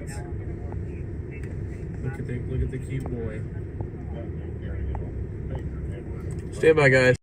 Look at the cute boy. Stand by, guys.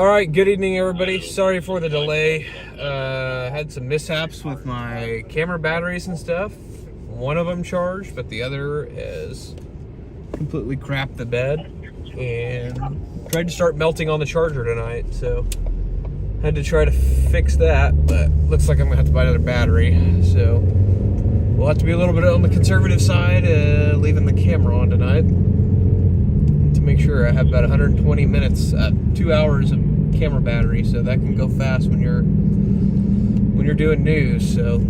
All right, good evening, everybody. Sorry for the delay. Had some mishaps with my camera batteries and stuff. One of them charged, but the other is completely crapped the bed and tried to start melting on the charger tonight. So had to try to fix that, but looks like I'm gonna have to buy another battery. So we'll have to be a little bit on the conservative side, leaving the camera on tonight to make sure I have about 120 minutes, 2 hours of camera battery, so that can go fast when you're doing news. So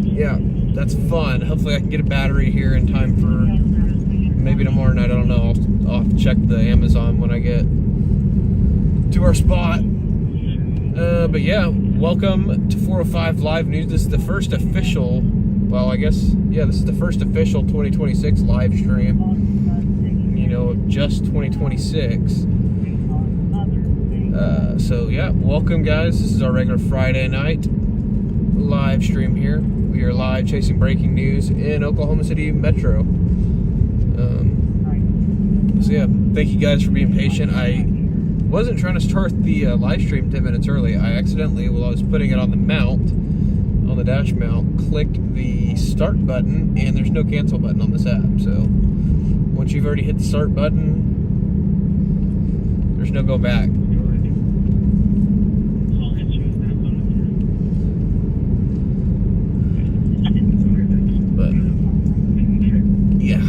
yeah, that's fun. Hopefully I can get a battery here in time for maybe tomorrow night. I don't know. I'll have to check the Amazon when I get to our spot. But yeah, welcome to 405 Live News. This is the first official, well, I guess, yeah, this is the first official 2026 live stream, you know, just 2026. So yeah, welcome guys. This is our regular Friday night live stream here. We are live chasing breaking news in Oklahoma City Metro. So yeah, thank you guys for being patient. I wasn't trying to start the live stream 10 minutes early. I accidentally, while I was putting it on the mount, on the dash mount, clicked the start button, and there's no cancel button on this app. So once you've already hit the start button, there's no go back. But yeah,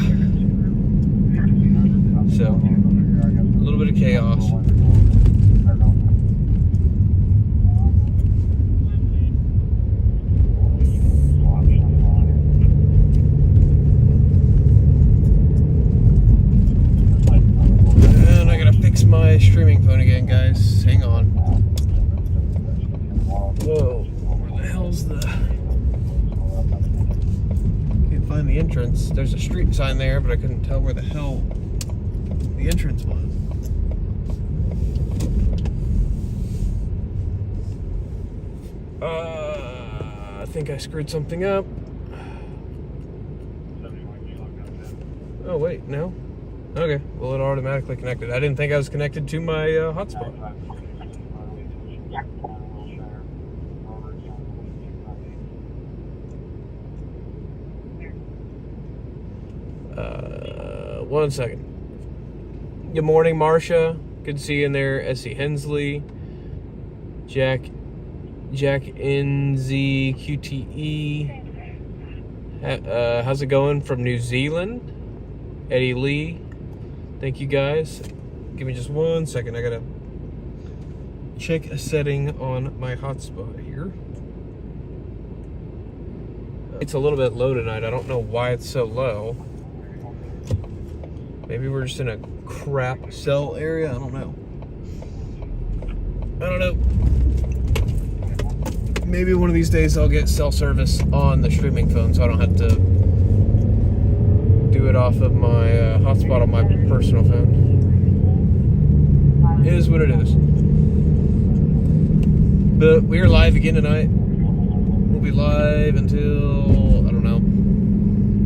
so a little bit of chaos. My streaming phone again, guys. Hang on. Whoa. Where the hell's the... Can't find the entrance. There's a street sign there, but I couldn't tell where the hell the entrance was. I think I screwed something up. Oh, wait, no? Okay, well, it automatically connected. I didn't think I was connected to my hotspot. One second. Good morning, Marcia. Good to see you in there. Essie Hensley. Jack NZQTE. How's it going from New Zealand? Eddie Lee. Thank you guys. Give me just 1 second. I gotta check a setting on my hotspot here. It's a little bit low tonight. I don't know why it's so low. Maybe we're just in a crap cell area. I don't know. Maybe one of these days I'll get cell service on the streaming phone so I don't have to do it off of my hotspot on my personal phone. It is what it is. But we are live again tonight. We'll be live until, I don't know,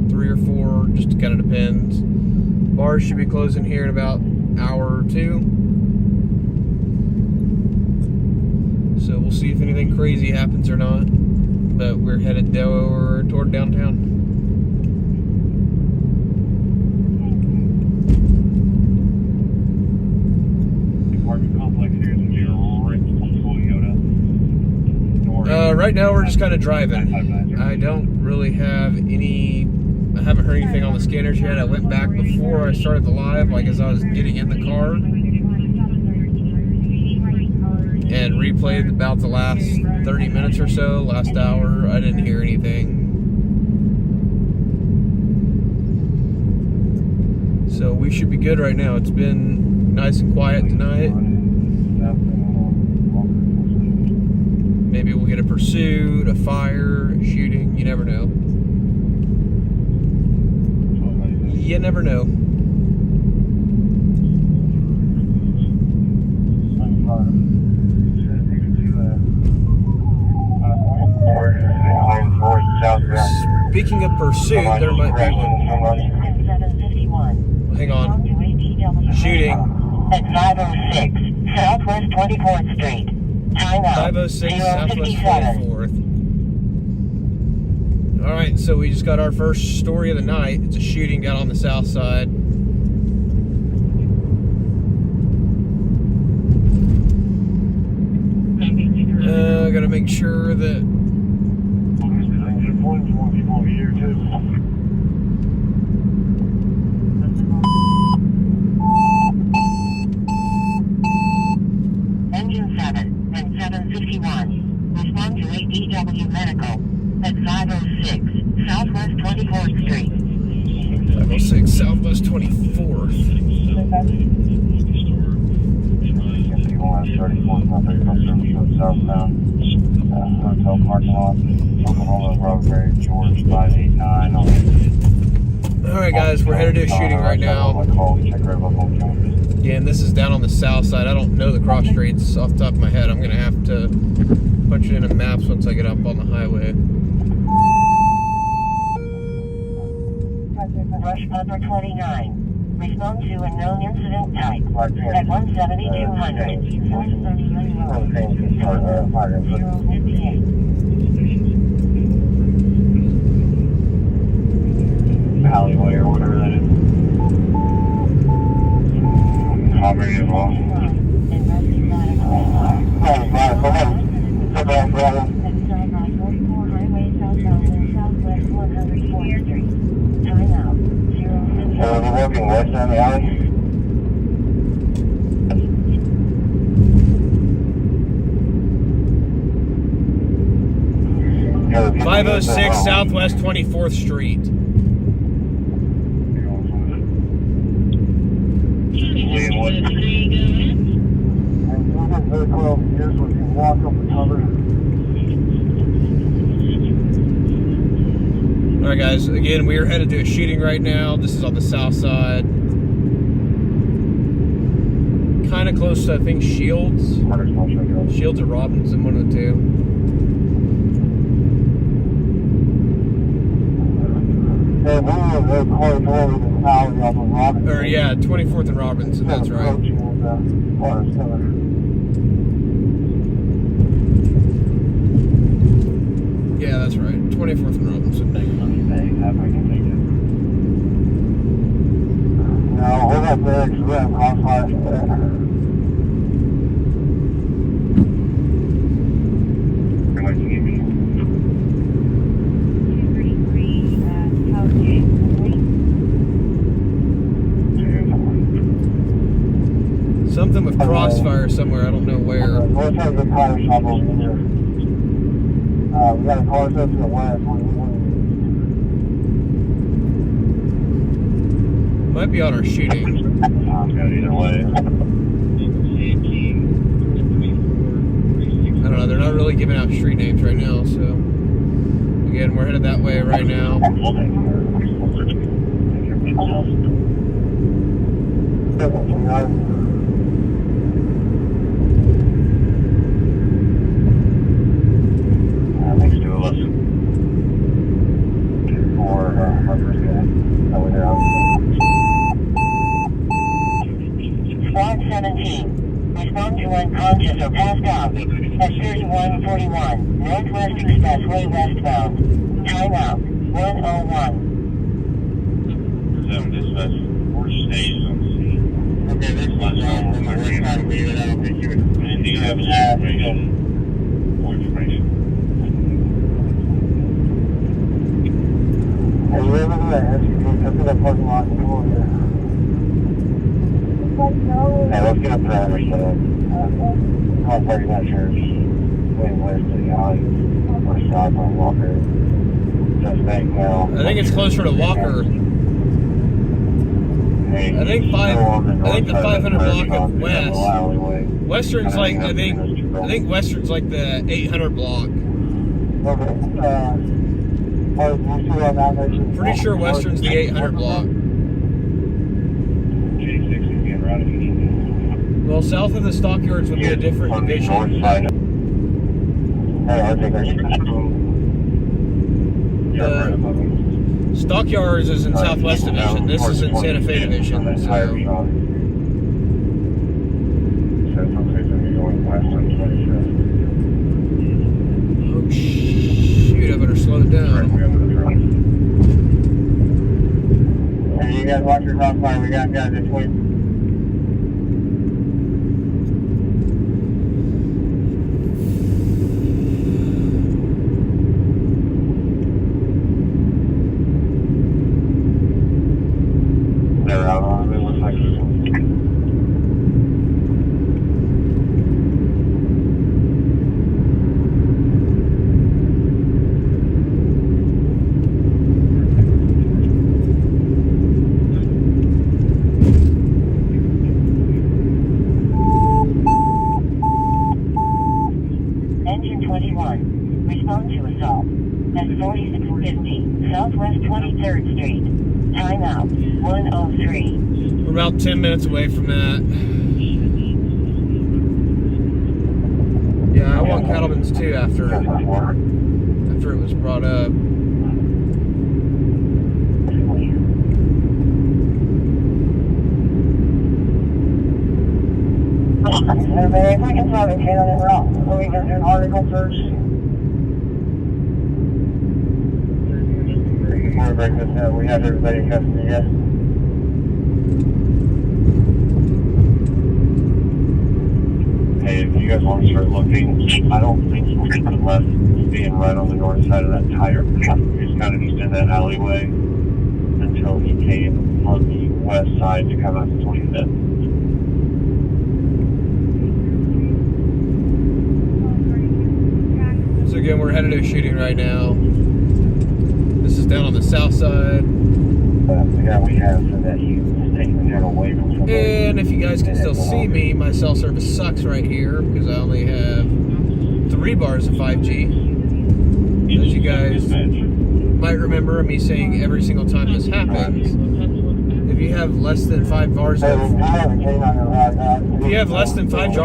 3 or 4, just kind of depends. Bars should be closing here in about an hour or 2. So we'll see if anything crazy happens or not. But we're headed toward downtown. Right now we're just kind of driving. I don't really have I haven't heard anything on the scanners yet. I went back before I started the live, like as I was getting in the car, and replayed about the last 30 minutes or so, last hour. I didn't hear anything. So we should be good right now. It's been nice and quiet tonight. Maybe we'll get a pursuit, a fire, a shooting. You never know. You never know. Speaking of pursuit, there might be one. Hang on. Shooting. At 506 Southwest 24th Street. Time out. 506 Southwest 057. 24th. Alright, so we just got our first story of the night. It's a shooting down on the south side. Gotta make sure that Engine 7 and 751. Respond to ADW Medical at 506 Southwest 24th Street. 506 Southwest 24th. 34th southbound. Hotel parking lot. Oklahoma Road, George 589. Alright guys, we're headed to a shooting right now. Again, this is down on the south side. I don't know the cross streets off the top of my head. I'm going to have to punch it into maps once I get up on the highway. Rush number 29. Respond to a known incident type at 17200. Alleyway or whatever that is. Aubrey as well. We're working west down the alley. Yeah, 506 Southwest 24th Street. Very close here, so we can walk up the cover. Alright guys, again, we are headed to a shooting right now. This is on the south side. Kind of close to, I think, Shields. Shields or Robinson, one of the two. Or yeah, 24th and Robinson, that's right. Yeah, that's right. 24th and Robinson. No, hold up there, because we're in crossfire. Something with crossfire somewhere, I don't know where. Let's have the tire shop over here. We got a car set to the west. Might be on our shooting. Either way. I don't know, they're not really giving out street names right now, so again, we're headed that way right now. Next to us. For Harper's guy. Squad 17. Respond to unconscious or passed out at 3141 Northwest Expressway westbound. Time out 101. 7 dispatch. 4 stages on the scene. Okay, this one's on. I'm going to try to leave it. I don't think you would. And do you have more information? Hey, we're looking at SUV. Come to that parking lot and come over here. Hey, let's get up to that other side. I'll party that church. Way west of the alley. Or south on Walker. Just bank now. I think it's closer to Walker. Hey, I think the 500 block of West. Western's like, I think Western's like the 800 block. Pretty sure Western's the 800 block. Well, south of the Stockyards would be a different division. Stockyards is in Southwest Division. This is in Santa Fe Division. So. Oh, shoot, I better slow it down. Hey, you guys watch your crossfire. We got guys this way. They're out on it. It looks like Engine 21. Respond to assault. At 4650 Southwest 23rd Street. Timeout 103. We're about 10 minutes away from that. Yeah, I want Cattleman's too after it was brought up. if we can find a candidate route, so we can do an article first. Before we break this down, we have everybody in custody yet? Hey, if you guys want to start looking, I don't think we'll get the left being right on the north side of that tire. He's kind of just in that alleyway until he came on the west side to come out to 25th. So again, we're headed to a shooting right now. This is down on the south side. Yeah, we have so that he's taking that away from somebody. And if you guys can still see me, my cell service sucks right here because I only have 3 bars of 5G. As you guys might remember me saying every single time this happens, if you have less than 5 bars of if you have less than 5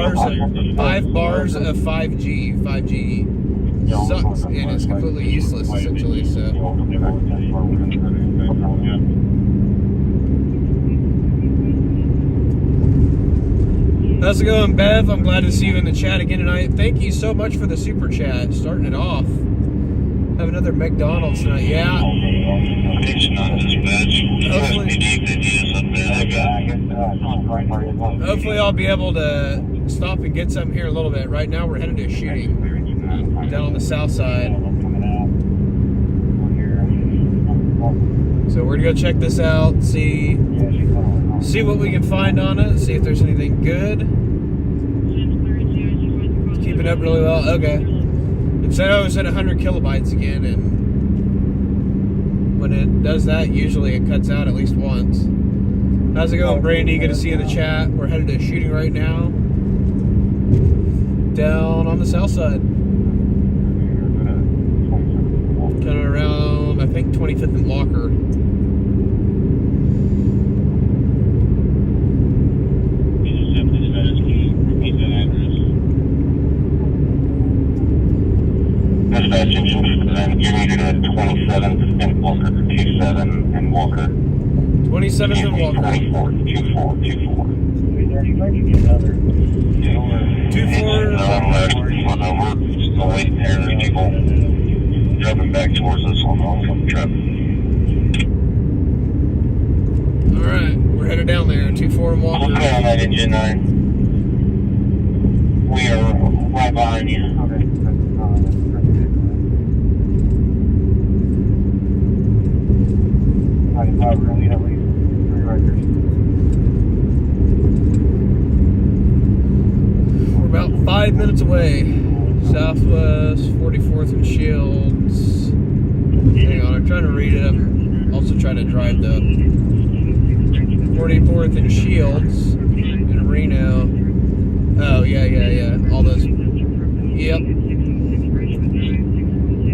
bars of 5G, 5G sucks and it's completely useless essentially. So how's it going, Bev? I'm glad to see you in the chat again tonight. Thank you so much for the super chat, starting it off. Have another McDonald's tonight. Yeah. Hopefully I'll be able to stop and get some here in a little bit. Right now we're headed to a shooting down on the south side. So we're gonna go check this out, see what we can find on it, see if there's anything good. It's keeping up really well. Okay. It said I was at 100 kilobytes again, and when it does that, usually it cuts out at least once. How's it going, Brandy? Good to see you in the chat. We're headed to a shooting right now down on the south side. Kind of around, I think, 25th and Walker. You needed a 27th and Walker, 27 and Walker. 27th and Walker. 24. 24. We're still waiting there. There's people driving back towards us on the oncoming truck. Alright, we're headed down there. 24 and Walker. Okay, on that engine 9. We are right behind you. Okay. Really at least 3 records. We're about 5 minutes away. Southwest 44th and Shields. Hang on, I'm trying to read it. I'm also trying to drive the 44th and Shields in Reno. Oh, yeah. All those. Yep.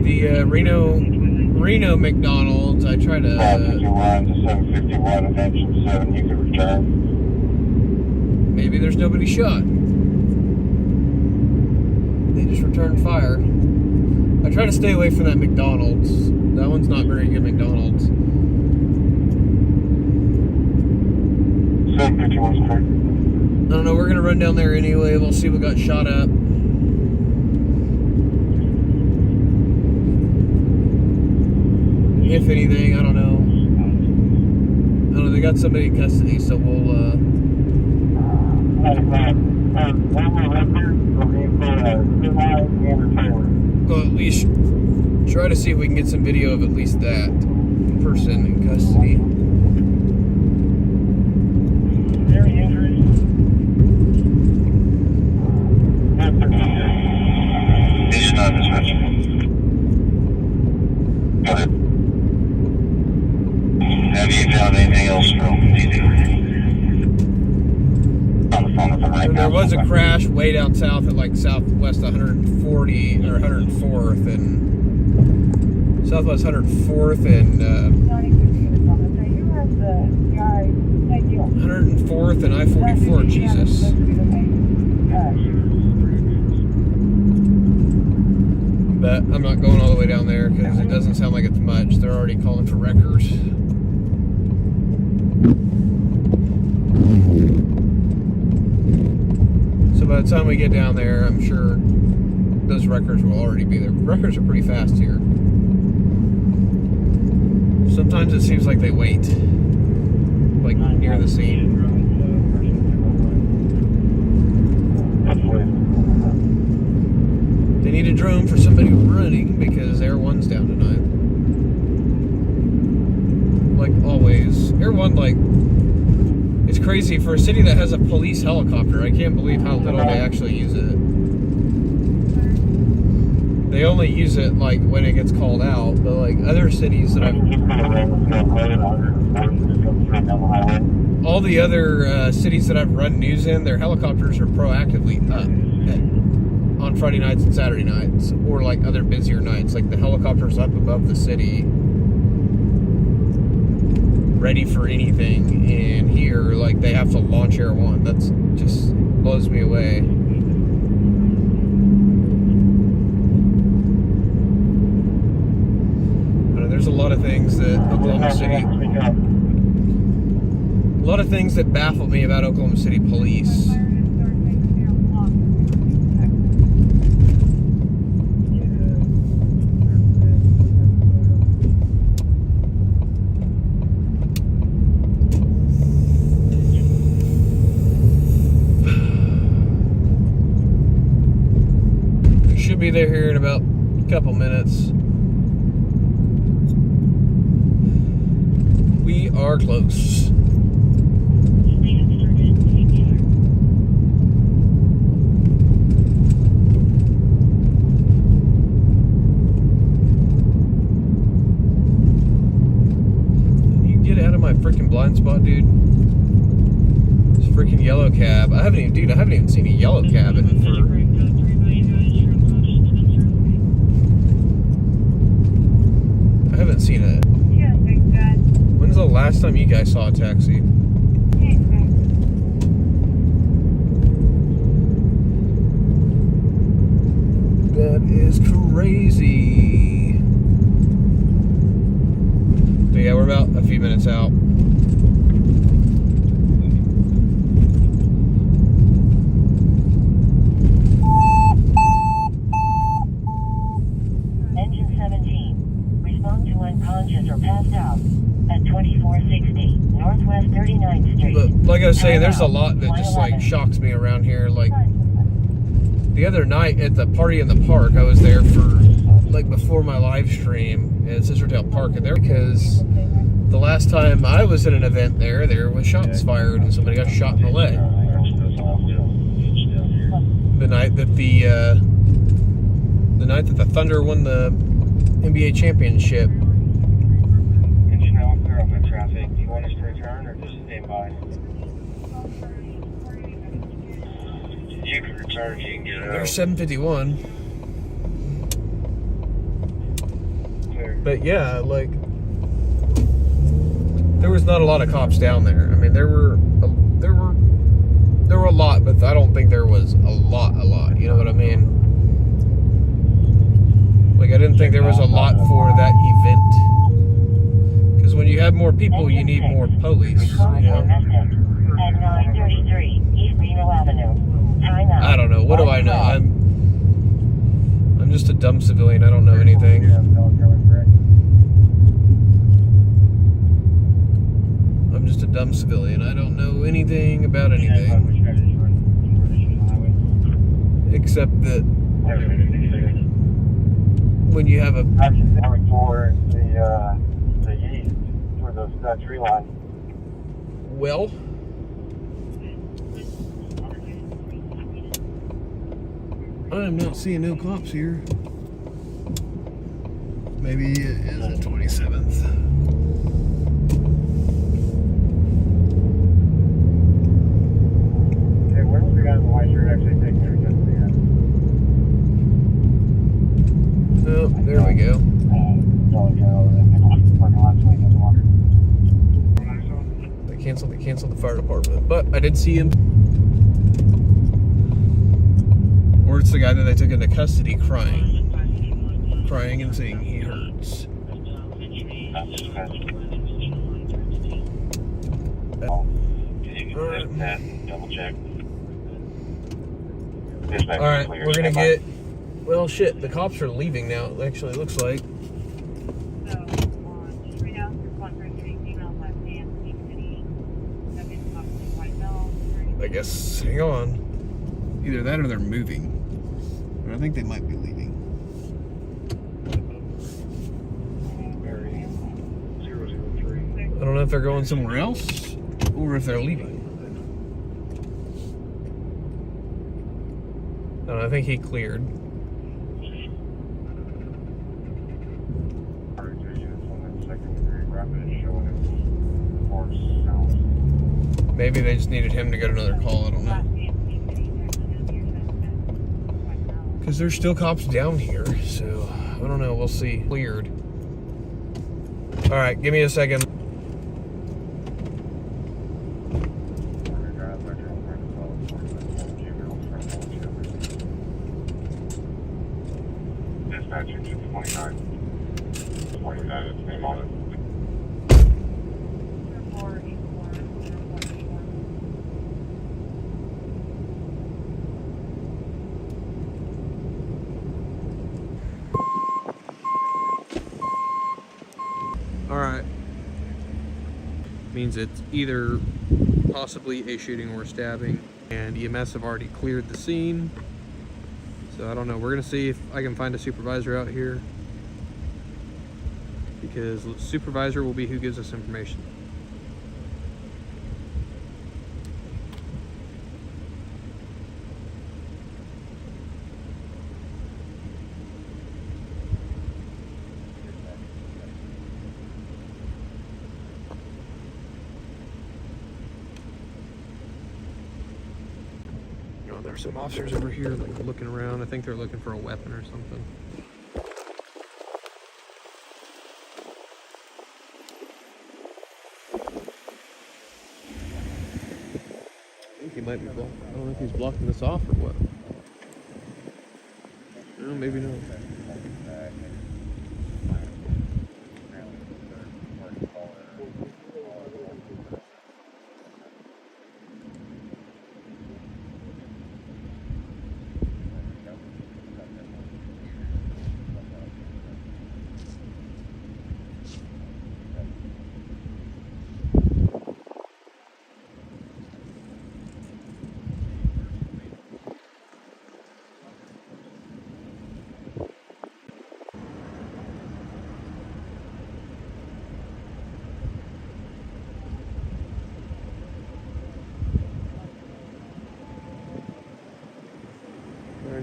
The Reno McDonald's. I try to. 51 to 751 and engine 7. You can return. Maybe there's nobody shot. They just returned fire. I try to stay away from that McDonald's. That one's not very good McDonald's. 751's clear. I don't know. We're gonna run down there anyway. We'll see what got shot up. they got somebody in custody, so we'll at least try to see if we can get some video of at least that person in custody. It's not as much. Have you found anything else from on the phone with them right now? There was a crash way down south at like southwest 140 or 104th and southwest 104th and 104th and I-44. Jesus. But I'm not going all the way down there because it doesn't sound like it's much. They're already calling for wreckers. So by the time we get down there, I'm sure those wreckers will already be there. Wreckers are pretty fast here. Sometimes it seems like they wait, like near the scene. They need a drone for somebody running because Air One's down tonight. Like always. Air One, like, it's crazy for a city that has a police helicopter. I can't believe how little they actually use it. They only use it like when it gets called out, but like other cities that all the other cities that I've run news in, their helicopters are proactively up on Friday nights and Saturday nights, or like other busier nights. Like the helicopter's up above the city, ready for anything. And here, like they have to launch Air One. That's just blows me away. But there's a lot of things that Oklahoma City, a lot of things that baffle me about Oklahoma City police. Be there here in about a couple minutes. We are close. Can you get out of my freaking blind spot, dude? This freaking yellow cab. I haven't even seen a yellow cab in for I haven't seen it. When's the last time you guys saw a taxi? That is crazy. So yeah, we're about a few minutes out. Unconscious or passed out at 2460 Northwest 39th Street. But like I was saying, there's a lot that just like shocks me around here. Like the other night at the party in the park, I was there for like before my live stream at Sistertail Park, and there because the last time I was at an event there was shots fired and somebody got shot in the leg. The night that the Thunder won the NBA championship. Traffic. Do you want us to return or just stand by? You can return if you can get out. There's 751. But yeah, like there was not a lot of cops down there. I mean, there were a lot, but I don't think there was a lot. You know what I mean? Like I didn't think there was a lot for that event. Because when you have more people, you need more police. You know? At 933 East Reno Avenue. Time out. I don't know. What do I know? I'm just a dumb civilian. I don't know anything. I'm I'm just a dumb civilian. I don't know anything about anything. Except that when you have a... I'm coming towards the east, toward that tree line. Well... I'm not seeing no cops here. Maybe it is the 27th. Hey, where was the guy in the white shirt actually taking her to the end? Oh, there we go. They canceled the fire department, but I did see him. Or it's the guy that they took into custody crying and saying he hurts. Double check. Alright, we're gonna get... Well, shit, the cops are leaving now, it actually looks like. I guess, hang on. Either that or they're moving. But I think they might be leaving. I don't know if they're going somewhere else or if they're leaving. I don't know, I think he cleared. Maybe they just needed him to get another call, I don't know. Because there's still cops down here, so I don't know, we'll see. Cleared. Alright, give me a second. Dispatcher 229. 29, it's name on it. Alright. Means it's either possibly a shooting or a stabbing, and EMS have already cleared the scene. So I don't know, we're gonna see if I can find a supervisor out here, because the supervisor will be who gives us information. There's some officers over here like looking around. I think they're looking for a weapon or something. I think he might be blocking. I don't know if he's blocking this off or what. No, maybe not.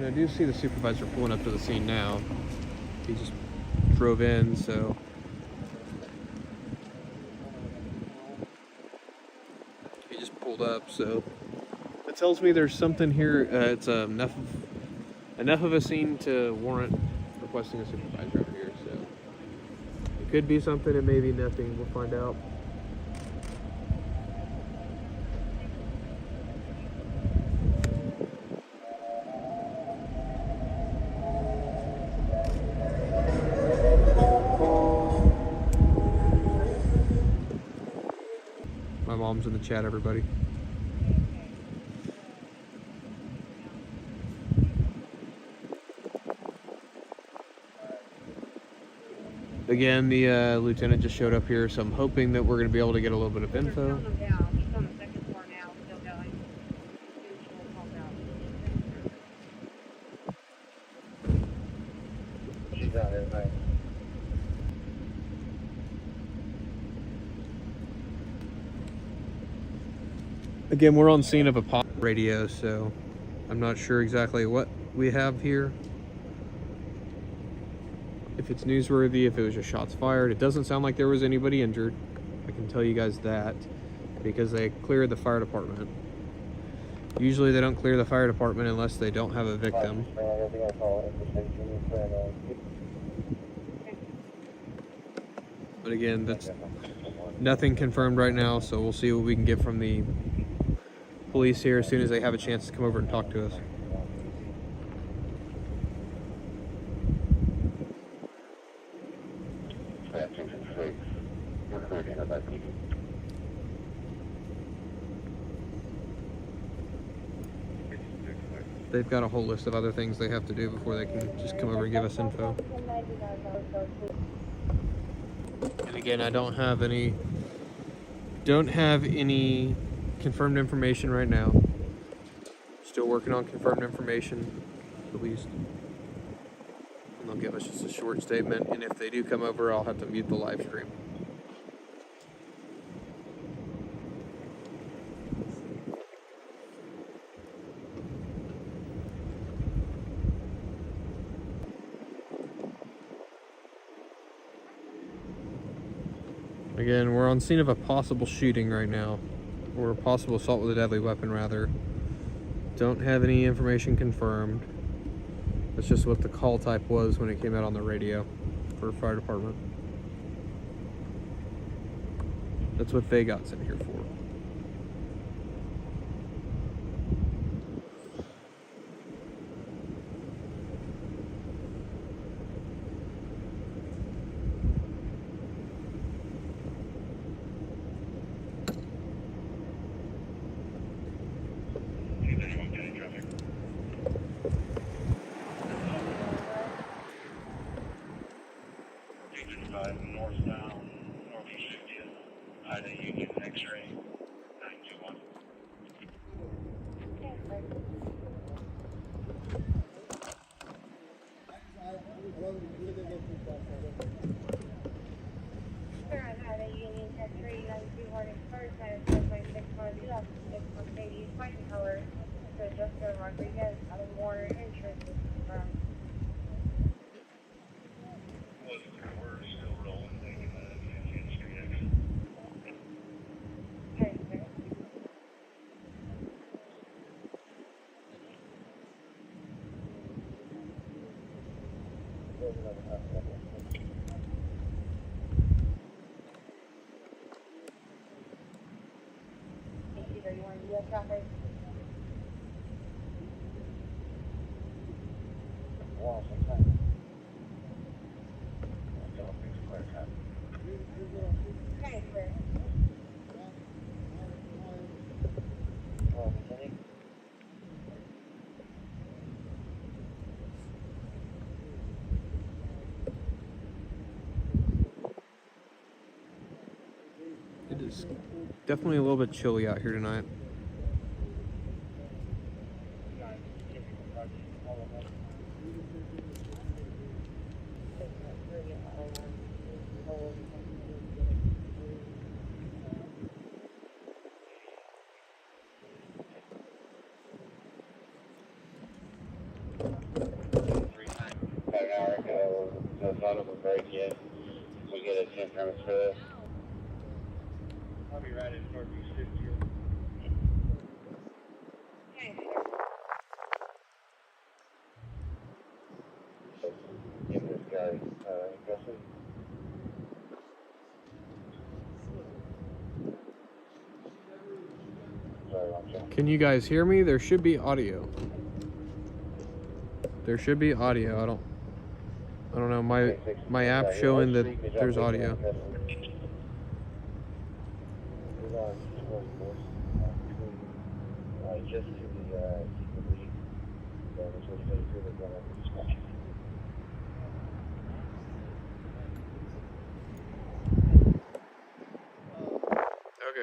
I do see the supervisor pulling up to the scene now. He just drove in, so he just pulled up. So it tells me there's something here. It's enough of a scene to warrant requesting a supervisor up here. So it could be something, it may be nothing. We'll find out. My mom's in the chat, everybody. Again, the lieutenant just showed up here, so I'm hoping that we're going to be able to get a little bit of info. He's on the second floor now, still going. She's out there, right? Again, we're on scene of a pop radio, so I'm not sure exactly what we have here. If it's newsworthy, if it was just shots fired. It doesn't sound like there was anybody injured. I can tell you guys that because they cleared the fire department. Usually they don't clear the fire department unless they don't have a victim. But again, that's nothing confirmed right now, so we'll see what we can get from the police here as soon as they have a chance to come over and talk to us. They've got a whole list of other things they have to do before they can just come over and give us info. And again, I don't have any confirmed information right now. Still working on confirmed information, at least. And they'll give us just a short statement, and if they do come over, I'll have to mute the live stream. Again, we're on scene of a possible shooting right now, or a possible assault with a deadly weapon, rather. Don't have any information confirmed. That's just what the call type was when it came out on the radio for fire department. That's what they got sent here for. Northbound, Northeast 50th, Ida Union, X-ray, 921. Sure, I had a Union X-ray, 921 first, I had 6.6 left, 6.80 white color, so Jessica Rodriguez, more interest from. We're still rolling, taking the 15th Street exit. Okay, sir. Either you want to do traffic? Wow, sometimes. Okay, sir. It is definitely a little bit chilly out here tonight. About an hour ago, the thought of a break-in. We get a 10 permits for this. I'll be right in Northeast 50th. Okay, sir. Give this guy aggressive. Sorry, I'm sorry. Can you guys hear me? There should be audio. There should be audio. I don't know. My app showing that there's audio. Just to the lead. Which was through the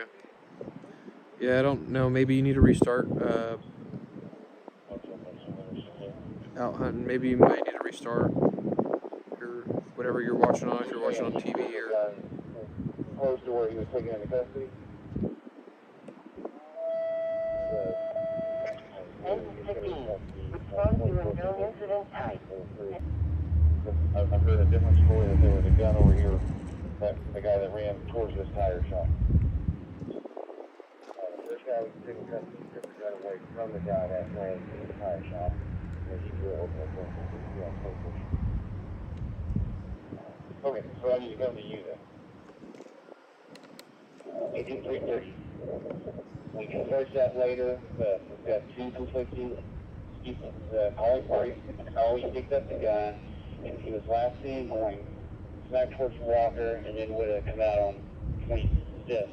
Okay. Yeah, I don't know. Maybe you need to restart out hunting. Maybe you might need to restart your whatever you're watching on. If you're watching on TV or. Close to where he was taken into custody. Respond to a known incident type. I've heard a different story that there was a gun over here, that the guy that ran towards this tire shop. This guy was taking custody, took the gun away from the guy that ran to the tire shop. And he drew open the door. Okay, so I need to come to you then. Agent 330. We can search that later, but we've got two conflicting calling parties. Always picked up the gun, and he was last seen going smack towards Walker, and then would have come out on 25th.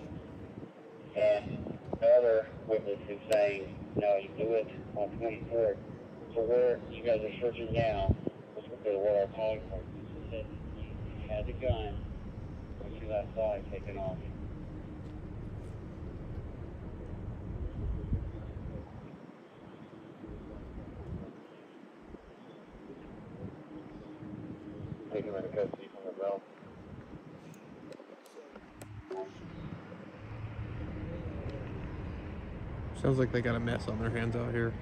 And the other witness is saying, no, you do it on 24th. So where you guys are searching now, let's go to what our calling parties said. You had the gun when you last saw it taken off. Taking him into custody from the bell. Sounds like they got a mess on their hands out here.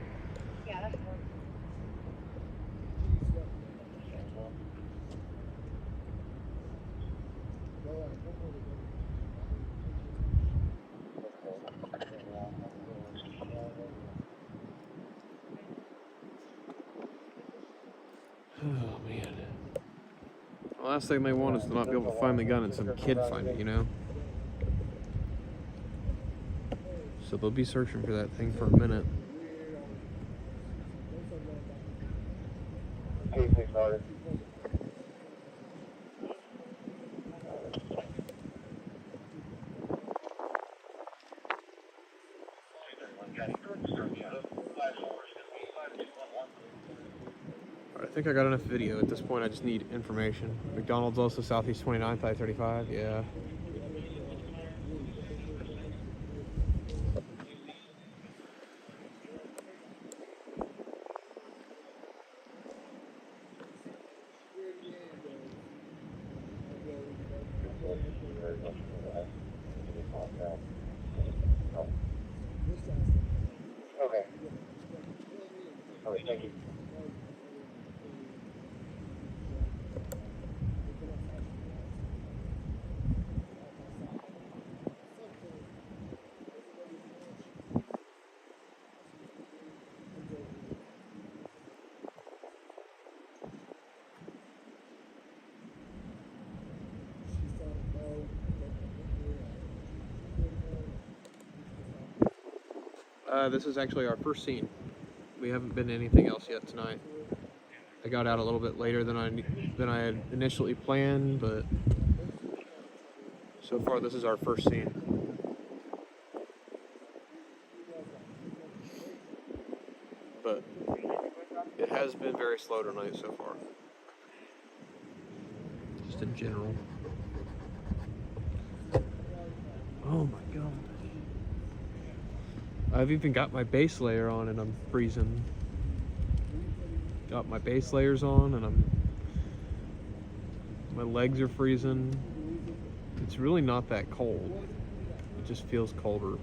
Yeah, that's one. Oh man. The last thing they want is to not be able to find the gun and some kid find it, you know? So they'll be searching for that thing for a minute. Hey, thanks, Carter. Alright, I think I got enough video. At this point, I just need information. McDonald's also Southeast 29th, I-35, yeah. Okay. Okay, thank you. This is actually our first scene. We haven't been to anything else yet tonight. I got out a little bit later than I had initially planned, but so far this is our first scene. But it has been very slow tonight so far. Just in general. Oh my god. I've even got my base layer on and I'm freezing. Got my base layers on and my legs are freezing. It's really not that cold. It just feels colder.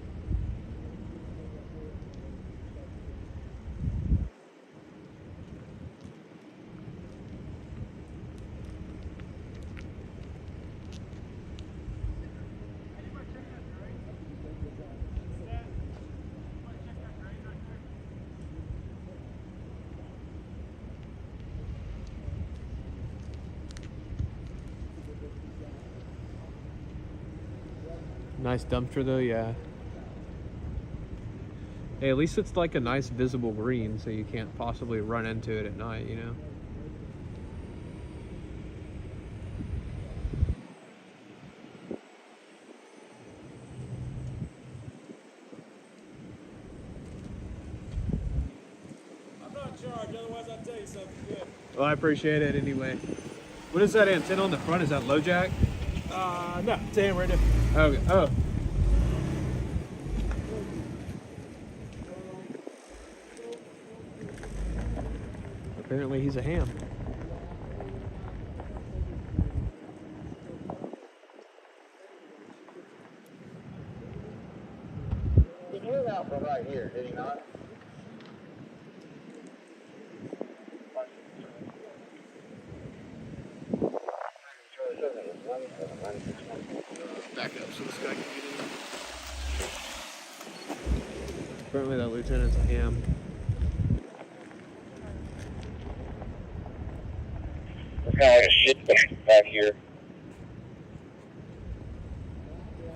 Nice dumpster though, yeah. Hey, at least it's like a nice visible green so you can't possibly run into it at night, you know? I'm not charged, otherwise I'll tell you something good. Well, I appreciate it anyway. What is that antenna on the front? Is that low jack? No, it's AM radio. Okay. Oh. Apparently he's a ham. He came out from right here, did he not? Back up so this guy can get in. Apparently that lieutenant's a ham. It's kind of like a shit back here.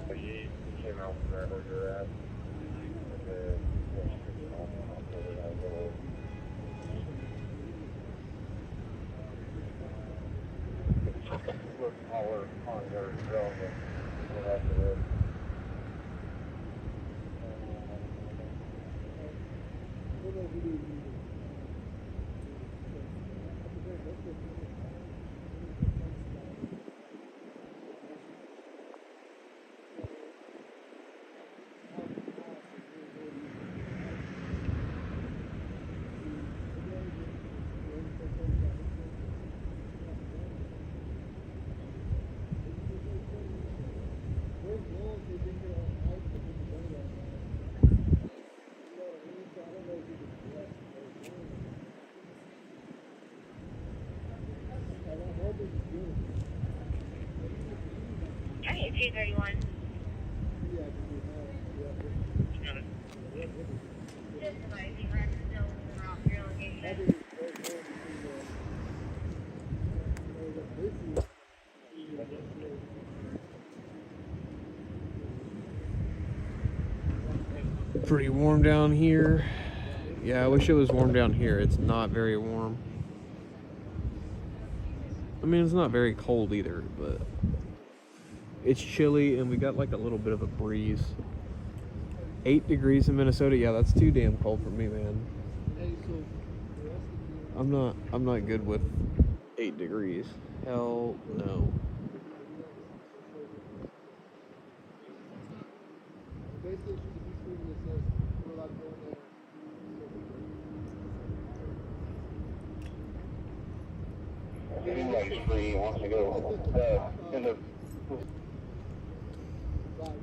But he came out from wherever you're at. Look taller on your drill, but we'll have to look. Hey, 231. Just amazing, right? Still in the rock your location. Pretty warm down here. Yeah, I wish it was warm down here. It's not very warm. I mean, it's not very cold either, but it's chilly and we got like a little bit of a breeze. 8 degrees in Minnesota. Yeah, that's too damn cold for me, man. I'm not good with 8 degrees. Hell no. Anybody's free wants to go in the.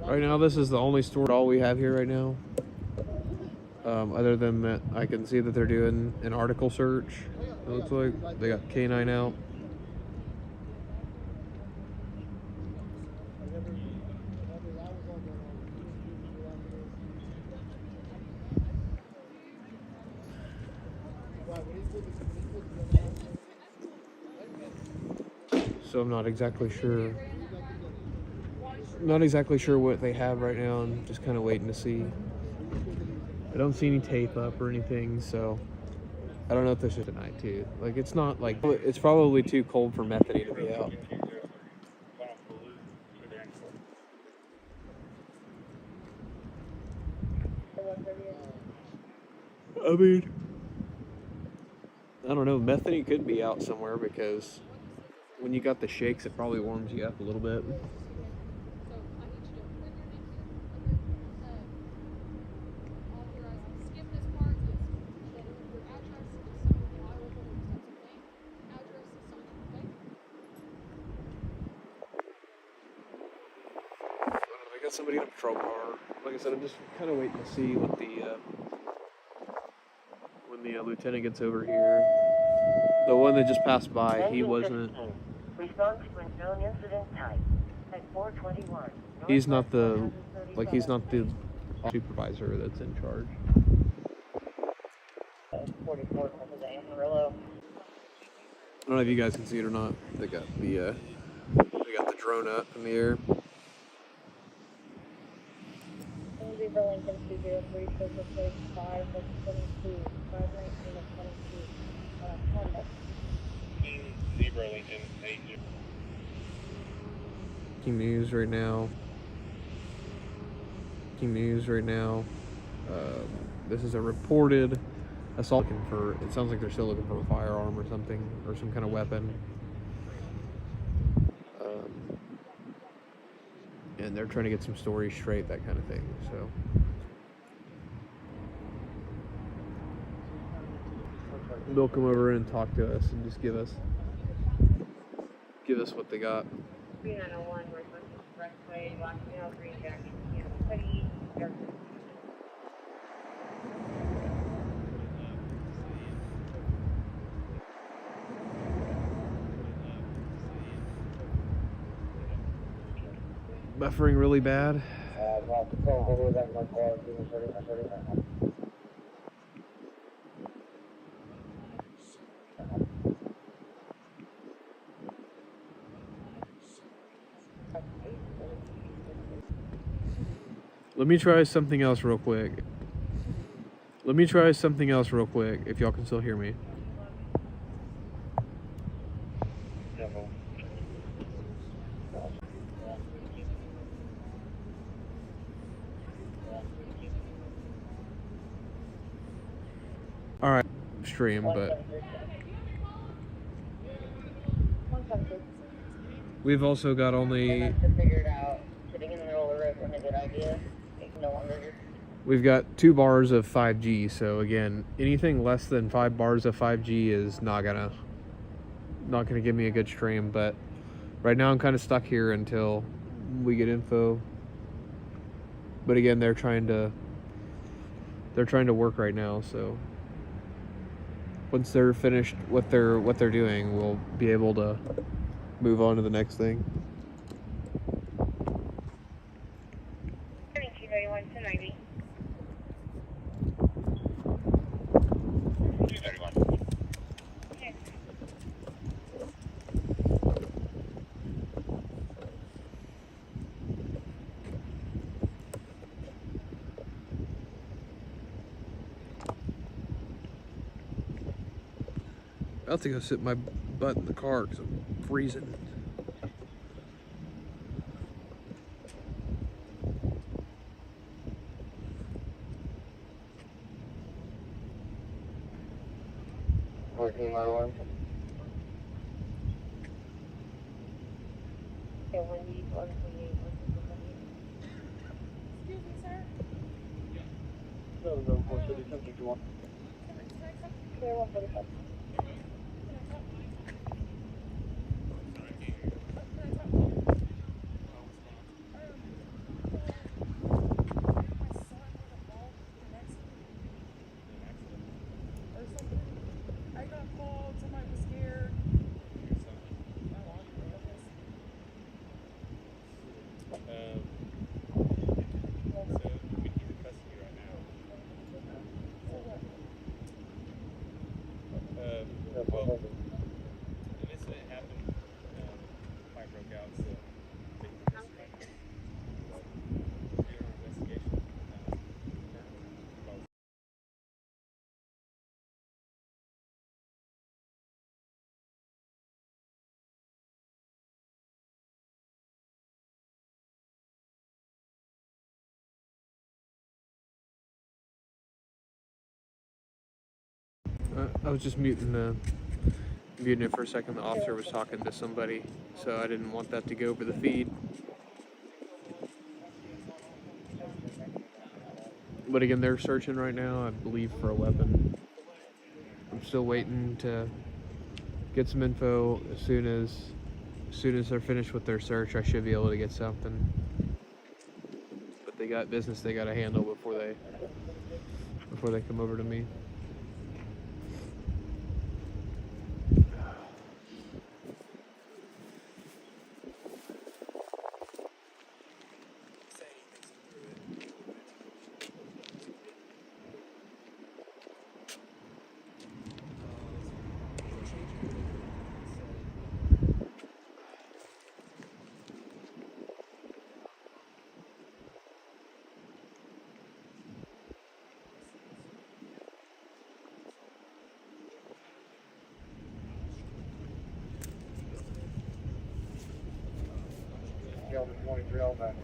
Right now, this is the only store all we have here right now. Other than that, I can see that they're doing an article search. It looks like they got K9 out. So I'm not exactly sure. Not exactly sure what they have right now. I'm just kind of waiting to see. I don't see any tape up or anything, so I don't know if this is tonight too. Like, it's not like, it's probably too cold for Methany to be out. I mean, I don't know. Methany could be out somewhere because when you got the shakes, it probably warms you up a little bit. I got somebody in a patrol car. Like I said, I'm just kind of waiting to see what the when the lieutenant gets over here. The one that just passed by, he wasn't. Response to unknown incident type at 421. He's not the, like, he's not the supervisor that's in charge. 44 to Amarillo. I don't know if you guys can see it or not. They got the drone up in the air. Burlington 203, social place 5, 22, 519 of 22, Honda. Zebra Lincoln 80. Breaking news right now. Breaking news right now. This is a reported assault. It sounds like they're still looking for a firearm or something, or some kind of weapon. And they're trying to get some stories straight, that kind of thing. So they'll come over and talk to us and just give us what they got. 3901 Northwest Expressway, Blackmail, Green Jacket, City, Buffering really bad. Let me try something else real quick. If y'all can still hear me. Alright, stream, but we've also got only... Figured out sitting in the middle of the road wasn't a good idea. It's no longer. We've got 2 bars of 5G, so again, anything less than 5 bars of 5G is not gonna give me a good stream, but right now I'm kind of stuck here until we get info. But again, they're trying to work right now, so once they're finished what they're doing, we'll be able to move on to the next thing. 3231 to 90. About to go sit my butt in the car because I'm freezing. Working my one. Okay, 128. Excuse me, sir. No, 430, something you want. Clear 145. I got called, somebody was scared. Well, an incident happened. Fire broke out, so they put this right now. But doing our investigation. I was just muting it for a second. The officer was talking to somebody, so I didn't want that to go over the feed. But again, they're searching right now, I believe, for a weapon. I'm still waiting to get some info. As soon as they're finished with their search, I should be able to get something. But they got business they got to handle before they come over to me. Delta 23 back.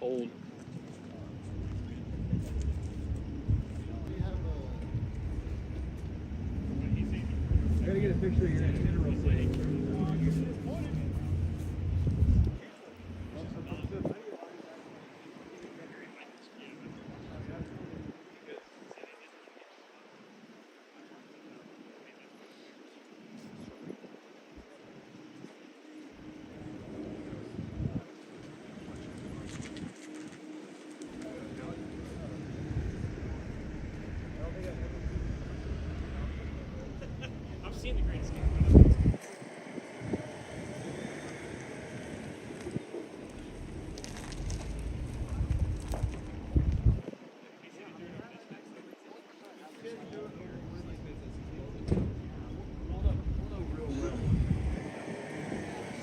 cold. I gotta get a picture of your antenna real quick. I've seen the Great Escape.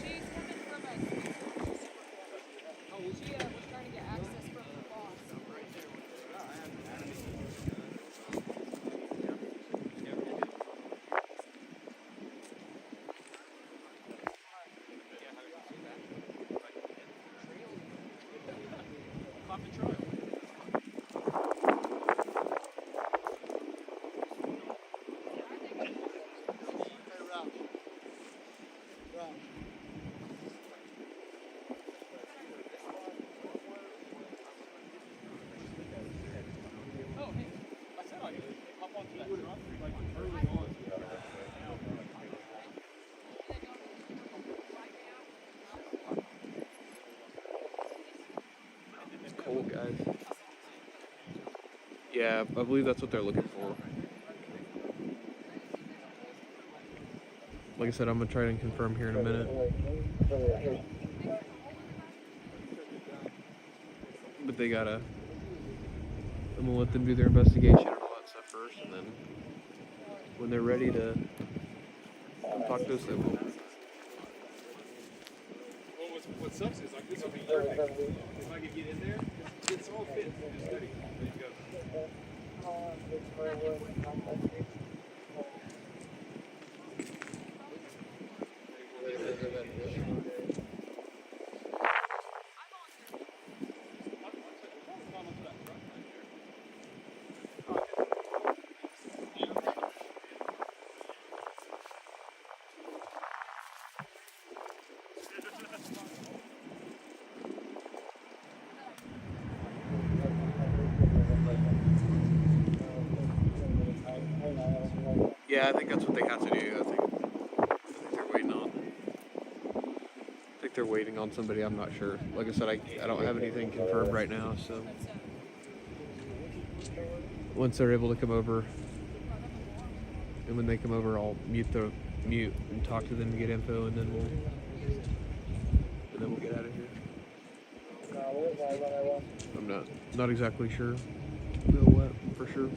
She's coming from a. She was trying to get access from her boss. Oh, hey, I said I could hop onto that truck like early on. It's cold, guys. Yeah, I believe that's what they're looking for. Like I said, I'm gonna try and confirm here in a minute. But they gotta. I'm gonna let them do their investigation and all that stuff first, and then when they're ready to talk to us, they will. Well, what sucks is like this will be perfect. If I could get in there, it's all fit. It's ready. Ready to go. Yeah, I think that's what they have to do. I think they're waiting on. I think they're waiting on somebody. I'm not sure. Like I said, I don't have anything confirmed right now. So once they're able to come over, and when they come over, I'll mute and talk to them to get info, and then we'll get out of here. I'm not exactly sure. Know what for sure.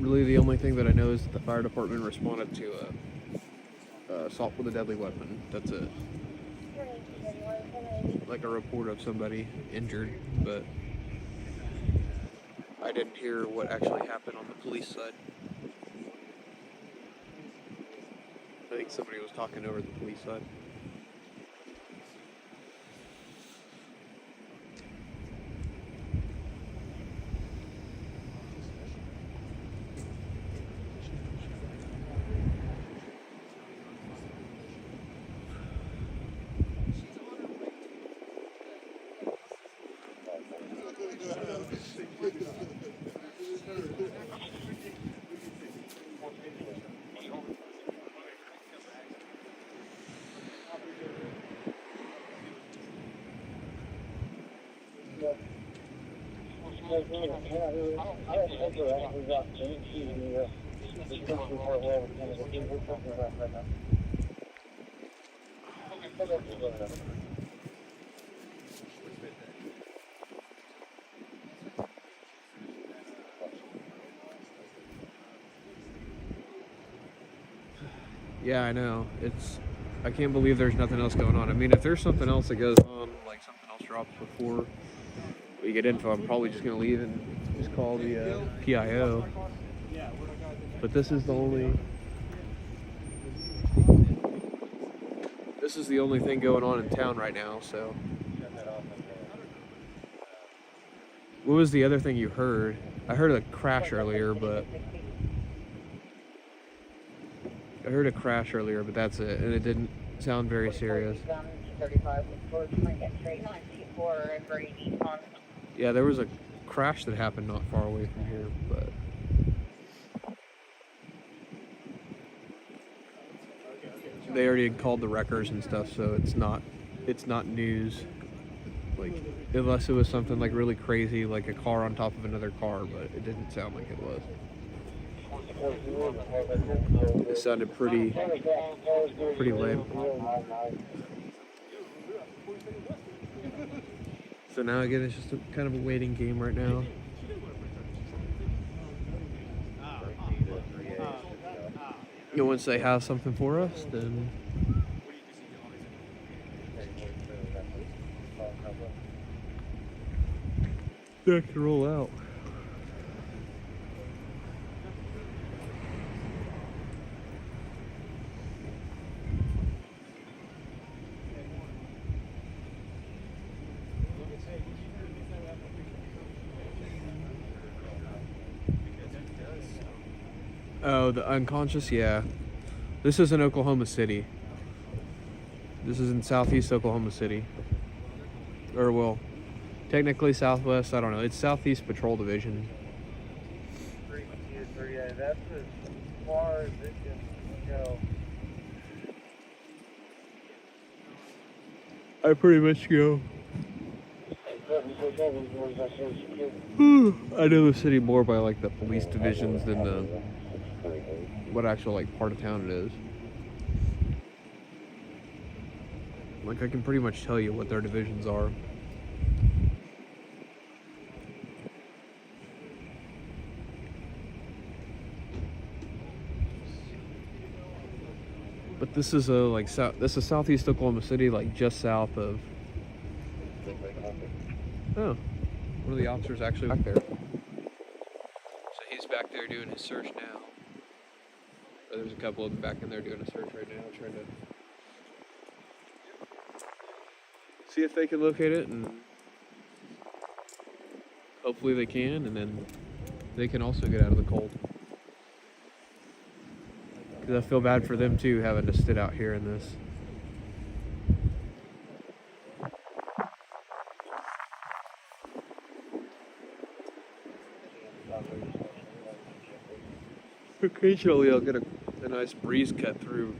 Really, the only thing that I know is that the fire department responded to assault with a deadly weapon. That's it. Like a report of somebody injured, but I didn't hear what actually happened on the police side. I think somebody was talking over the police side. Yeah, I know. I can't believe there's nothing else going on. I mean, if there's something else that goes on, like something else drops before we get info, I'm probably just going to leave and just call the PIO. But this is the only This is the only thing going on in town right now, so. Got that off of What was the other thing you heard? I heard a crash earlier, but that's it, and it didn't sound very serious. 35 towards Lincoln Street, 94 and Brady on. Yeah, there was a crash that happened not far away from here, but they already had called the wreckers and stuff, so it's not news. Like, unless it was something like really crazy, like a car on top of another car, but it didn't sound like it was. It sounded pretty lame. So now again, it's just kind of a waiting game right now. And once they have something for us, then they can roll out. Oh, the unconscious? Yeah. This is in Oklahoma City. This is in southeast Oklahoma City. Or, well, technically southwest, I don't know. It's Southeast Patrol Division. that's as far as it can go. I pretty much go. I know the city more by like the police divisions than the what actual like part of town it is. Like I can pretty much tell you what their divisions are. But this is this is southeast Oklahoma City, like just south of. Oh, one of the officers actually back there. So he's back there doing his search now. Or there's a couple of them back in there doing a search right now, trying to see if they can locate it, and hopefully they can, and then they can also get out of the cold. Because I feel bad for them too, having to sit out here in this. Occasionally I'll get a nice breeze cut through.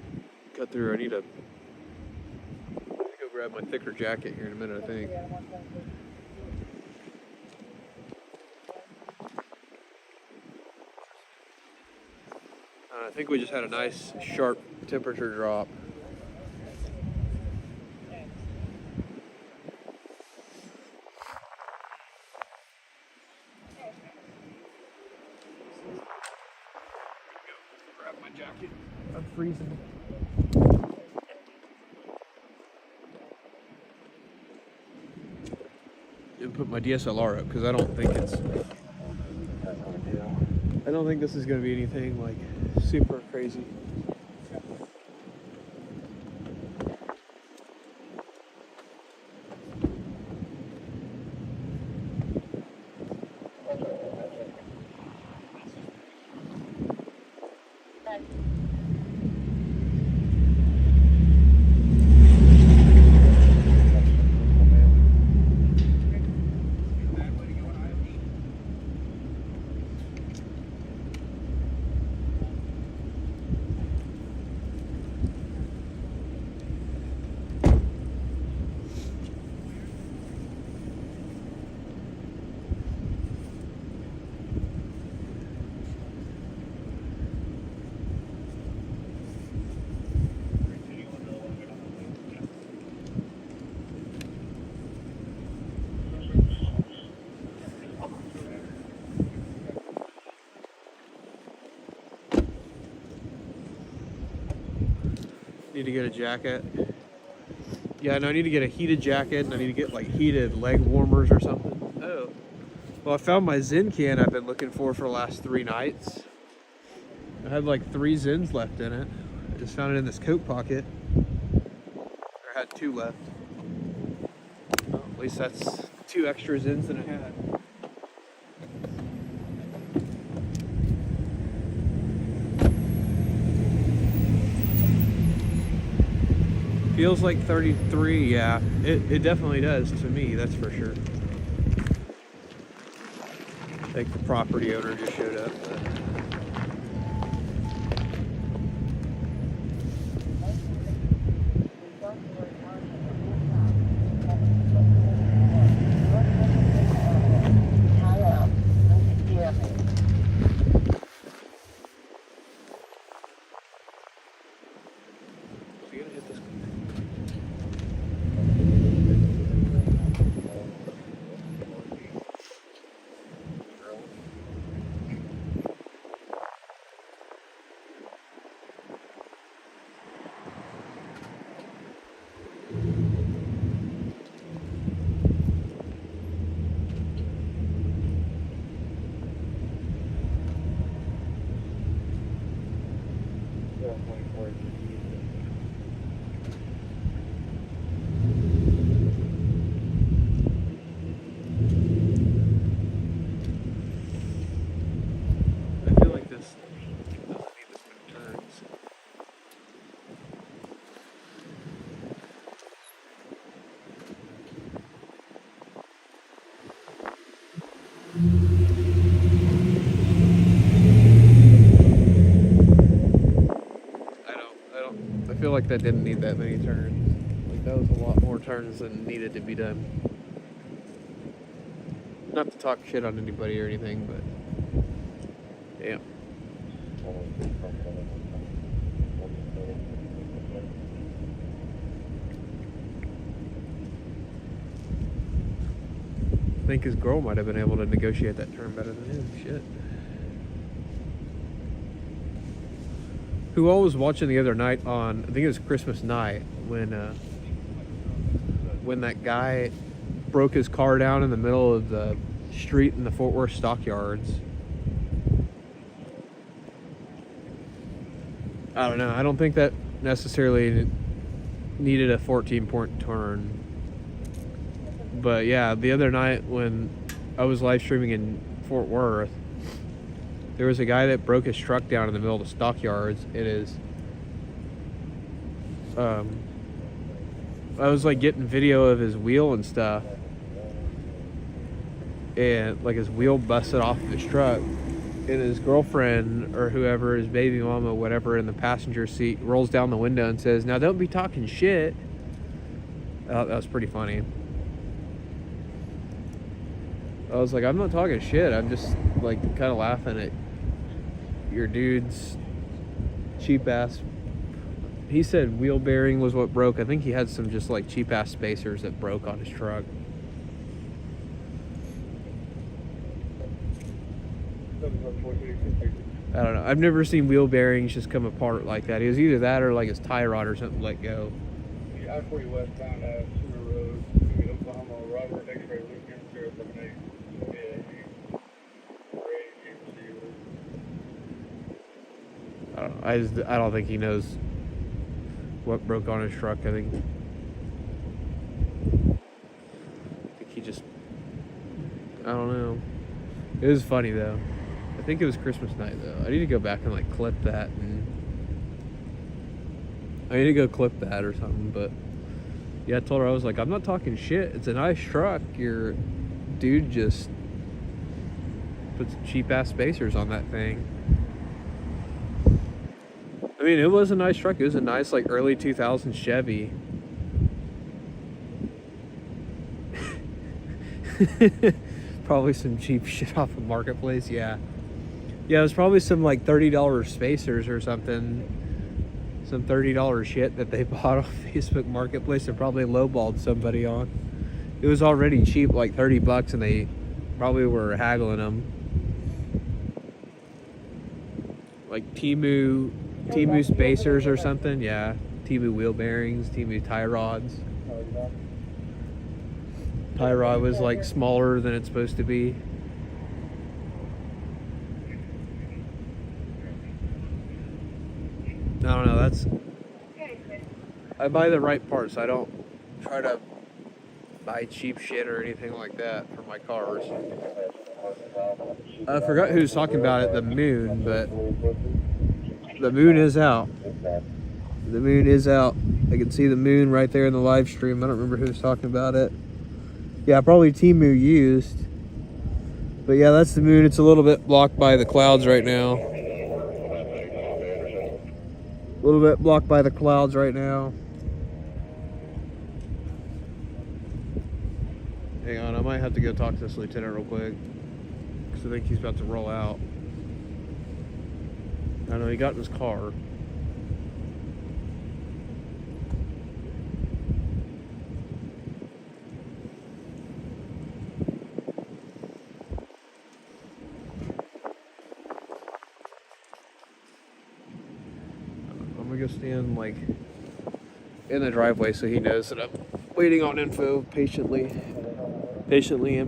I need to go grab my thicker jacket here in a minute, I think. I think we just had a nice sharp temperature drop. Grab my jacket. I'm freezing. And put my DSLR up because I don't think this is going to be anything like super crazy. Need to get a jacket. Yeah, and I need to get a heated jacket, and I need to get like heated leg warmers or something. Oh. Well, I found my Zen can I've been looking for the last 3 nights. I had like 3 Zens left in it. I just found it in this coat pocket. got 2 left. Well, at least that's 2 extras in than I had. Feels like 33, yeah. It definitely does to me, that's for sure. I think the property owner just showed up. I feel like this doesn't need this many turns. I feel like that didn't need that many turns. Like that was a lot more turns than needed to be done. Not to talk shit on anybody or anything, but yeah. I think his girl might have been able to negotiate that turn better than him. Shit. Who I was watching the other night on, I think it was Christmas night, when that guy broke his car down in the middle of the street in the Fort Worth stockyards. I don't know. I don't think that necessarily needed a 14-point turn. But yeah, the other night when I was live streaming in Fort Worth, there was a guy that broke his truck down in the middle of the stockyards. It is, I was like getting video of his wheel and stuff, and like his wheel busted off of his truck, and his girlfriend or whoever, his baby mama, whatever, in the passenger seat rolls down the window and says, "Now don't be talking shit." That was pretty funny. I was like, I'm not talking shit. I'm just like kind of laughing at your dude's cheap ass. He said wheel bearing was what broke. I think he had some just like cheap ass spacers that broke on his truck. I don't know. I've never seen wheel bearings just come apart like that. It was either that or like his tie rod or something let go. I-40 westbound Sewer Road, Oklahoma, Robert X-ray Lincoln 078. I don't know. I don't think he knows what broke on his truck. I think he just, I don't know. It was funny though. I think it was Christmas night though. I need to go back and like clip that, and I need to go clip that or something. But yeah, I told her, I was like, I'm not talking shit. It's a nice truck. Your dude just put some cheap ass spacers on that thing. I mean, it was a nice truck. It was a nice, like, early 2000s Chevy. Probably some cheap shit off of Marketplace, yeah. Yeah, it was probably some, like, $30 spacers or something. Some $30 shit that they bought off Facebook Marketplace and probably lowballed somebody on. It was already cheap, like $30, and they probably were haggling them. Like Temu spacers or something, yeah. Temu wheel bearings, Temu tie rods. Tie rod was like smaller than it's supposed to be. I don't know, I buy the right parts. I don't try to buy cheap shit or anything like that for my cars. I forgot who was talking about it, the moon, but the moon is out. The moon is out. I can see the moon right there in the live stream. I don't remember who was talking about it. Yeah, probably Timu used. But yeah, that's the moon. It's a little bit blocked by the clouds right now. A little bit blocked by the clouds right now. Hang on, I might have to go talk to this lieutenant real quick. Because I think he's about to roll out. I know he got in his car. I'm gonna go stand like in the driveway so he knows that I'm waiting on info patiently and patiently.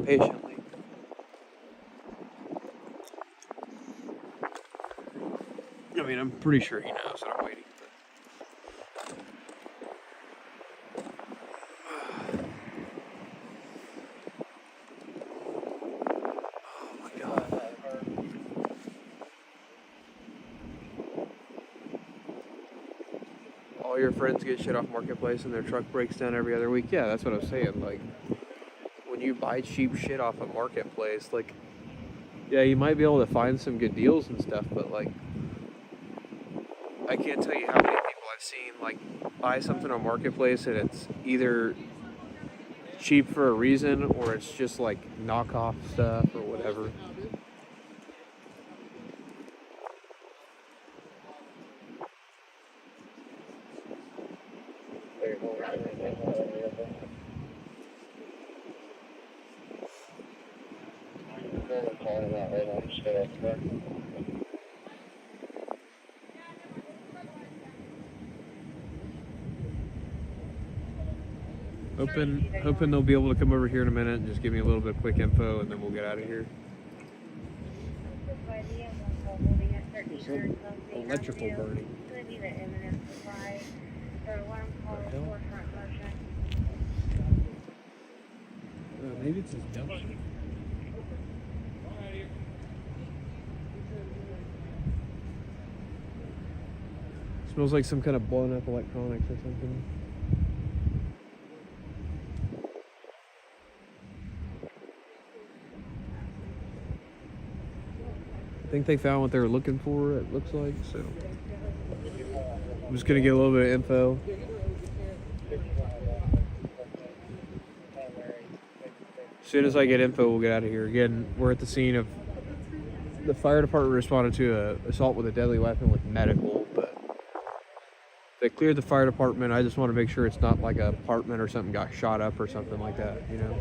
I mean, I'm pretty sure he knows that I'm waiting. Oh my God. All your friends get shit off Marketplace and their truck breaks down every other week. Yeah, that's what I was saying. Like, when you buy cheap shit off a Marketplace, like, yeah, you might be able to find some good deals and stuff, but like, I can't tell you how many people I've seen like buy something on Marketplace and it's either cheap for a reason or it's just like knockoff stuff or whatever. Hoping they'll be able to come over here in a minute and just give me a little bit of quick info and then we'll get out of here. Electrical burning. Maybe it's his junction. Smells like some kind of blown up electronics or something. I think they found what they were looking for, it looks like, so I'm just gonna get a little bit of info. As soon as I get info, we'll get out of here. Again, we're at the scene of the fire department responded to an assault with a deadly weapon with medical, but they cleared the fire department. I just want to make sure it's not like an apartment or something got shot up or something like that, you know?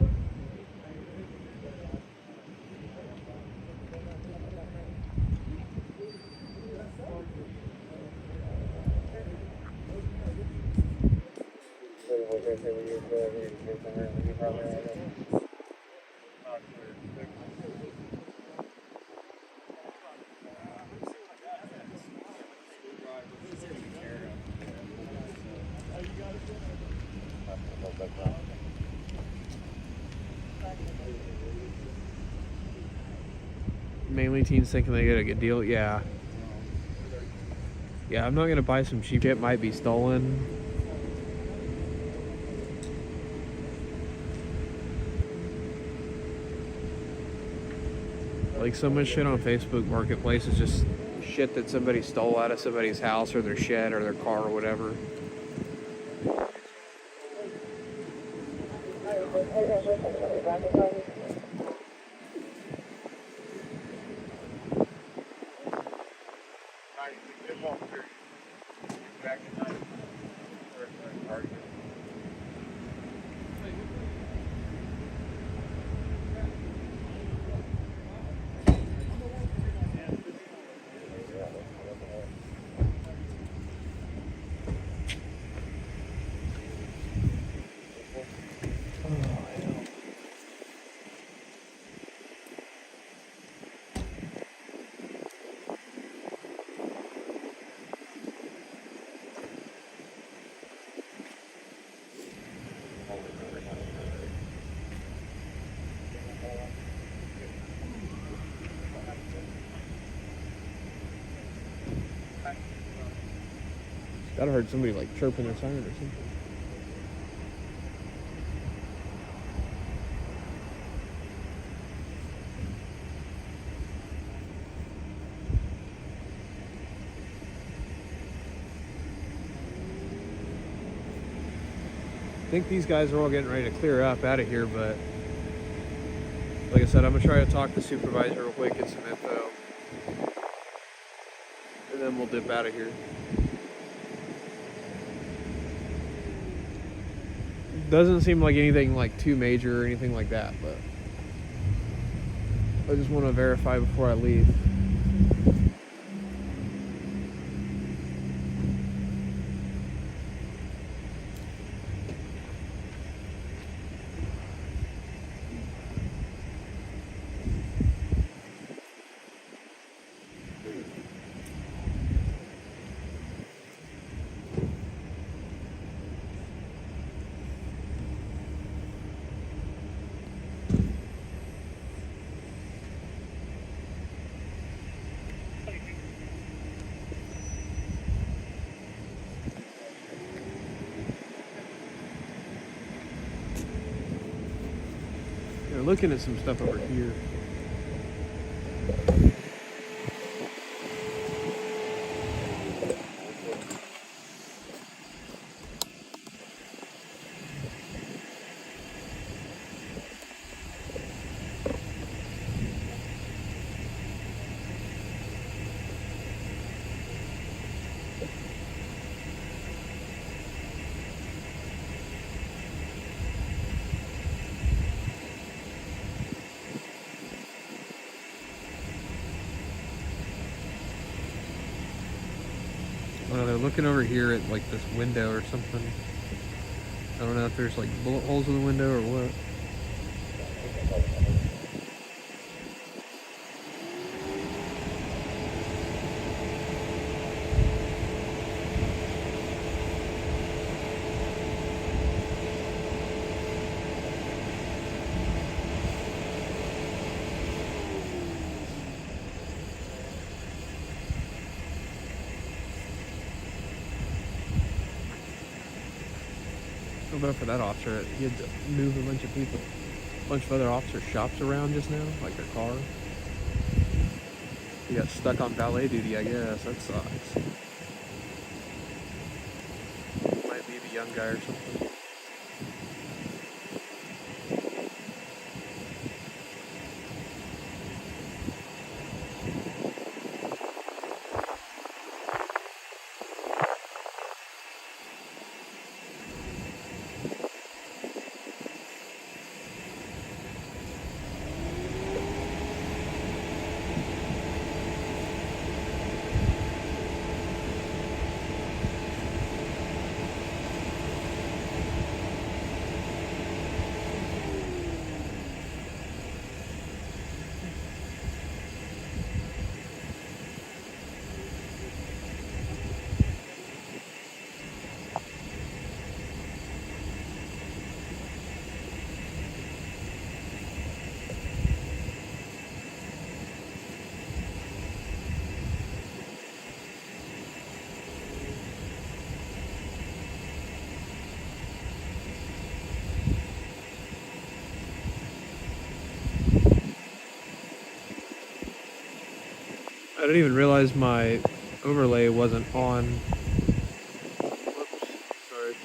Mainly teens thinking they get a good deal. Yeah, I'm not gonna buy some cheap shit. Might be stolen. Like, so much shit on Facebook Marketplace is just shit that somebody stole out of somebody's house or their shed or their car or whatever. Thought I heard somebody like chirping their siren or something. I think these guys are all getting ready to clear up out of here, but like I said, I'm gonna try to talk to the supervisor real quick, get some info, and then we'll dip out of here. Doesn't seem like anything like too major or anything like that, but I just want to verify before I leave. They're looking at some stuff over here. Well, they're looking over here at like this window or something. I don't know if there's like bullet holes in the window or what. I feel bad for that officer. He had to move a bunch of people, a bunch of other officers' shops around just now, like their car. He got stuck on valet duty, I guess. That sucks. Might be a young guy or something. I didn't even realize my overlay wasn't on. Whoops, sorry.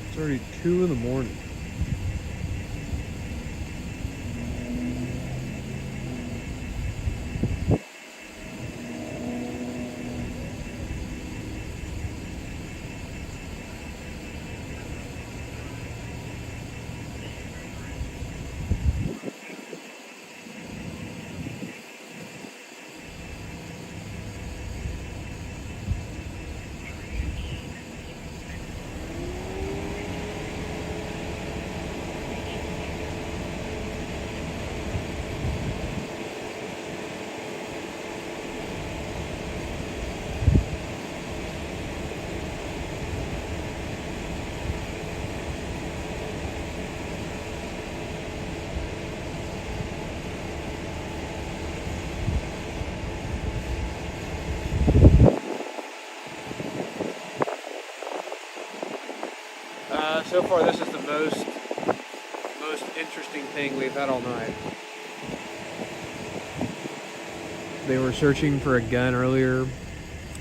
It's already 2 in the morning. So far, this is the most interesting thing we've had all night. They were searching for a gun earlier,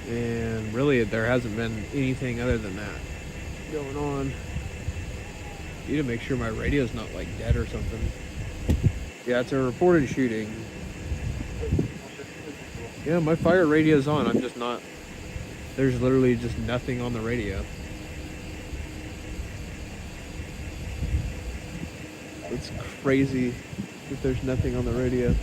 and really there hasn't been anything other than that going on. I need to make sure my radio's not like dead or something. Yeah, it's a reported shooting. Yeah, my fire radio's on. I'm just not. There's literally just nothing on the radio. It's crazy that there's nothing on the radio.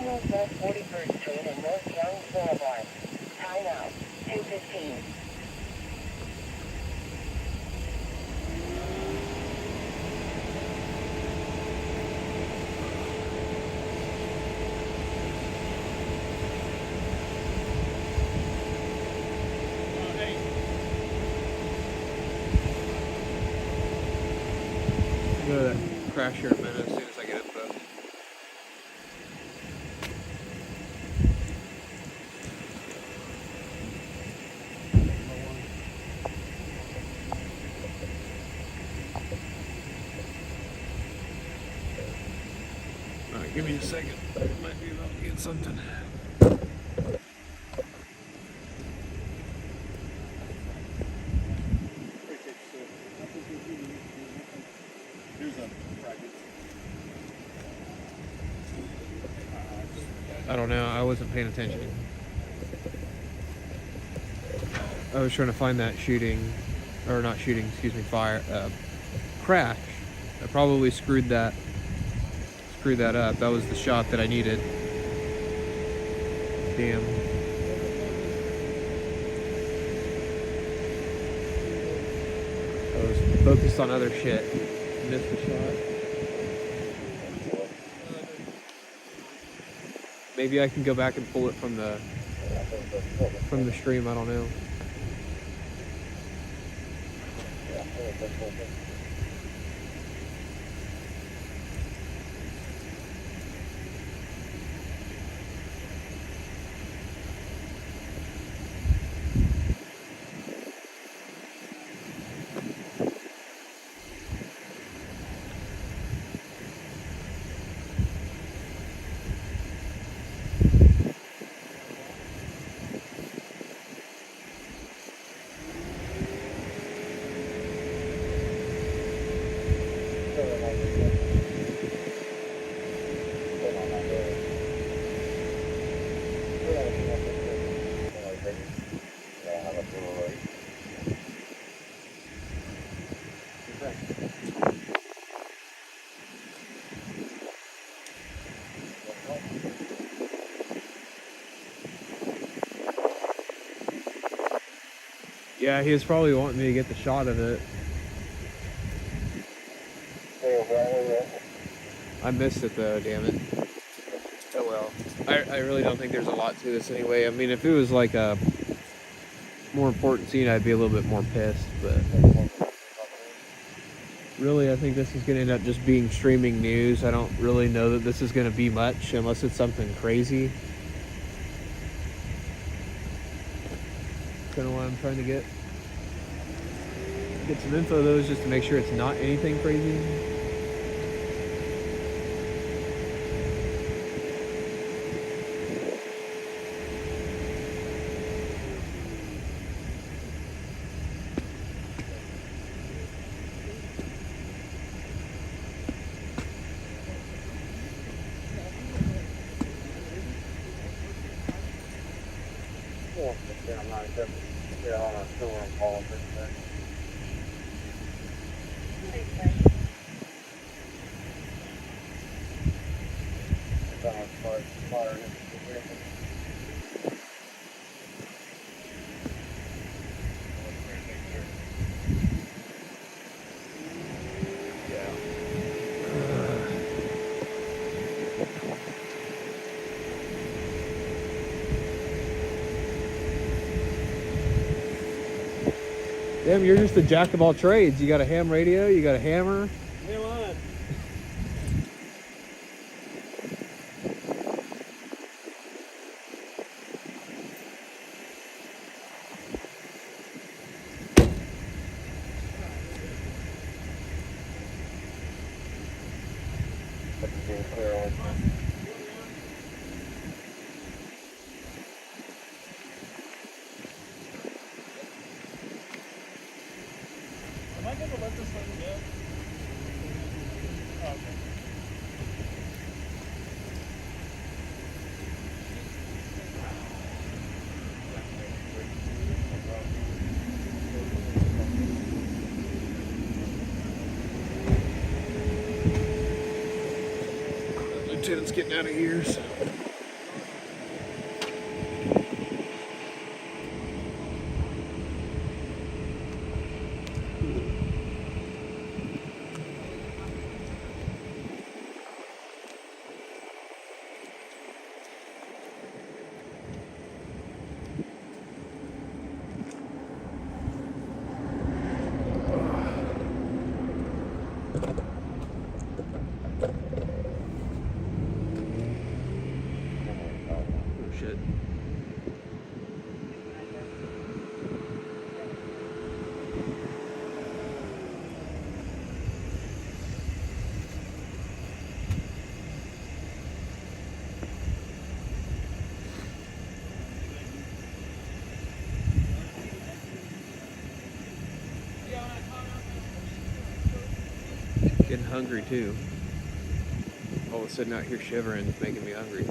Northwest 41st Street and North Young Boulevard. Time out, 2:15. I'm gonna crash here in a minute as soon as I get info. Alright, give me a second. Might be able to get something. I don't know. I wasn't paying attention. I was trying to find that shooting, or not shooting, excuse me, fire, crash. I probably screwed that up. That was the shot that I needed. Damn. I was focused on other shit. Missed the shot. Maybe I can go back and pull it from the stream. I don't know. Yeah, he was probably wanting me to get the shot of it. I missed it though, damn it. Oh well. I really don't think there's a lot to this anyway. I mean, if it was like a more important scene, I'd be a little bit more pissed, but really, I think this is going to end up just being streaming news. I don't really know that this is going to be much unless it's something crazy. Kind of what I'm trying to get some info though, is just to make sure it's not anything crazy. Damn, you're just a jack of all trades. You got a ham radio, you got a hammer. Come on. Am I gonna let this thing go? Oh, okay. Lieutenant's getting out of here. So. Oh shit. Getting hungry too. All of a sudden out here shivering is making me hungry.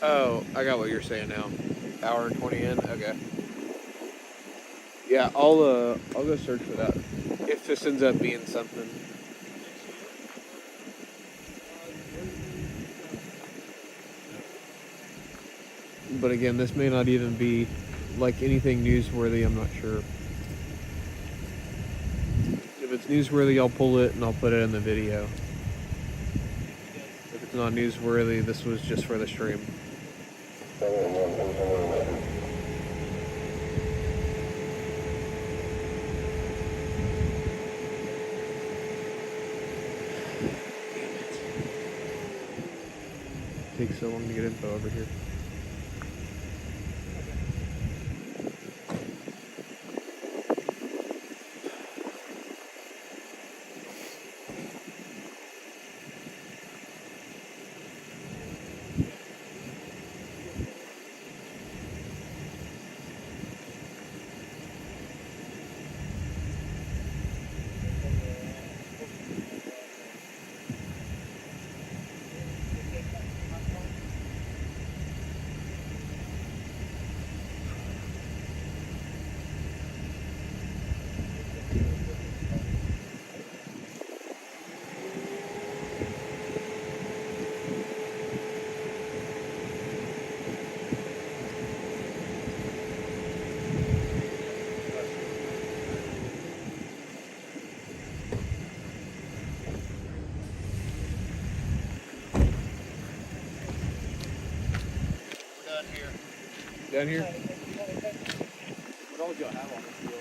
Oh, I got what you're saying now. Hour and 20 in? Okay. Yeah, I'll go search for that. If this ends up being something. But again, this may not even be like anything newsworthy, I'm not sure. If it's newsworthy, I'll pull it and I'll put it in the video. If it's not newsworthy, this was just for the stream. Takes so long to get info over here. Down here? What all did y'all have on this deal?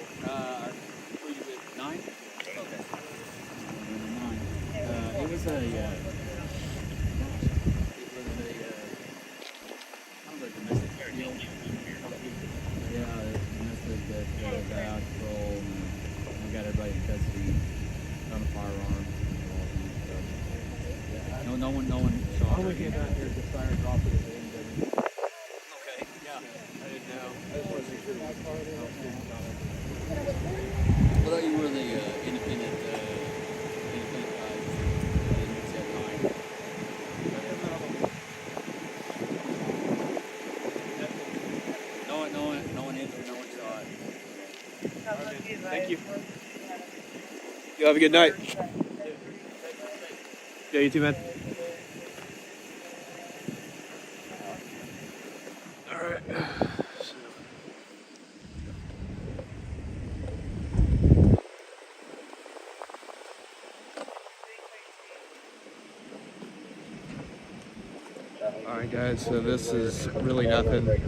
What is it, 9? Okay. 9. It was a, kind of a domestic deal. Yeah, domestic that got out of control, and we got everybody in custody, on a firearm. So, no one saw I only came down here to fire drop it at the end of it. Yeah. I didn't know. I just wanted to make sure it was I thought you were the independent guys. I didn't say 9. No one entered, no one saw it. Thank you. You have a good night. Yeah, you too, man. Alright. Alright guys, so this is really nothing. It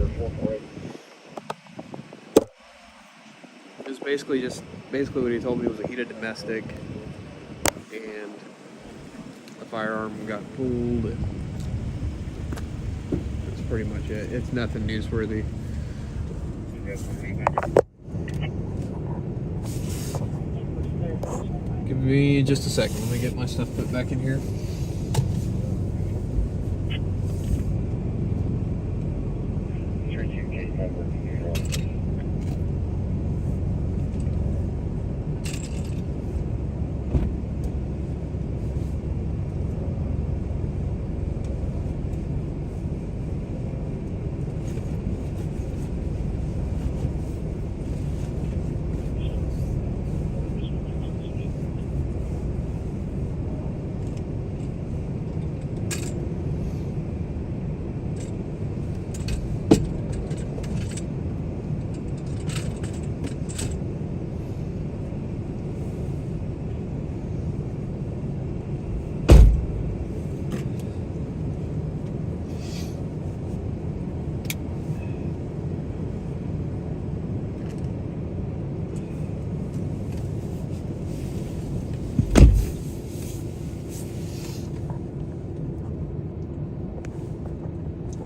was basically what he told me was a heated domestic, and the firearm got pulled, and that's pretty much it. It's nothing newsworthy. Give me just a second. Let me get my stuff put back in here.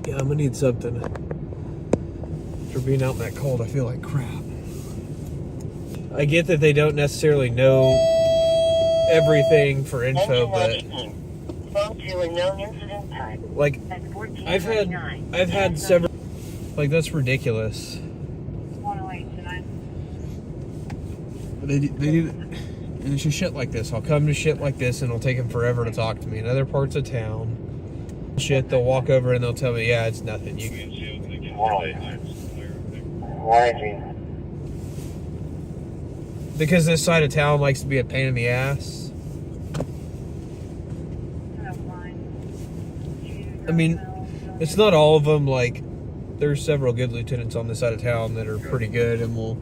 Yeah, I'm gonna need something. After being out in that cold, I feel like crap. I get that they don't necessarily know everything for info, but like I've had several. Like that's ridiculous. They do, and it's just shit like this. I'll come to shit like this, and it'll take them forever to talk to me. In other parts of town, shit, they'll walk over and they'll tell me, yeah, it's nothing. You can. Why? Because this side of town likes to be a pain in the ass. I mean, it's not all of them. Like, there's several good lieutenants on this side of town that are pretty good, and will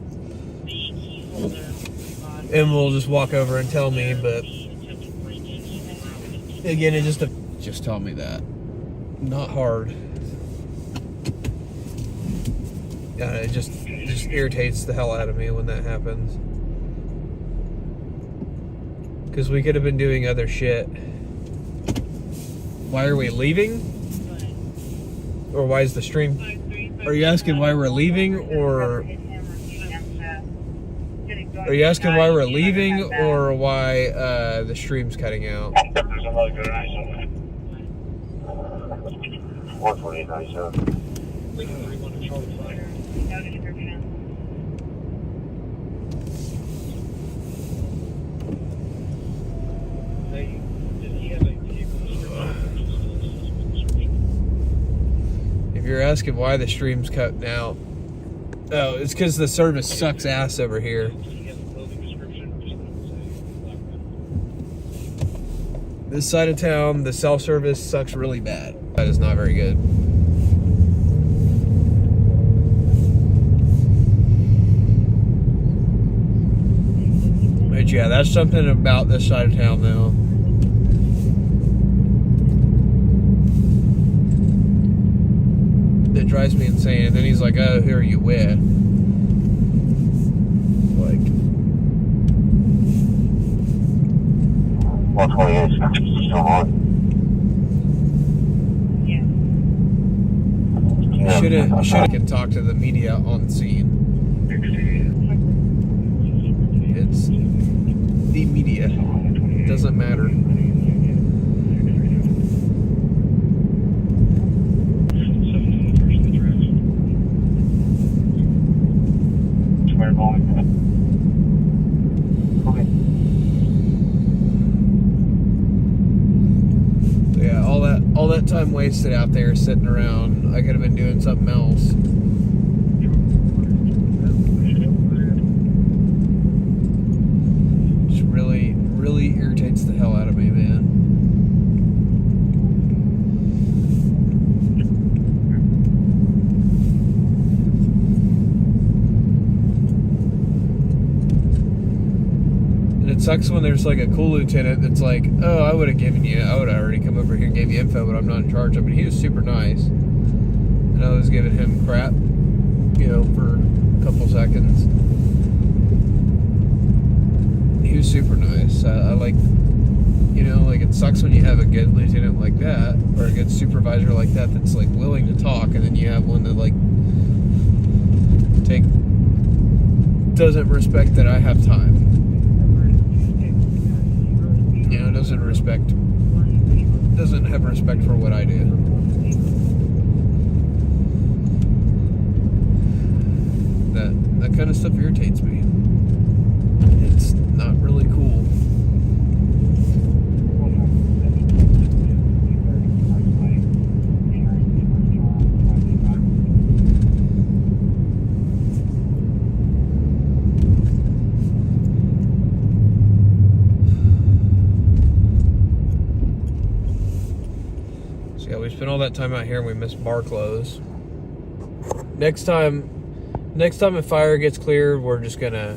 just walk over and tell me. But again, it just tell me that. Not hard. Yeah, it just irritates the hell out of me when that happens. Because we could have been doing other shit. Why are we leaving? Or why is the stream... Are you asking why we're leaving, or... Are you asking why we're leaving, or why the stream's cutting out? There's another good ice on there. 129, so. If you're asking why the stream's cutting out, oh, it's because the service sucks ass over here. This side of town, the cell service sucks really bad. That is not very good. But yeah, that's something about this side of town now. That drives me insane. And then he's like, oh, who are you with? Like... 128 still on. Should can talk to the media on scene. It's the media. It doesn't matter. Yeah, all that time wasted out there sitting around, I could have been doing something else. Just really irritates the hell out of me, man. And it sucks when there's like a cool lieutenant that's like, oh, I would have already come over here and gave the info, but I'm not in charge. I mean, he was super nice. And I was giving him crap, you know, for a couple seconds. He was super nice. I like, you know, like it sucks when you have a good lieutenant like that, or a good supervisor like that that's like willing to talk, and then you have one that like doesn't respect that I have time. You know, doesn't have respect for what I do. That kind of stuff irritates me. It's not really cool. So yeah, we spent all that time out here and we missed bar close. Next time if fire gets cleared, we're just gonna.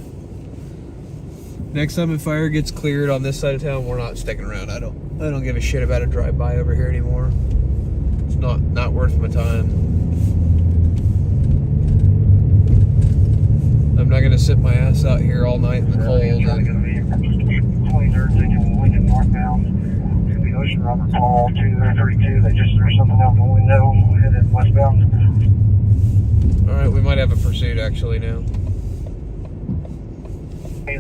Next time if fire gets cleared on this side of town, we're not sticking around. I don't give a shit about a drive-by over here anymore. It's not worth my time. I'm not gonna sit my ass out here all night in the cold. Ocean Robert Fall 232. They just threw something out the window headed westbound. Alright, we might have a pursuit actually now.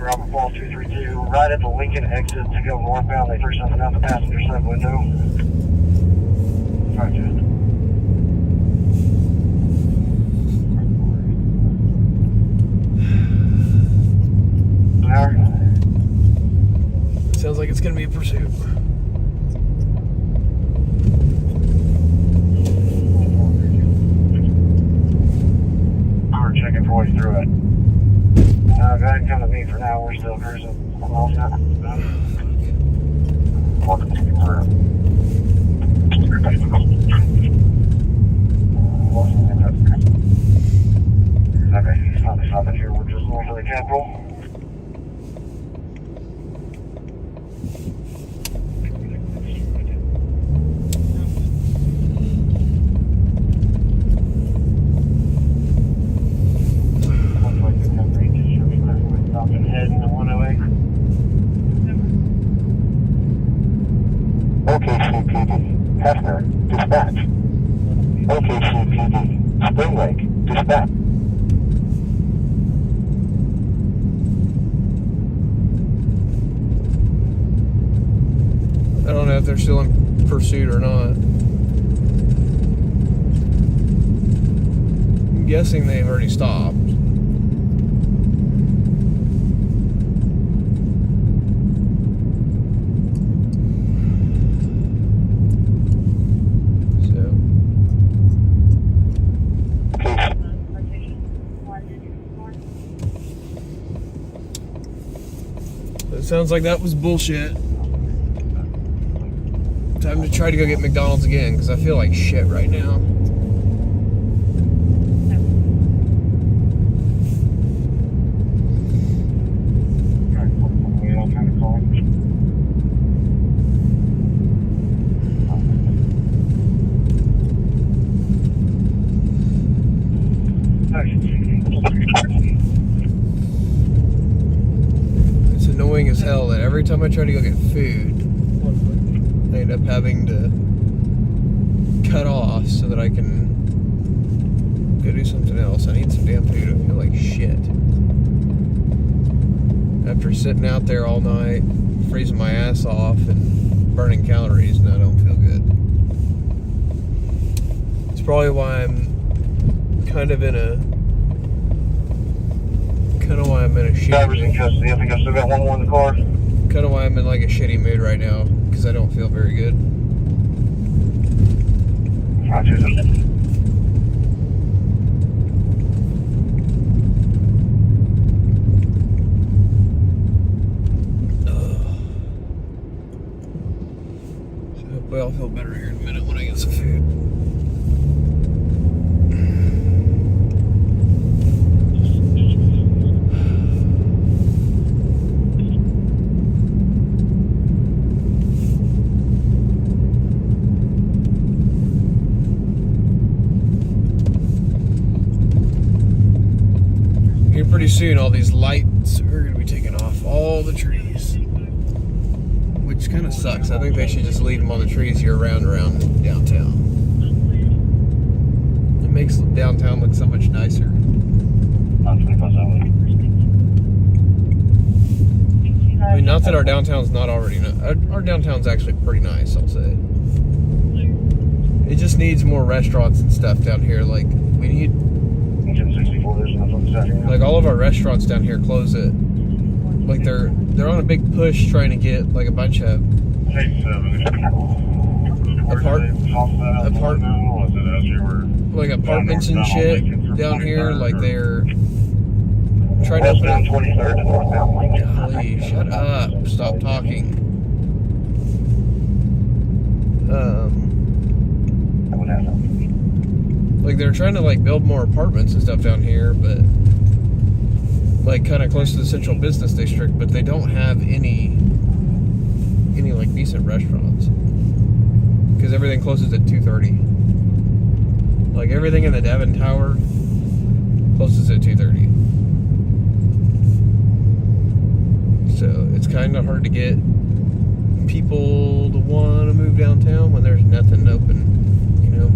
Robert Fall 232, right at the Lincoln exit to go northbound. They threw something out the passenger side window. Roger. Sounds like it's gonna be a pursuit. We're checking for you through it. Go ahead and come to me for now. We're still cruising. Okay, stop it here. We're just north of the Capitol. OKCPD, Hefner, dispatch. OKCPD, Spring Lake, dispatch. I don't know if they're still in pursuit or not. I'm guessing they've already stopped. It sounds like that was bullshit. Time to try to go get McDonald's again, because I feel like shit right now. It's annoying as hell that every time I try to go get food, I end up having to cut off so that I can go do something else. I need some damn food. I feel like shit. After sitting out there all night, freezing my ass off and burning calories, and I don't feel good. It's probably why I'm kind of in a shitty Drivers in custody. I think I still got one more in the car. kind of why I'm in like a shitty mood right now, because I don't feel very good. Roger. So hopefully I'll feel better here in a minute when I get some food. pretty soon all these lights are going to be taking off all the trees, which kind of sucks. I think they should just leave them on the trees year round around downtown. It makes downtown look so much nicer. I mean, not that our downtown's not already. Our downtown's actually pretty nice, I'll say. It just needs more restaurants and stuff down here. Like we need, like all of our restaurants down here close it. Like they're on a big push trying to get like a bunch of apartments and shit down here. Like they're trying to open up. Golly, shut up! Stop talking. Like they're trying to like build more apartments and stuff down here, but like kind of close to the central business district, but they don't have any like decent restaurants because everything closes at 2:30. Like everything in the Devon Tower closes at 2:30. So it's kind of hard to get people to want to move downtown when there's nothing open, you know.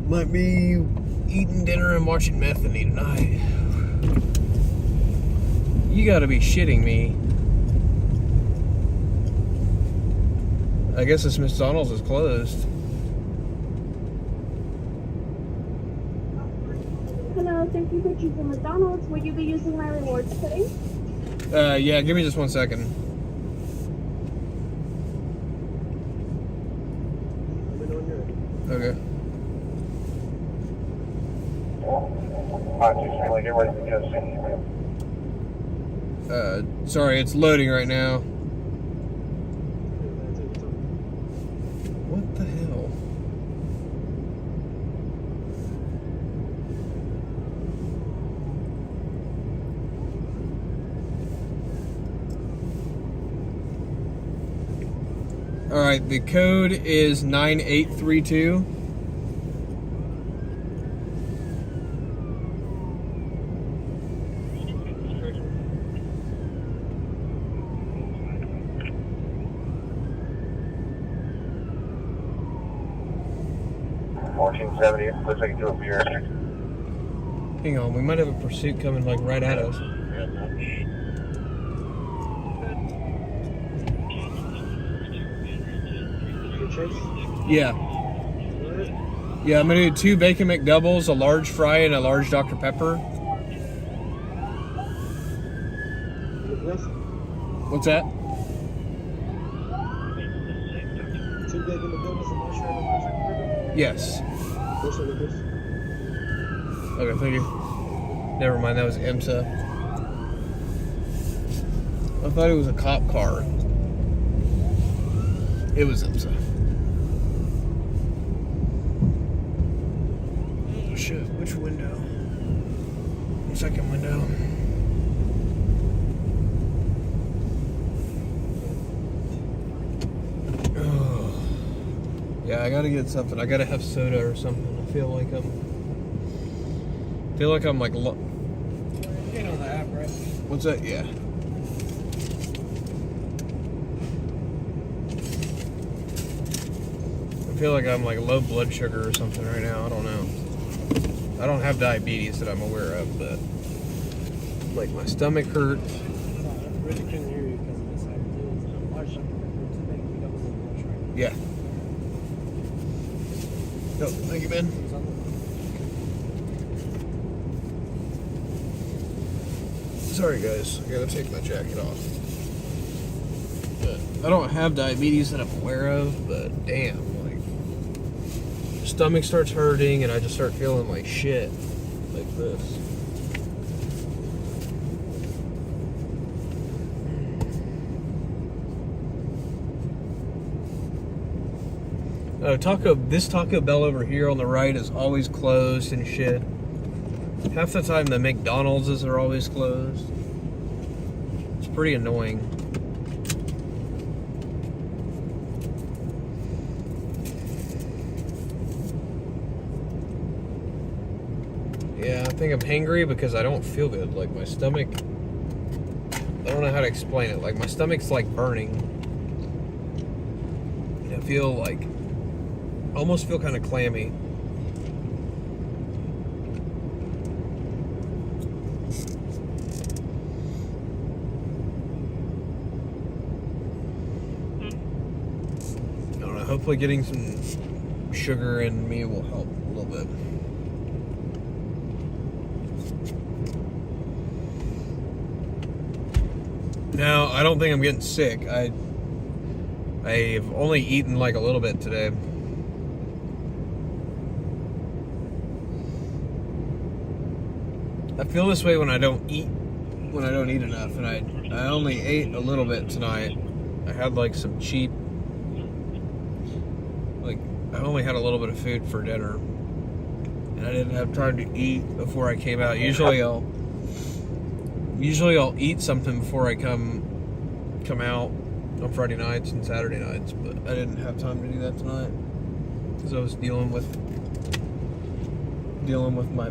Might be eating dinner and watching Methany tonight. You gotta be shitting me. I guess this McDonald's is closed. Hello, thank you for choosing McDonald's. Will you be using my rewards today? Yeah, give me just 1 second. Okay. Sorry, it's loading right now. What the hell? Alright, the code is 9832. Looks like you do a beer. Hang on, we might have a pursuit coming like right at us. Yeah. Yeah, I'm gonna do 2 bacon McDoubles, a large fry, and a large Dr. Pepper. What's that? 2 bacon McDoubles, a large fry, and a large Dr. Pepper? Yes. Okay, thank you. Never mind, that was IMSA. I thought it was a cop car. It was IMSA. Oh shit, which window? Second window. Oh. Yeah, I gotta get something. I gotta have soda or something. I feel like I'm like You know the app, right? What's that? Yeah. I feel like I'm like low blood sugar or something right now. I don't know. I don't have diabetes that I'm aware of, but like my stomach hurts. I really couldn't hear you because of this app. Large Dr. Pepper, 2 bacon McDoubles, and a large fry. Yeah. Oh, thank you, man. Sorry, guys. I gotta take my jacket off. But I don't have diabetes that I'm aware of, but damn, like, stomach starts hurting and I just start feeling like shit. Like this. This Taco Bell over here on the right is always closed and shit. Half the time the McDonald's are always closed. It's pretty annoying. think I'm hangry because I don't feel good. Like my stomach, I don't know how to explain it. Like my stomach's like burning. I feel like, almost feel kind of clammy. I don't know, hopefully getting some sugar in me will help a little bit. No, I don't think I'm getting sick. I've only eaten like a little bit today. I feel this way when I don't eat enough, and I only ate a little bit tonight. I had like some cheap, like I only had a little bit of food for dinner, and I didn't have time to eat before I came out. Usually I'll eat something before I come out on Friday nights and Saturday nights, but I didn't have time to do that tonight because I was dealing with my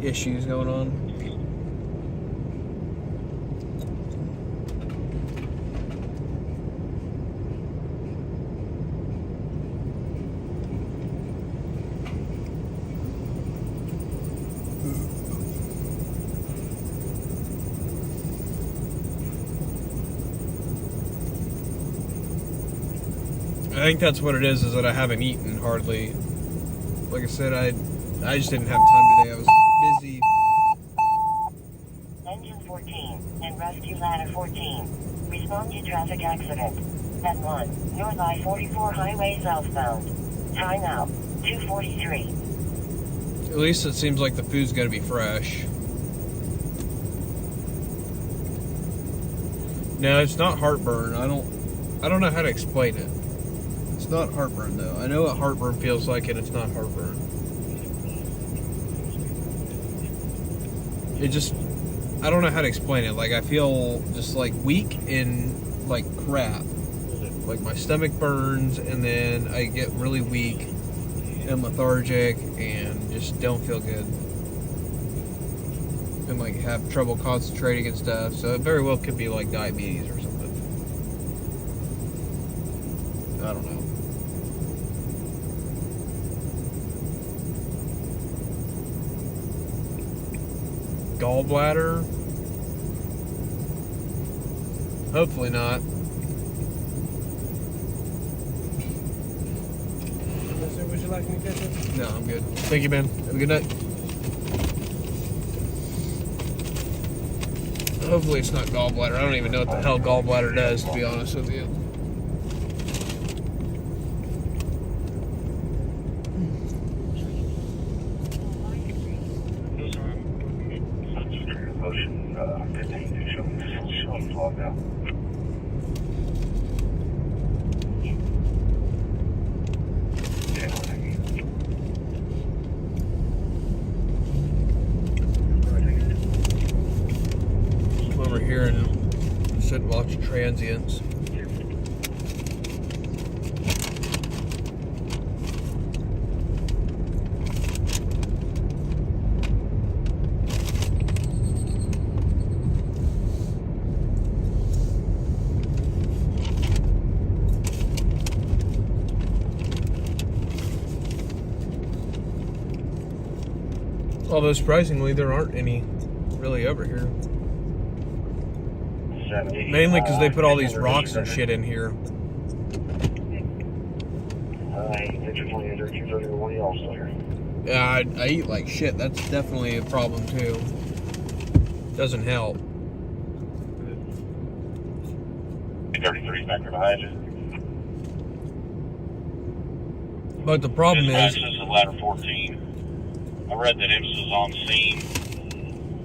issues going on. I think that's what it is that I haven't eaten hardly. Like I said, I just didn't have time today. I was busy. Engine 14 and rescue ladder 14. Respond to traffic accident. At 1, North I-44 Highway southbound. Time out, 2:43. At least it seems like the food's gonna be fresh. No, it's not heartburn. I don't know how to explain it. It's not heartburn though. I know what heartburn feels like, and it's not heartburn. It just, I don't know how to explain it. Like I feel just like weak and like crap. Like my stomach burns, and then I get really weak and lethargic and just don't feel good. And like have trouble concentrating and stuff. So it very well could be like diabetes or something. I don't know. Gallbladder? Hopefully not. Sir, would you like me to catch up? No, I'm good. Thank you, man. Have a good night. Hopefully it's not gallbladder. I don't even know what the hell gallbladder does, to be honest with you. Motion 15 showing log out. Over here and sit and watch transients. Although surprisingly, there aren't any really over here. Mainly because they put all these rocks and shit in here. Yeah, I eat like shit. That's definitely a problem too. Doesn't help. 33 back behind you. But the problem is, This is ladder 14. I read that IMSA is on scene.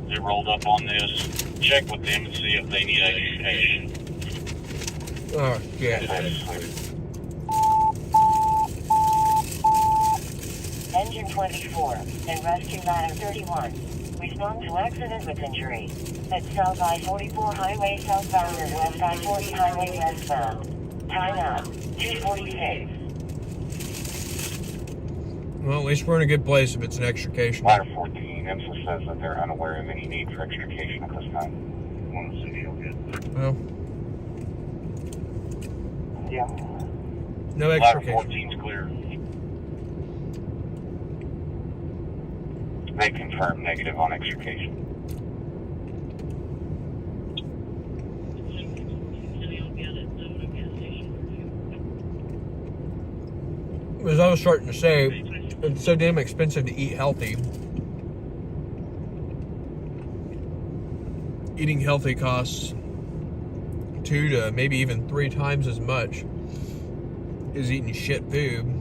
They rolled up on this. Check with them and see if they need education. oh shit. Engine 24 and rescue ladder 31. Respond to accident with injury. At South I-44 Highway southbound and West I-40 Highway westbound. Time out, 2:46. Well, at least we're in a good place if it's an extrication. Ladder 14, NIMSA says that they're unaware of any need for extrication at this time. Want to see you Well, Yeah. no Ladder extrication. 14's clear. They confirm negative on extrication. As I was starting to say, it's so damn expensive to eat healthy. Eating healthy costs 2 to maybe even 3 times as much as eating shit food.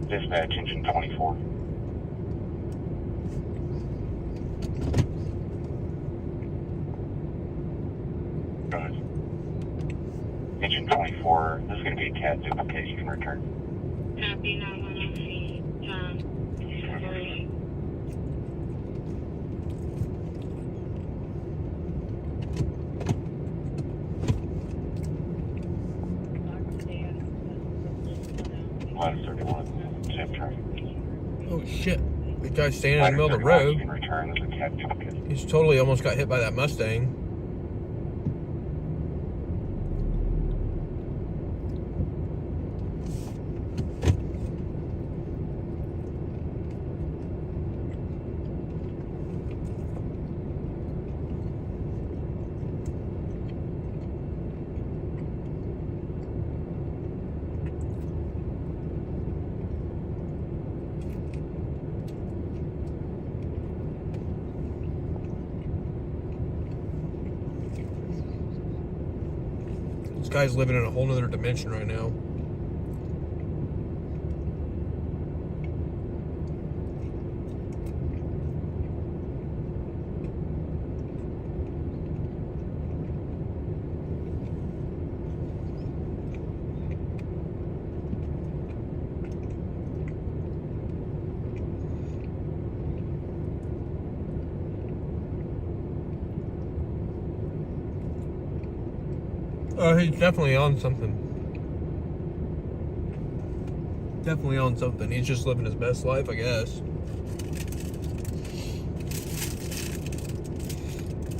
Dispatch engine 24. Go ahead. Engine 24, this is going to be a CAD duplicate. You can return. Copy, not on our feet. Ladder 31, safe traffic. Oh shit. The guy's standing in the middle of the 31, road. You can return as a CAD duplicate. He's totally almost got hit by that Mustang. This guy's living in a whole nother dimension right now. Oh, he's definitely on something. Definitely on something. He's just living his best life, I guess.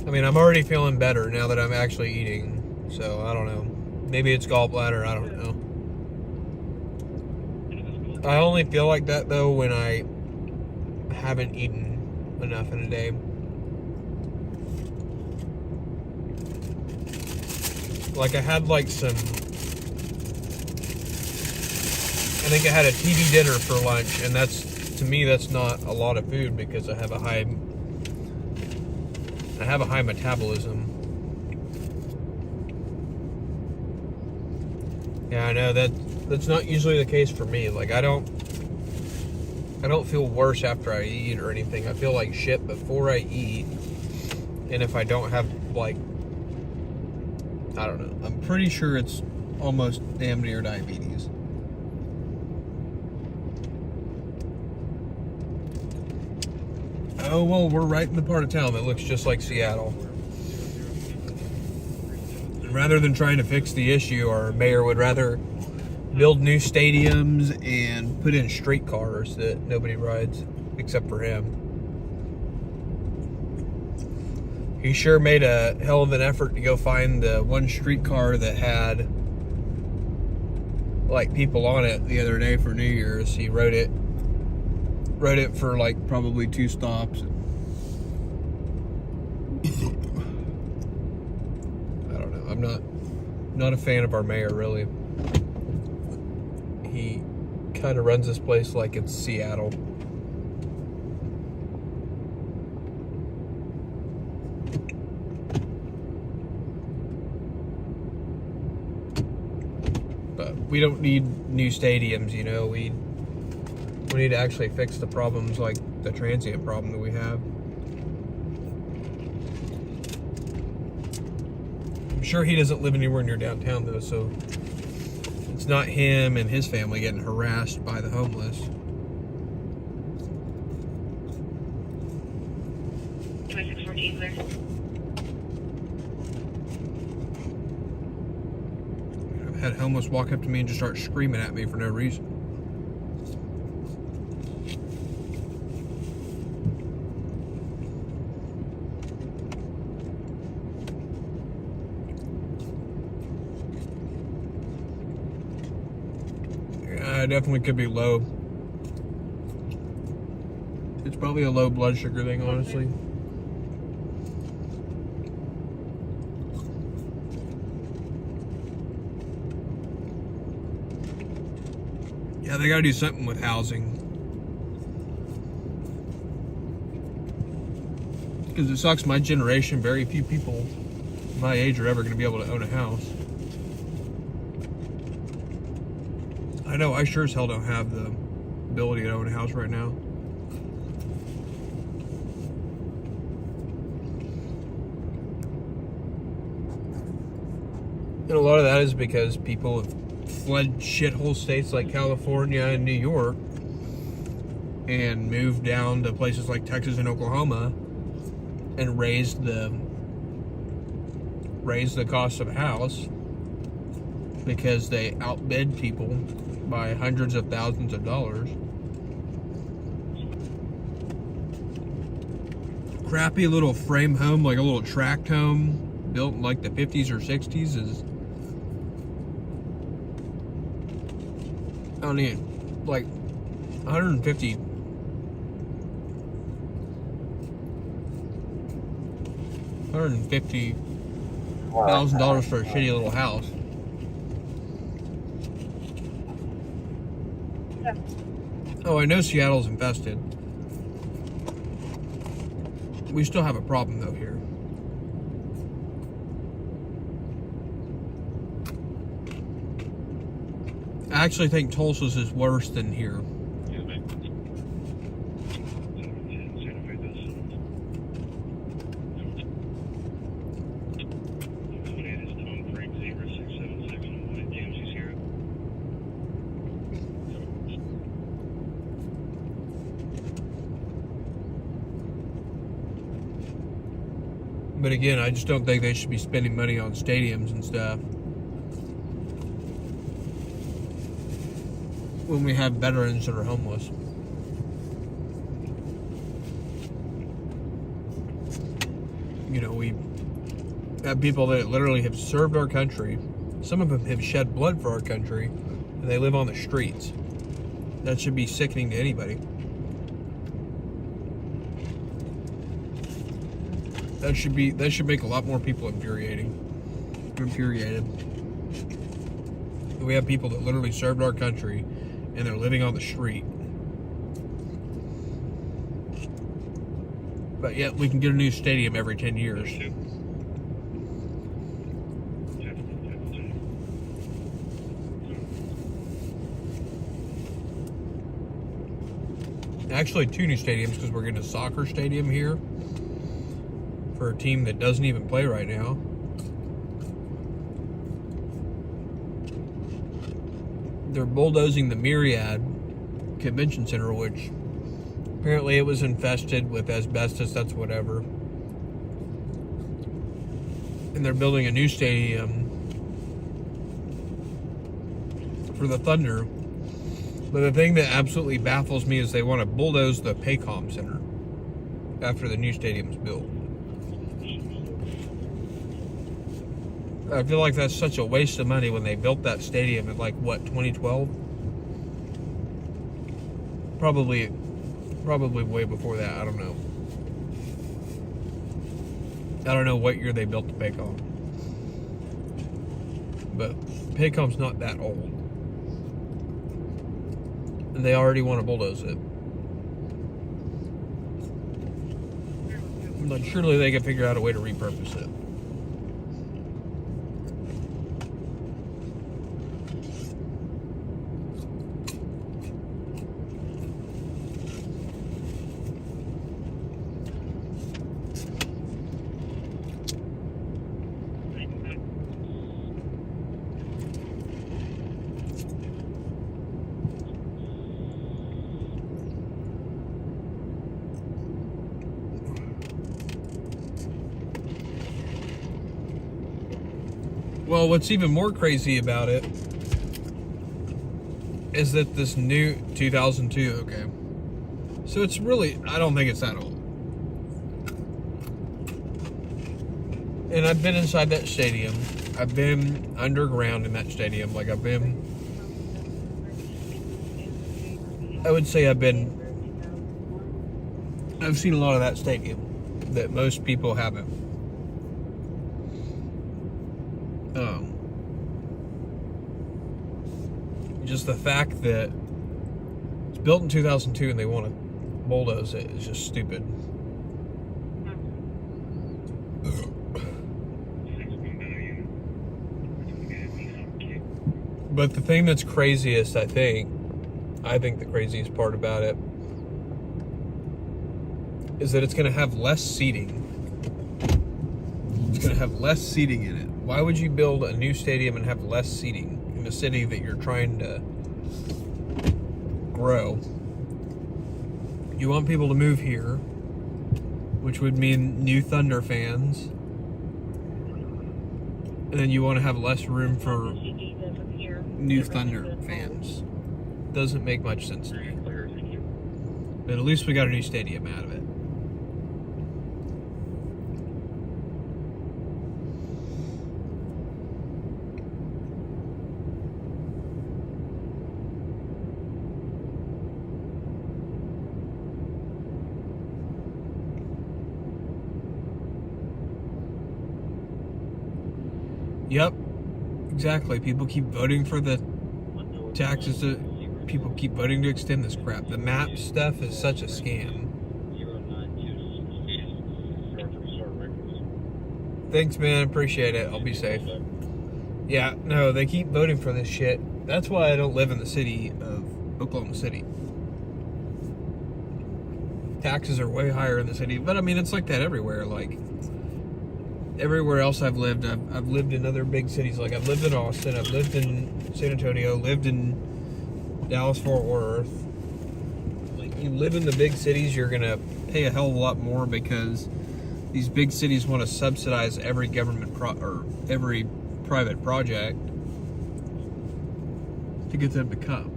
I mean, I'm already feeling better now that I'm actually eating. So, I don't know. Maybe it's gallbladder, I don't know. I only feel like that, though, when I haven't eaten enough in a day. Like, I had, like, some... I think I had a TV dinner for lunch, and that's, to me, that's not a lot of food because I have a high metabolism. Yeah, I know that's not usually the case for me. Like, I don't feel worse after I eat or anything. I feel like shit before I eat. And if I don't have, like, I don't know. I'm pretty sure it's almost damn near diabetes. Oh, well, we're right in the part of town that looks just like Seattle. And rather than trying to fix the issue, our mayor would rather build new stadiums and put in streetcars that nobody rides except for him. He sure made a hell of an effort to go find the one streetcar that had like people on it the other day for New Year's. He rode it for like probably 2 stops. I don't know. I'm not a fan of our mayor, really. He kind of runs this place like it's Seattle. But we don't need new stadiums, you know. We need to actually fix the problems like the transient problem that we have. I'm sure he doesn't live anywhere near downtown though, so it's not him and his family getting harassed by the homeless. had homeless walk up to me and just start screaming at me for no reason. Yeah, it definitely could be low. It's probably a low blood sugar thing, honestly. Yeah, they gotta do something with housing. Because it sucks, my generation, very few people my age are ever gonna be able to own a house. I know I sure as hell don't have the ability to own a house right now. And a lot of that is because people have fled shithole states like California and New York and moved down to places like Texas and Oklahoma and raised the cost of a house because they outbid people by hundreds of thousands of dollars. Crappy little frame home, like a little tract home built in like the 50s or 60s is, I don't need like $150,000 for a shitty little house. Oh, I know Seattle's infested. We still have a problem though here. I actually think Tulsa's is worse than here. But again, I just don't think they should be spending money on stadiums and stuff when we have veterans that are homeless. You know, we have people that literally have served our country. Some of them have shed blood for our country, and they live on the streets. That should be sickening to anybody. That should make a lot more people infuriated. We have people that literally served our country and they're living on the street. But yet we can get a new stadium every 10 years. Actually, 2 new stadiums because we're getting a soccer stadium here for a team that doesn't even play right now. They're bulldozing the Myriad Convention Center, which apparently it was infested with asbestos, that's whatever. And they're building a new stadium for the Thunder. But the thing that absolutely baffles me is they want to bulldoze the Paycom Center after the new stadium's built. I feel like that's such a waste of money when they built that stadium in like, what, 2012? Probably way before that, I don't know. I don't know what year they built the Paycom. But Paycom's not that old. And they already want to bulldoze it. Like, surely they can figure out a way to repurpose it. Well, what's even more crazy about it is that this new 2002, okay. So it's really, I don't think it's that old. And I've been inside that stadium. I've been underground in that stadium. Like I would say I've seen a lot of that stadium that most people haven't. Just the fact that it's built in 2002 and they want to bulldoze it is just stupid. But the thing that's craziest, I think the craziest part about it is that it's going to have less seating. It's going to have less seating in it. Why would you build a new stadium and have less seating in a city that you're trying to grow? You want people to move here, which would mean new Thunder fans. And then you want to have less room for new Thunder fans. Doesn't make much sense to me. But at least we got a new stadium out of it. Yep, exactly. People keep voting for the taxes. People keep voting to extend this crap. The map stuff is such a scam. Thanks, man. Appreciate it. I'll be safe. Yeah, no, they keep voting for this shit. That's why I don't live in the city of Oklahoma City. Taxes are way higher in the city, but I mean, it's like that everywhere. Like, everywhere else I've lived in other big cities. Like, I've lived in Austin, I've lived in San Antonio, lived in Dallas, Fort Worth. Like, you live in the big cities, you're gonna pay a hell of a lot more because these big cities want to subsidize every government or every private project to get them to come.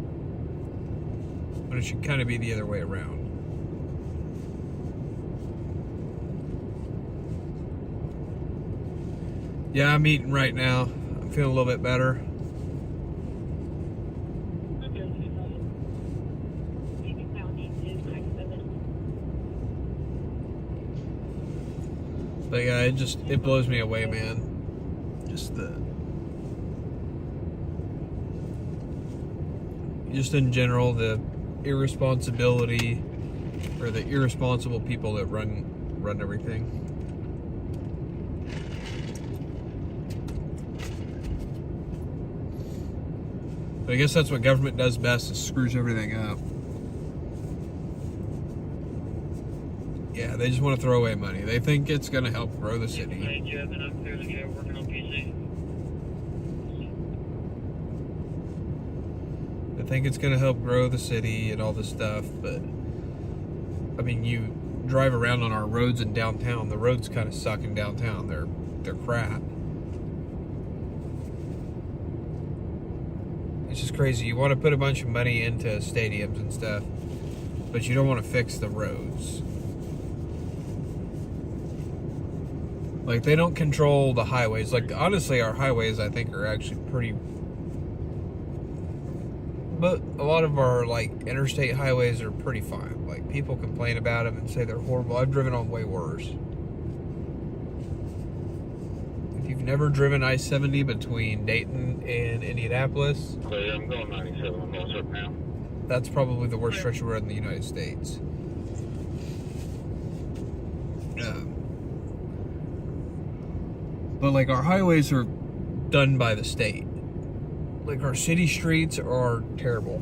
But it should kind of be the other way around. Yeah, I'm eating right now. I'm feeling a little bit better. But yeah, it blows me away, man. Just in general, the irresponsibility or the irresponsible people that run everything. But I guess that's what government does best, is screws everything up. Yeah, they just want to throw away money. They think it's going to help grow the city. They think it's going to help grow the city and all this stuff, but I mean, you drive around on our roads in downtown. The roads kind of suck in downtown. They're crap. It's just crazy. You want to put a bunch of money into stadiums and stuff, but you don't want to fix the roads. Like, they don't control the highways. Like, honestly, our highways, I think, are actually pretty... But a lot of our, like, interstate highways are pretty fine. Like, people complain about them and say they're horrible. I've driven on way worse. If you've never driven I-70 between Dayton and Indianapolis... I'm going 97 on those right now. That's probably the worst stretch of road in the United States. But, like, our highways are done by the state. Like, our city streets are terrible.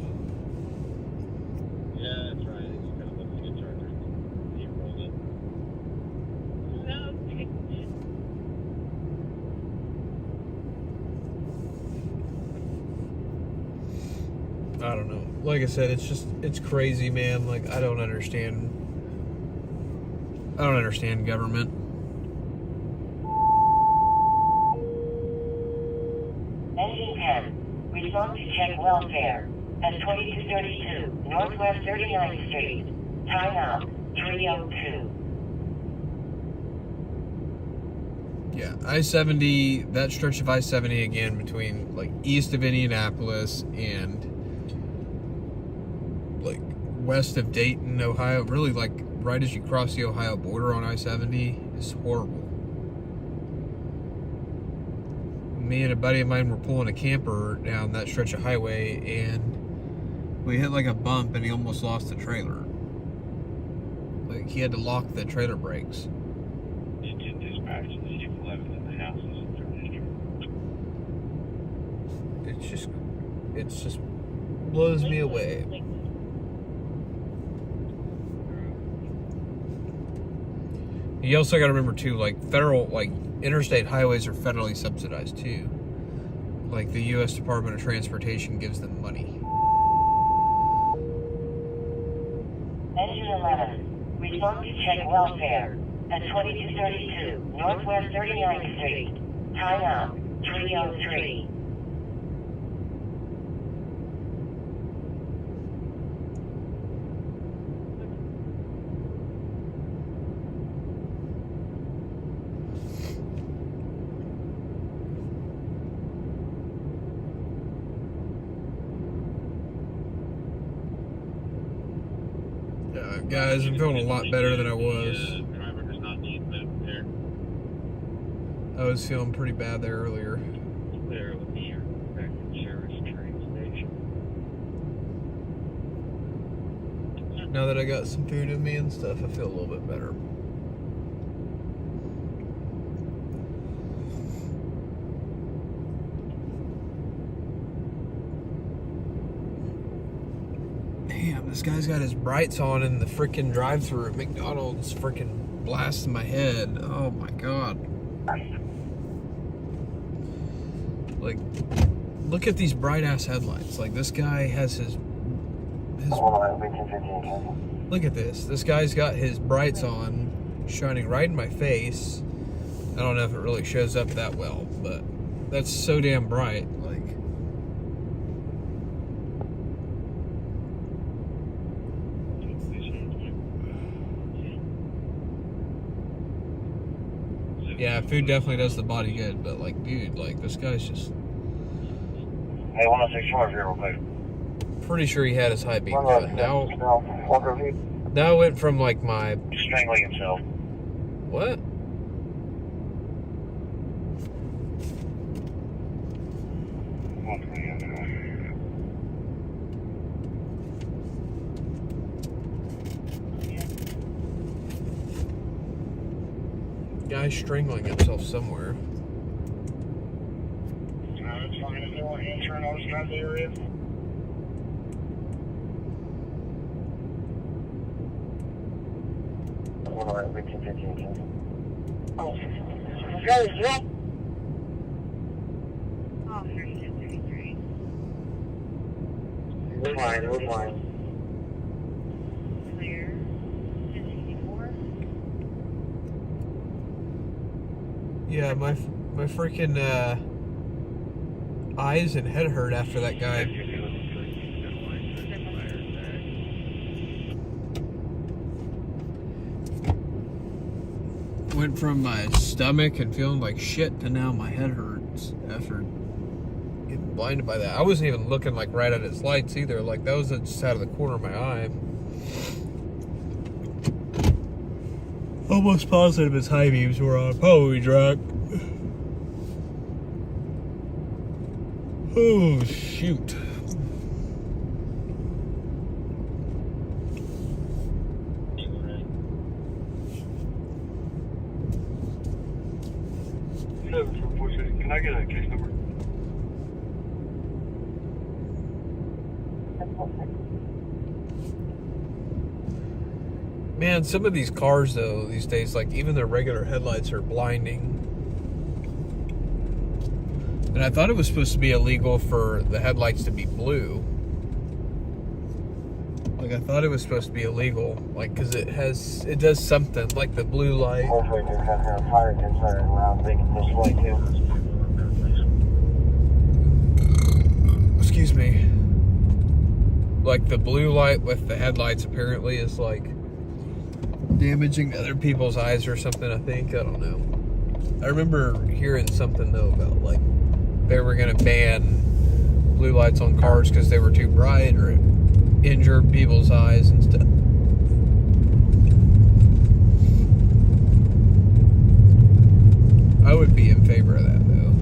Yeah, that's right. It's kind of looking at charger. He rolled it. I don't know. Like I said, it's crazy, man. Like, I don't understand government. 10. Respond to check welfare. At 2232 Northwest 39th Street. Time out. 302. Yeah, I-70, that stretch of I-70 again between like east of Indianapolis and like west of Dayton, Ohio, really like right as you cross the Ohio border on I-70 is horrible. Me and a buddy of mine were pulling a camper down that stretch of highway and we hit like a bump and he almost lost the trailer. Like he had to lock the trailer brakes. You did dispatch and see if 11 in the house is It's just blows me away. You also got to remember too, like federal, like interstate highways are federally subsidized too. Like the U.S. Department of Transportation gives them money. Engine 11. Respond to check welfare. At 2232 Northwest 39th Street. Time out. 303. Guys, I'm feeling a lot better than I was. Driver does not need moved there. I was feeling pretty bad there earlier. There with the sheriff's train station. Now that I got some food in me and stuff, I feel a little bit better. Damn, this guy's got his brights on in the freaking drive-thru at McDonald's, freaking blasting my head. Oh my god. Like, look at these bright-ass headlights. Like, this guy has his look at this. This guy's got his brights on, shining right in my face. I don't know if it really shows up that well, but that's so damn bright. Like, yeah, food definitely does the body good, but like, dude, like, this guy's just... Hey, 106 here real quick. Pretty sure he had his high beam cut. Now it went from like my... Strangling himself. What? Guy's strangling himself somewhere. It's fine. Is there one answering all this kind of area? Oh, We're fine, we're fine. clear. 1064. Yeah, my freaking eyes and head hurt after that guy. Went from my stomach and feeling like shit to now my head hurts after getting blinded by that. I wasn't even looking like right at his lights either. Like, that was just out of the corner of my eye. Almost positive his high beams were on. Probably drunk. Oh, shoot. Can I get a case number? Man, some of these cars, though, these days, like, even their regular headlights are blinding. And I thought it was supposed to be illegal for the headlights to be blue. Like, I thought it was supposed to be illegal, like, because it does something, like the blue light. Hopefully they've got their fire concerns around thinking this way too. like the blue light with the headlights apparently is like damaging other people's eyes or something, I think. I don't know. I remember hearing something though about like they were gonna ban blue lights on cars because they were too bright or it injured people's eyes and stuff. I would be in favor of that though.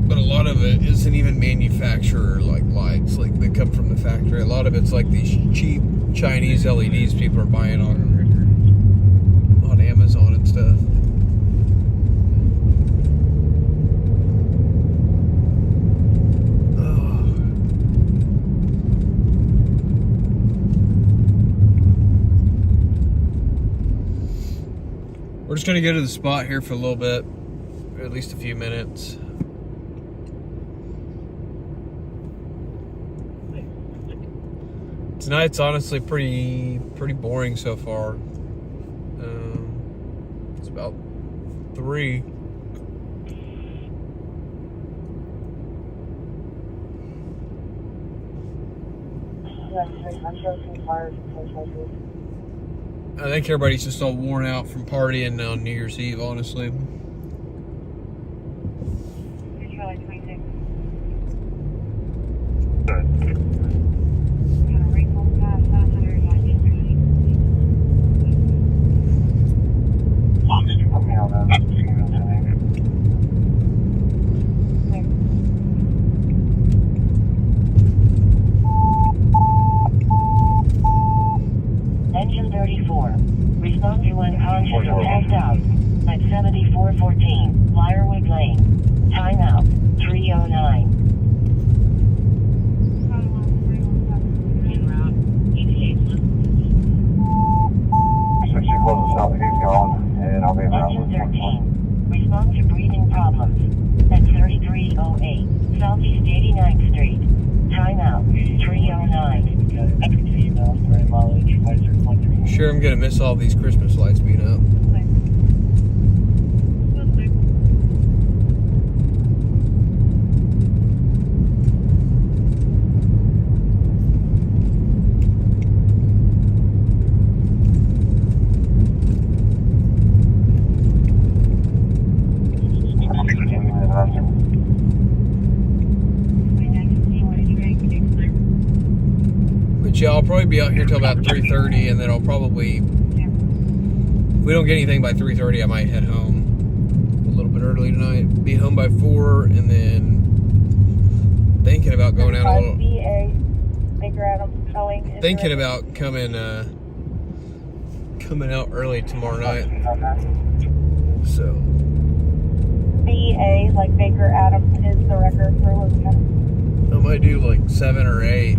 But a lot of it isn't even manufacturer like lights, like they come from the factory. A lot of it's like these cheap Chinese LEDs people are buying on Amazon and stuff. We're just gonna go to the spot here for a little bit, or at least a few minutes. Tonight's honestly pretty boring so far. It's about 3. I think everybody's just all worn out from partying on New Year's Eve, honestly. Engine 34. Respond to unconscious or passed out at 7414 Lyrewood Lane. Timeout 309. Switching closest out, he's gone, and I'll be around. Engine 13. Respond to breathing problems at 3308 Southeast 89th Street. Timeout 309. Sure, I'm gonna miss all these Christmas lights being up. But yeah, I'll probably be out here till about 3:30, and then I'll probably, if we don't get anything by 3:30, I might head home a little bit early tonight. Be home by 4, and then thinking about going out a little. Thinking about coming out early tomorrow night. So. BA, like Baker Adams, is the record for Lewis County. I might do like 7 or 8.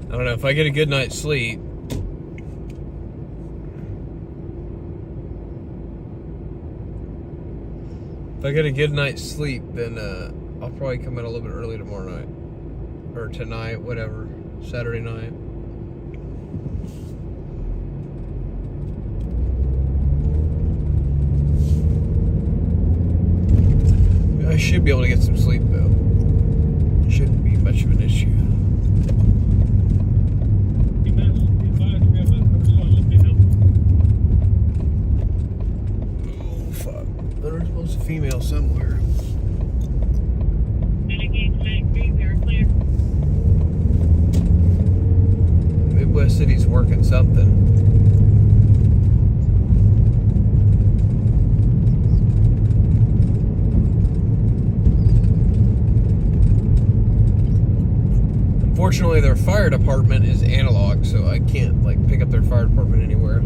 I don't know, if I get a good night's sleep, then I'll probably come in a little bit early tomorrow night. Or tonight, whatever. Saturday night. I should be able to get some sleep though. Shouldn't be much of an issue. Oh fuck. There's supposed to be a female somewhere. Midwest City's working something. Unfortunately, their fire department is analog, so I can't like pick up their fire department anywhere.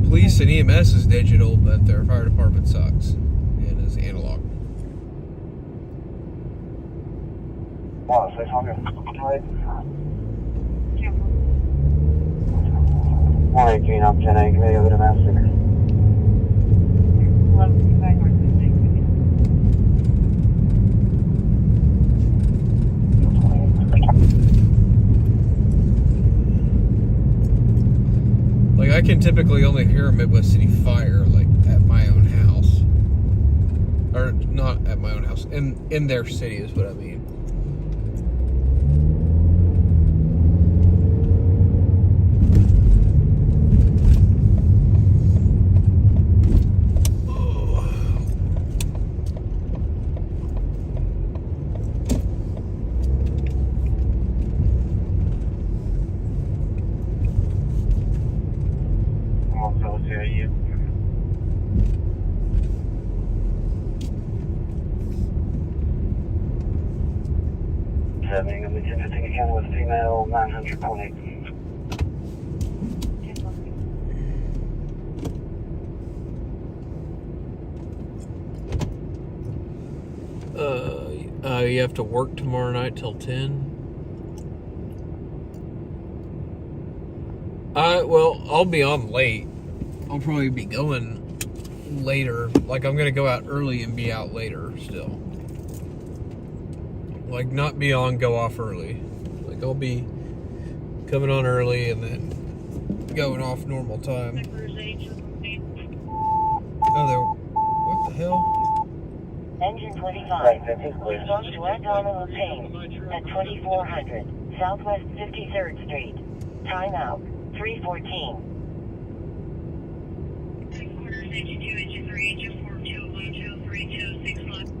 Police and EMS is digital, but their fire department sucks and is analog. Wow, say something. Right. 118 up 10 8, committee over to Master. 1125 North Like, I can typically only hear a Midwest City Fire, like, at my own house. Or, not at my own house. In their city is what I mean. I'm on Philadelphia. Seven, I'm in 1015 again with female 900.8. You have to work tomorrow night till 10? Well, I'll be on late. I'll probably be going later. Like, I'm gonna go out early and be out later still. Like, not be on, go off early. Like, I'll be coming on early and then going off normal time. Oh, there. What the hell? Engine 25. Response to Adon and LaPaine at 2400 Southwest 53rd Street. Timeout 3:14. 3/4 engine 2, engine 3, engine 4, 201, 203, 206 left.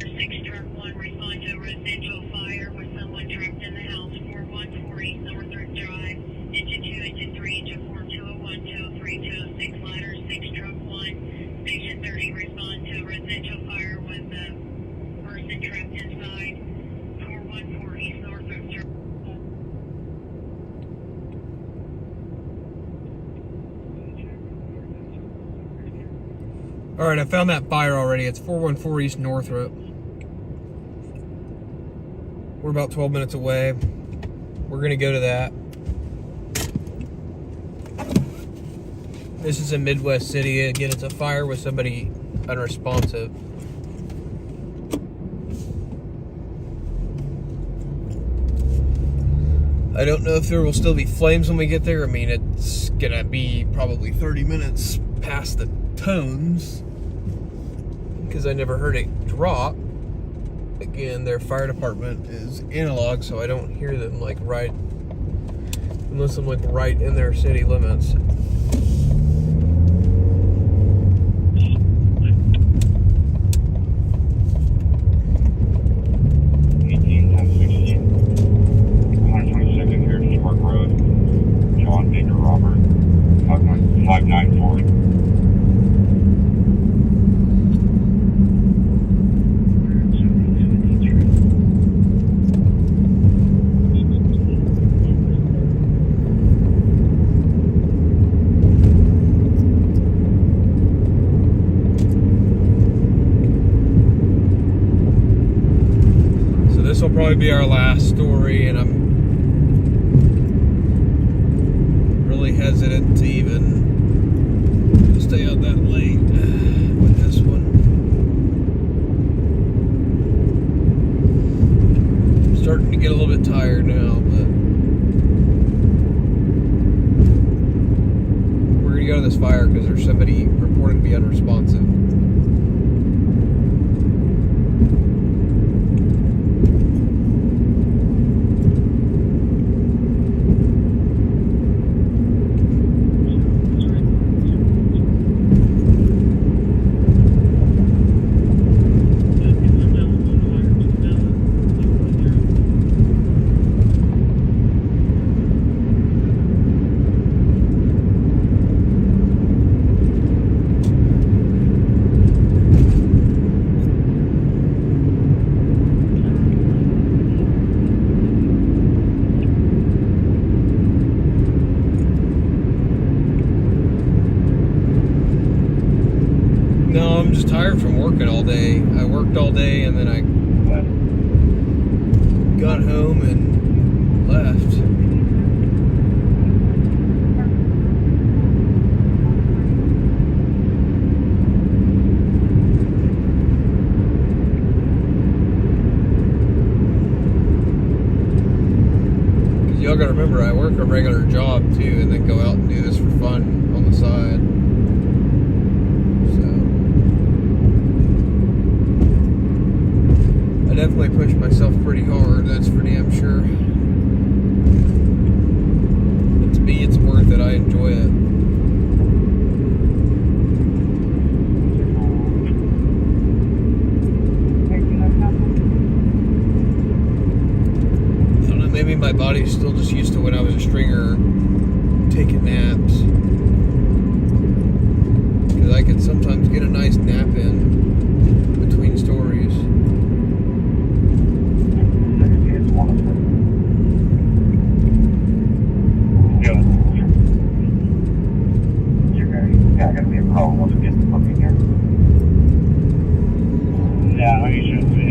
6 truck 1, respond to a residential fire with someone trapped in the house. 414 East Northern Drive. Engine 2, engine 3, engine 4, 201, 203, 206 ladder. 6 truck 1. Station 30, respond to a residential fire with a person trapped inside. 414 East Northern Drive. Alright, I found that fire already. It's 414 East Northrop. We're about 12 minutes away. We're gonna go to that. This is in Midwest City. Again, it's a fire with somebody unresponsive. I don't know if there will still be flames when we get there. I mean, it's gonna be probably 30 minutes past the tones because I never heard it drop. Again, their fire department is analog, so I don't hear them like right unless I'm like right in their city limits. This will probably be our last story, and I'm really hesitant to even stay out that late with this one. I'm starting to get a little bit tired now, but we're gonna go to this fire because there's somebody reported to be unresponsive. No, I'm just tired from working all day. I worked all day and then I got home and left. Y'all gotta remember, I work a regular job too, and then go out and do this for fun on the side. So I definitely push myself pretty hard, that's for damn sure. But to me, it's worth it. I enjoy it. Maybe my body's still just used to when I was a stringer taking naps. Because I could sometimes get a nice nap in between stories. Yeah, gonna be a problem once we get the book in here. Yeah, you should see.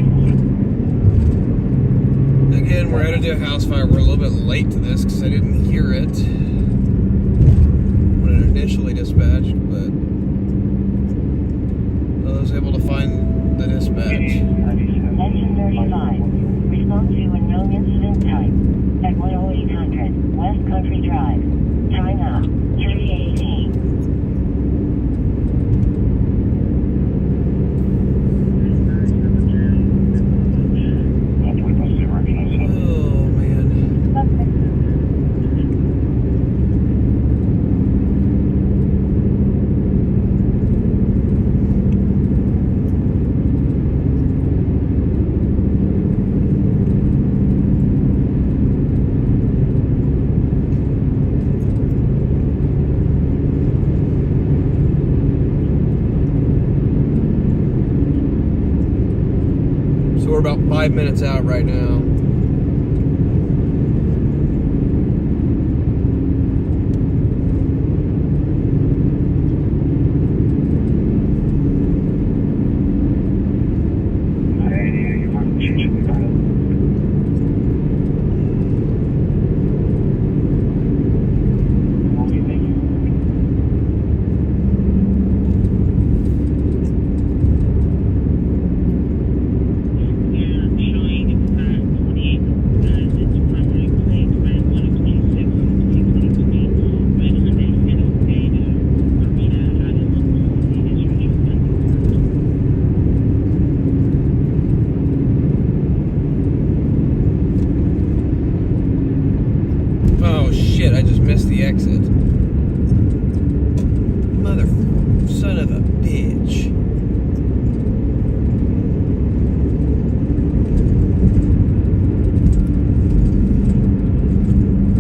Again, we're headed to a house fire. We're a little bit late to this because I didn't hear it when it initially dispatched, but I was able to find the dispatch. Engine 35. Response to unknown incident type. At 10800 West Country Drive. Time out. 3:18. Oh, man. So we're about 5 minutes out right now. Oh shit, I just missed the exit. Mother son of a bitch.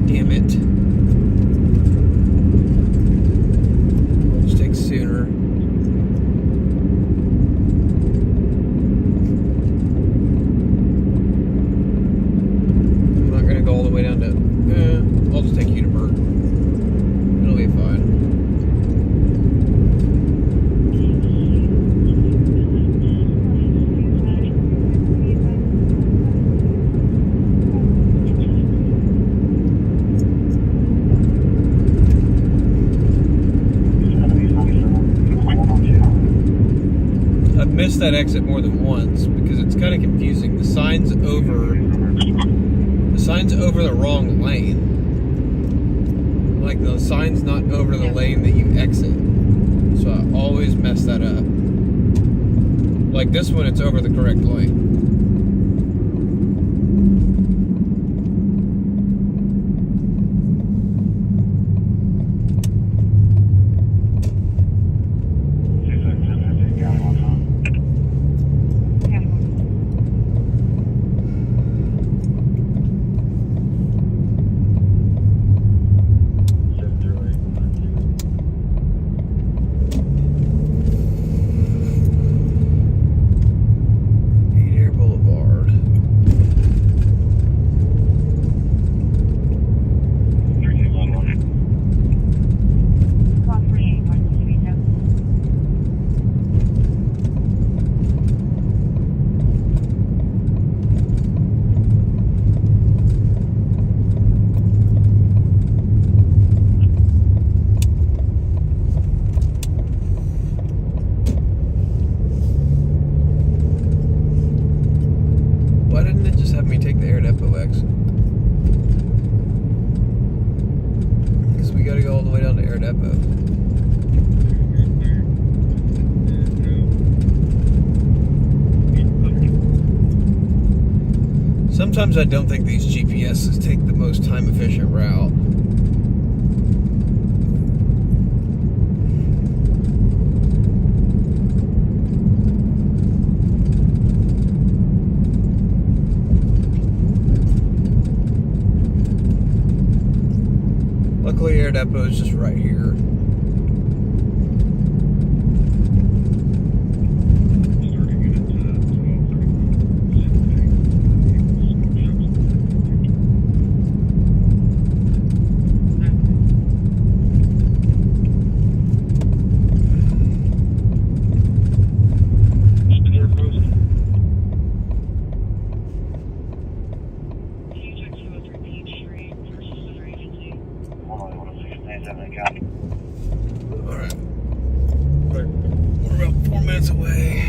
Damn it. We'll just take sooner. I'm not gonna go all the way down to I'll just take you to Burt. It'll be fine. I've missed that exit more than once because it's kind of confusing. The sign's over the wrong lane. Like the sign's not over the lane that you exit. So I always mess that up. Like this one, it's over the correct lane. Hey there. Sometimes I don't think these GPSs take the most time efficient route. Luckily, Air Depot is just right here. Alright. We're about 4 minutes away.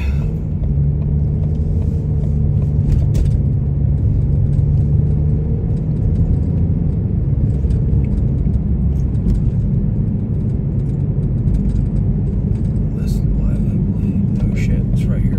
This is why oh shit, it's right here.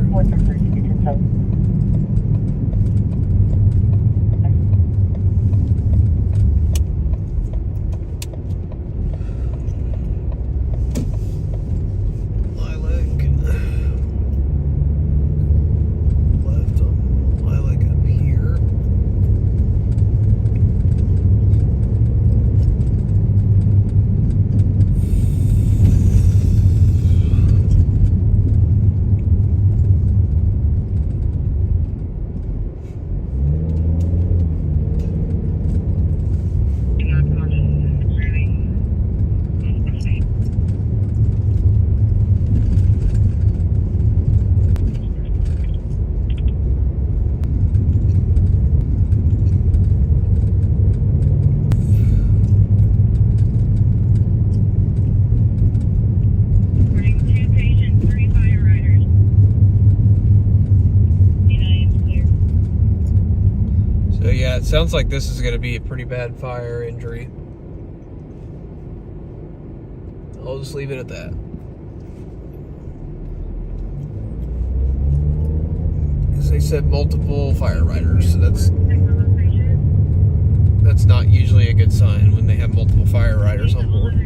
Yeah, it sounds like this is going to be a pretty bad fire injury. I'll just leave it at that. Because they said multiple fire riders, so that's not usually a good sign when they have multiple fire riders on board.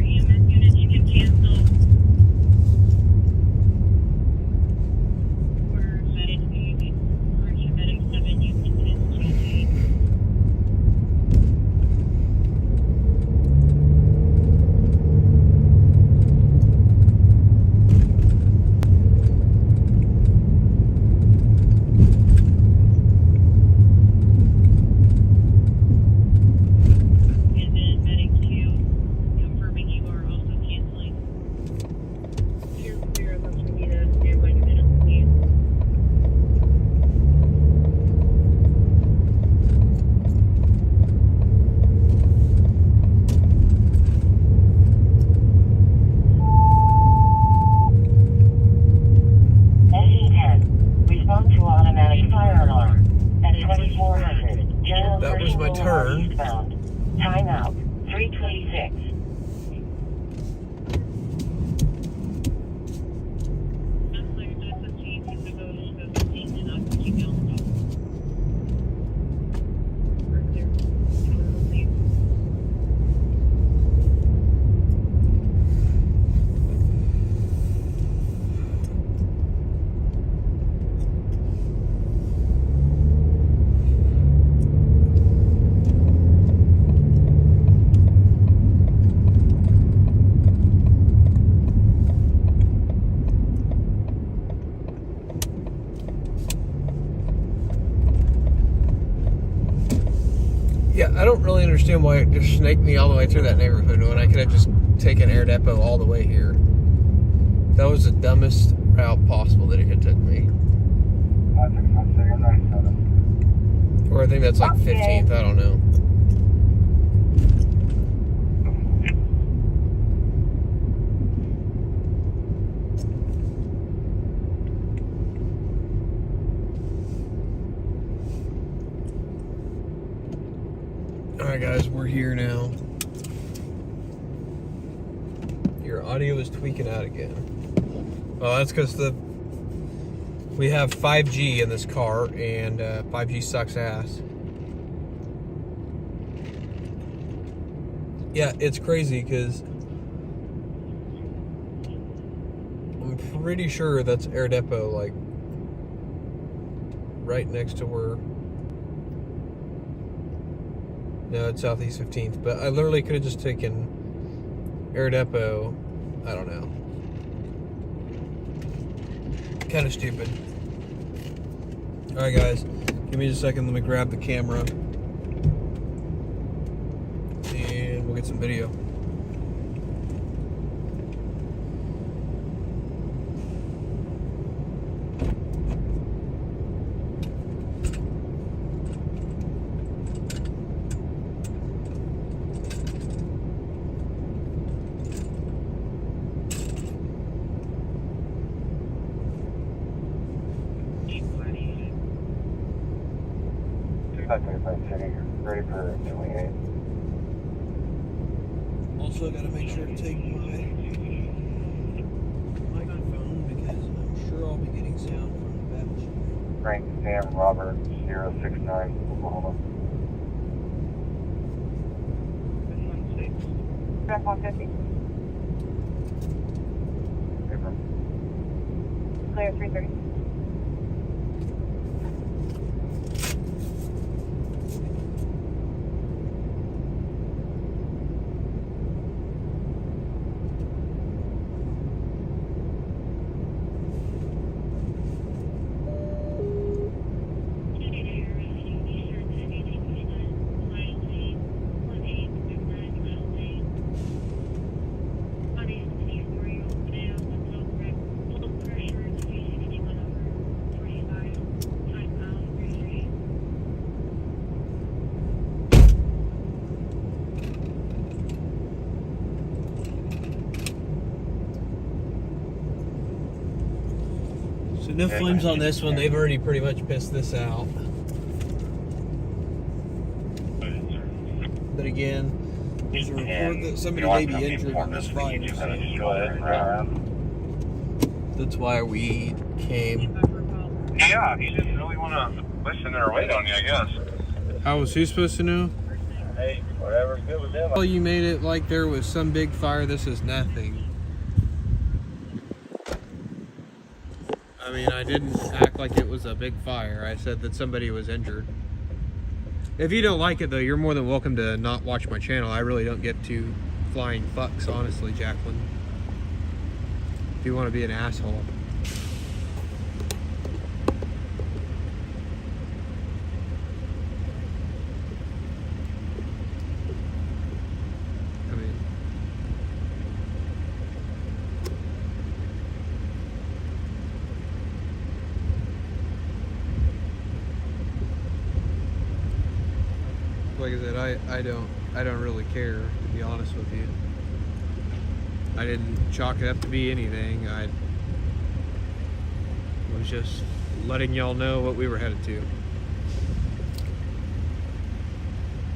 That was my turn. Time out. 326. Yeah, I don't really understand why it just snaked me all the way through that neighborhood when I could have just taken Air Depot all the way here. That was the dumbest route possible that it could take me. Or I think that's like 15th, I don't know. Alright guys, we're here now. Your audio is tweaking out again. Well, that's because we have 5G in this car, and 5G sucks ass. Yeah, it's crazy because I'm pretty sure that's Air Depot, like right next to where. No, it's Southeast 15th, but I literally could have just taken Air Depot. I don't know. Kind of stupid. Alright, guys. Give me just a second. Let me grab the camera. And we'll get some video. City, ready for 28. Also, got to make sure to take my microphone because I'm sure I'll be getting sound from the batch. Frank Sam Robert 069 Oklahoma. Track 150. Clear 330. So no flames on this one. They've already pretty much pissed this out. But again, there's a report that somebody may be injured in this fire. That's why we came. Yeah, he didn't really want to listen or wait on you, I guess. How was he supposed to know? Hey, whatever's good with them. Well, you made it like there was some big fire. This is nothing. I mean, I didn't act like it was a big fire. I said that somebody was injured. If you don't like it, though, you're more than welcome to not watch my channel. I really don't get to flying fucks, honestly, Jacqueline. If you want to be an asshole. I mean... Like I said, I don't really care, to be honest with you. I didn't chalk it up to be anything. I was just letting y'all know what we were headed to.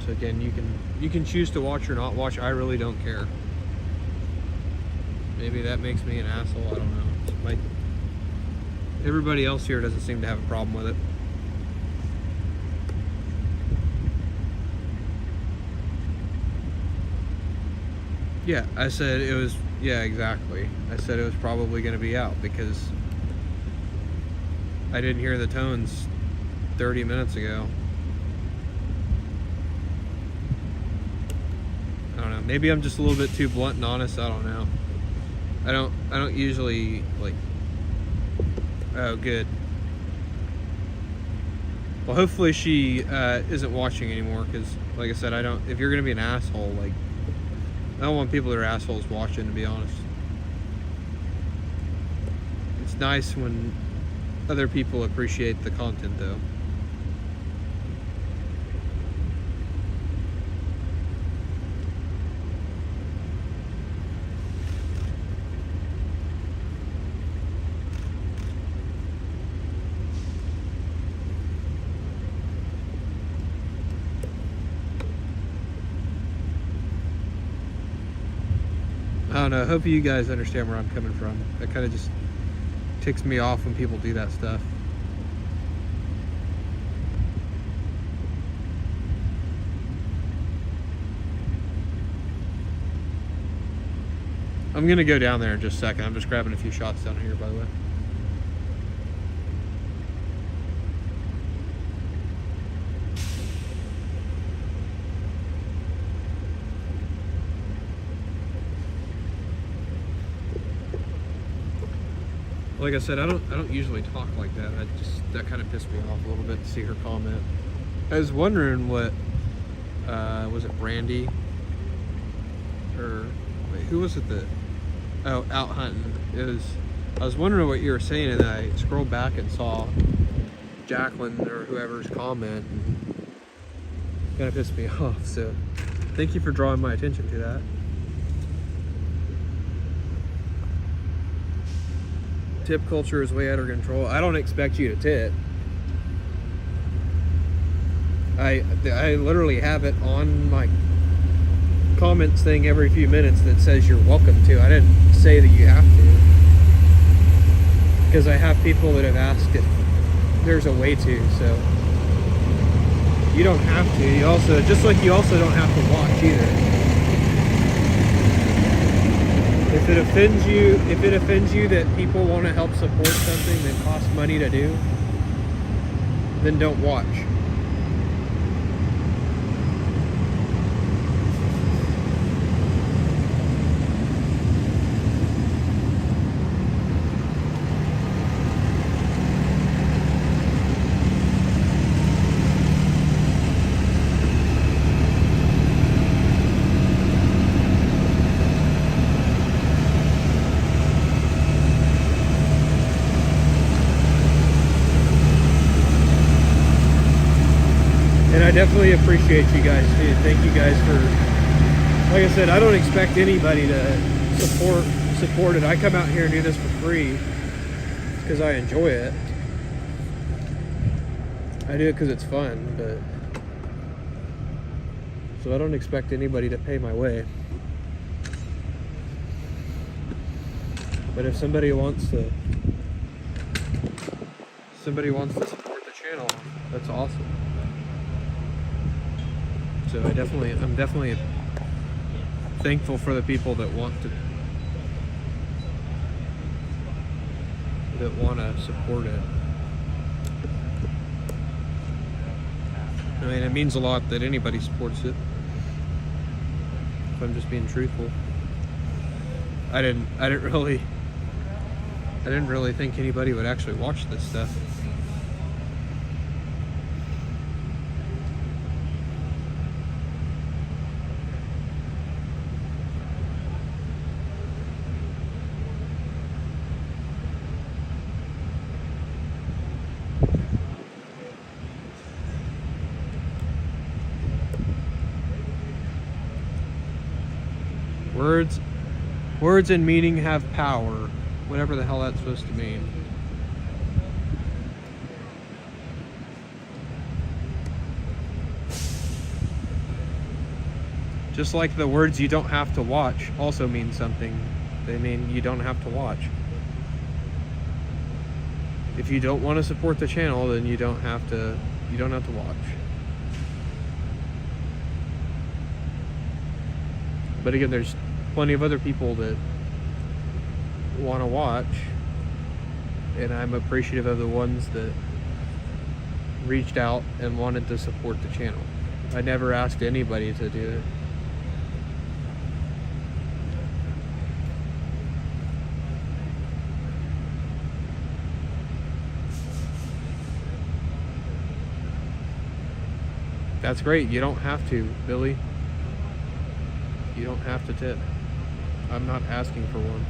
So again, you can choose to watch or not watch. I really don't care. Maybe that makes me an asshole. I don't know. Like, everybody else here doesn't seem to have a problem with it. Yeah, I said it was, yeah, exactly. I said it was probably going to be out because I didn't hear the tones 30 minutes ago. I don't know. Maybe I'm just a little bit too blunt and honest. I don't know. I don't usually, like, oh, good. Well, hopefully she isn't watching anymore because, like I said, if you're going to be an asshole, like, I don't want people that are assholes watching, to be honest. It's nice when other people appreciate the content, though. I don't know. I hope you guys understand where I'm coming from. That kind of just ticks me off when people do that stuff. I'm gonna go down there in just a second. I'm just grabbing a few shots down here, by the way. Like I said, I don't usually talk like that. That kind of pissed me off a little bit to see her comment. I was wondering what was it Brandy or wait, who was it that out hunting? I was wondering what you were saying, and I scrolled back and saw Jacqueline or whoever's comment, and kind of pissed me off. So thank you for drawing my attention to that. Tip culture is way out of control. I don't expect you to tip. I literally have it on my comments thing every few minutes that says you're welcome to. I didn't say that you have to, because I have people that have asked if there's a way to. So you don't have to. You also, just like you also don't have to watch either. If it offends you that people want to help support something that costs money to do, then don't watch. And I definitely appreciate you guys too. Thank you guys for, like I said, I don't expect anybody to support it. I come out here and do this for free because I enjoy it. I do it because it's fun, but so I don't expect anybody to pay my way. But if somebody wants to support the channel, that's awesome. So I'm definitely thankful for the people that want to support it. I mean, it means a lot that anybody supports it. If I'm just being truthful, I didn't really think anybody would actually watch this stuff. Words and meaning have power, whatever the hell that's supposed to mean. Just like the words you don't have to watch also mean something. They mean you don't have to watch. If you don't want to support the channel, then you don't have to watch. But again, there's plenty of other people that want to watch, and I'm appreciative of the ones that reached out and wanted to support the channel. I never asked anybody to do it. That's great. You don't have to, Billy. You don't have to tip. I'm not asking for one.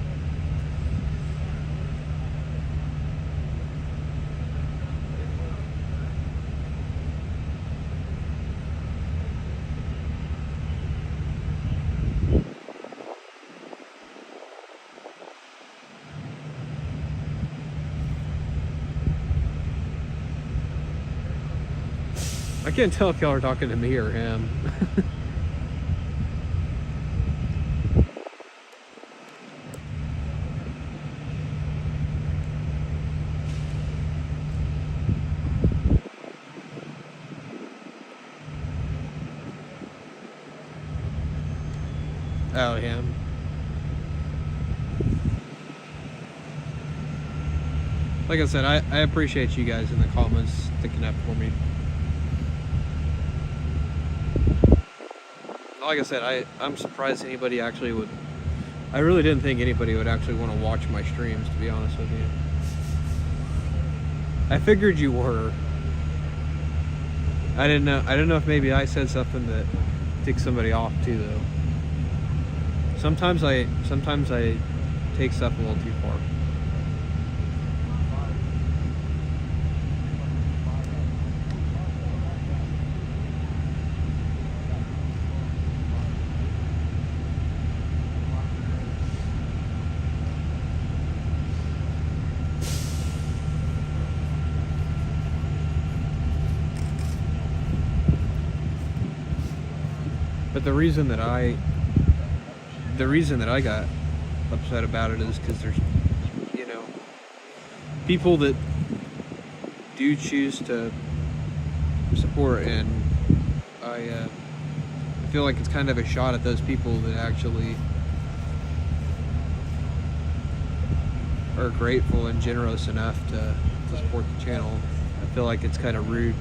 I can't tell if y'all are talking to me or him. Oh, him. like I said, I appreciate you guys in the comments sticking up for me. Like I said, I'm surprised anybody actually would. I really didn't think anybody would actually want to watch my streams, to be honest with you. I figured you were. I didn't know if maybe I said something that ticks somebody off too, though. Sometimes I take stuff a little too far. But the reason that I got upset about it is because there's, you know, people that do choose to support, and I feel like it's kind of a shot at those people that actually are grateful and generous enough to support the channel. I feel like it's kind of rude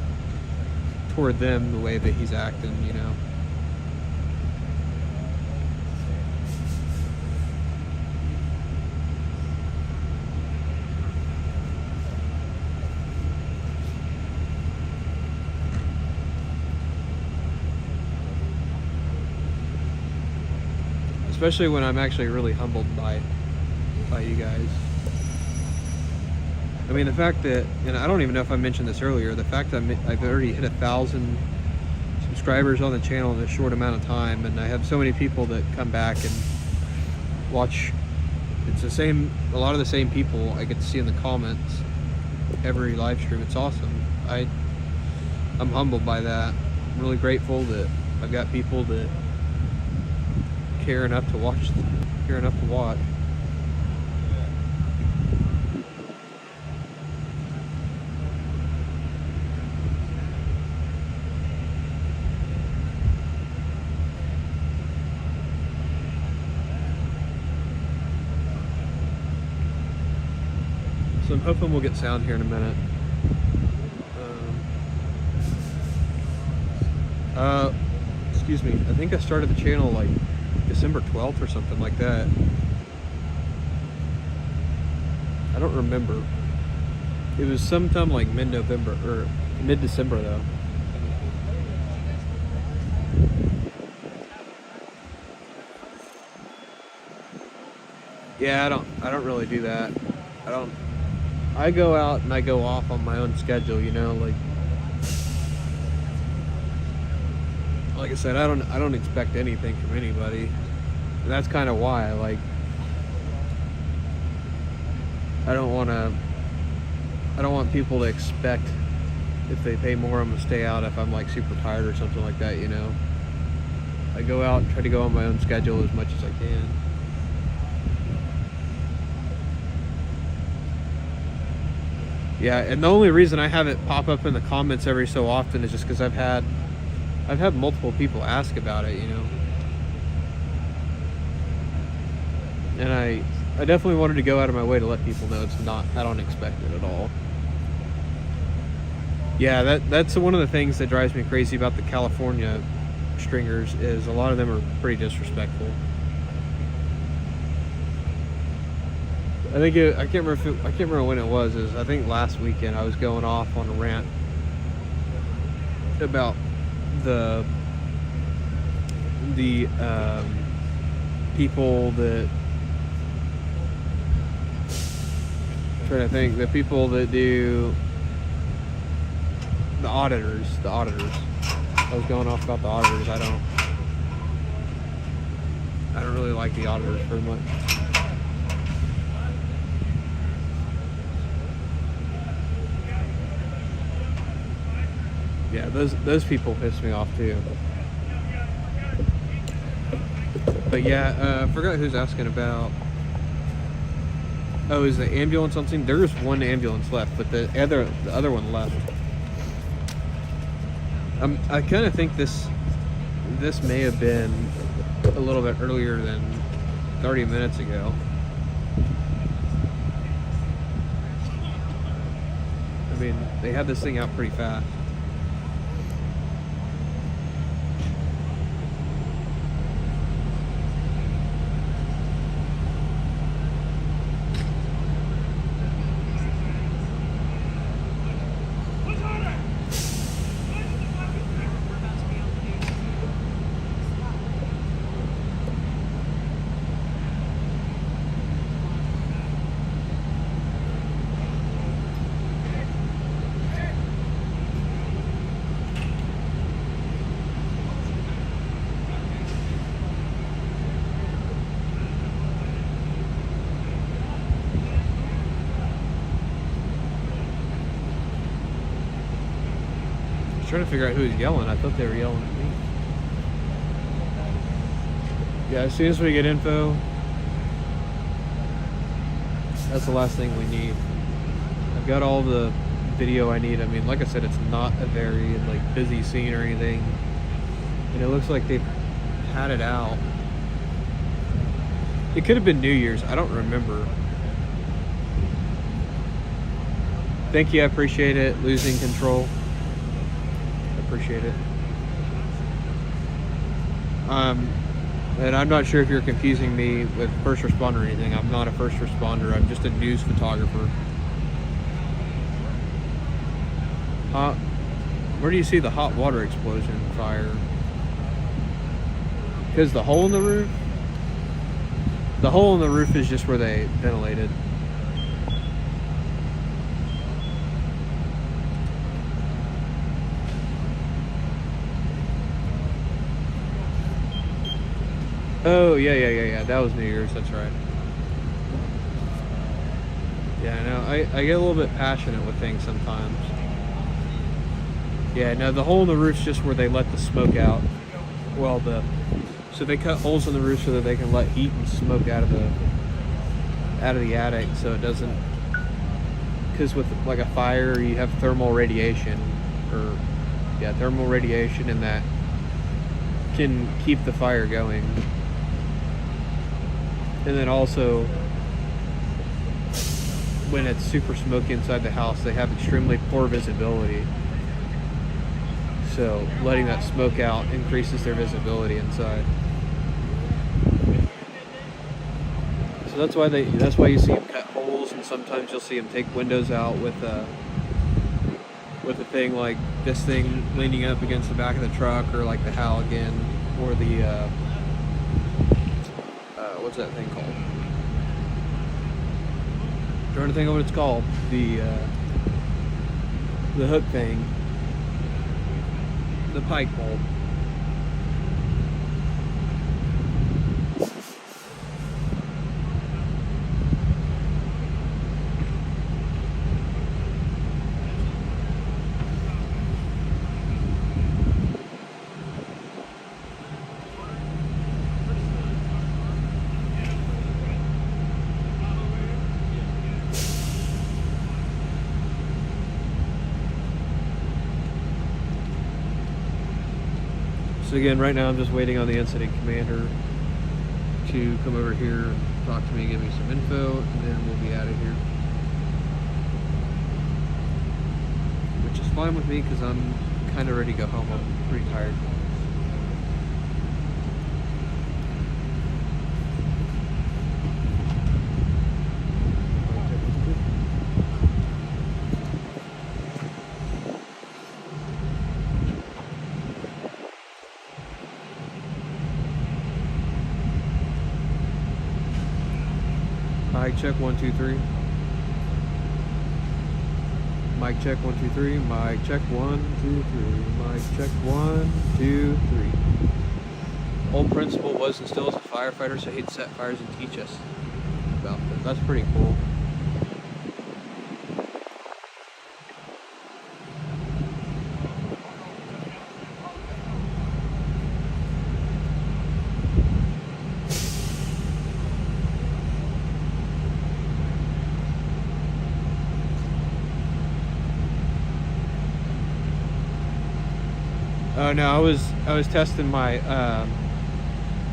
toward them the way that he's acting, you know. Especially when I'm actually really humbled by you guys. I mean, the fact that, and I don't even know if I mentioned this earlier, the fact that I've already hit 1,000 subscribers on the channel in a short amount of time, and I have so many people that come back and watch. It's the same, a lot of the same people I get to see in the comments every live stream. It's awesome. I'm humbled by that. I'm really grateful that I've got people that care enough to watch. So I'm hoping we'll get sound here in a minute. Excuse me. I think I started the channel like December 12th or something like that. I don't remember. It was sometime like mid-November or mid-December though. Yeah, I don't really do that. I go out and I go off on my own schedule, you know, like I said, I don't expect anything from anybody. And that's kind of why I don't want people to expect if they pay more I'm gonna stay out if I'm like super tired or something like that, you know. I go out and try to go on my own schedule as much as I can. Yeah, and the only reason I have it pop up in the comments every so often is just because I've had multiple people ask about it, you know. And I definitely wanted to go out of my way to let people know it's not, I don't expect it at all. Yeah, that's one of the things that drives me crazy about the California stringers is a lot of them are pretty disrespectful. I can't remember when it was. I think last weekend I was going off on a rant about the people that, I'm trying to think, the people that do the auditors. I was going off about the auditors. I don't really like the auditors very much. Yeah, those people piss me off too. But yeah, I forgot who's asking about. Oh, is the ambulance something? There's one ambulance left, but the other one left. I kind of think this may have been a little bit earlier than 30 minutes ago. mean, they had this thing out pretty fast. Trying to figure out who's yelling. I thought they were yelling at me. Yeah, as soon as we get info, that's the last thing we need. I've got all the video I need. I mean, like I said, it's not a very like busy scene or anything, and it looks like they've had it out. It could have been New Year's. I don't remember. Thank you. I appreciate it. Losing control. Appreciate it. And I'm not sure if you're confusing me with first responder or anything. I'm not a first responder. I'm just a news photographer. Where do you see the hot water explosion fire? Because the hole in the roof? The hole in the roof is just where they ventilated. Oh, yeah. That was New Year's. That's right. Yeah, I know. I get a little bit passionate with things sometimes. Yeah, no, the hole in the roof's just where they let the smoke out. Well, so they cut holes in the roof so that they can let heat and smoke out of the attic, so it doesn't. Because with like a fire, you have thermal radiation, thermal radiation, and that can keep the fire going. And then also, when it's super smoky inside the house, they have extremely poor visibility. So letting that smoke out increases their visibility inside. So that's why you see them cut holes, and sometimes you'll see them take windows out with a thing like this thing leaning up against the back of the truck, or like the Halligan, or the what's that thing called? I'm trying to think of what it's called. The hook thing. The pike bolt. So again, right now I'm just waiting on the incident commander to come over here and talk to me, give me some info, and then we'll be out of here. Which is fine with me because I'm kind of ready to go home. I'm pretty tired. Mic check 1 2 3. Mic check 1 2 3. Mic check 1 2 3. Mic check 1 2 3. Old principal was and still is a firefighter, so he'd set fires and teach us about this. That's pretty cool. Oh no, I was testing my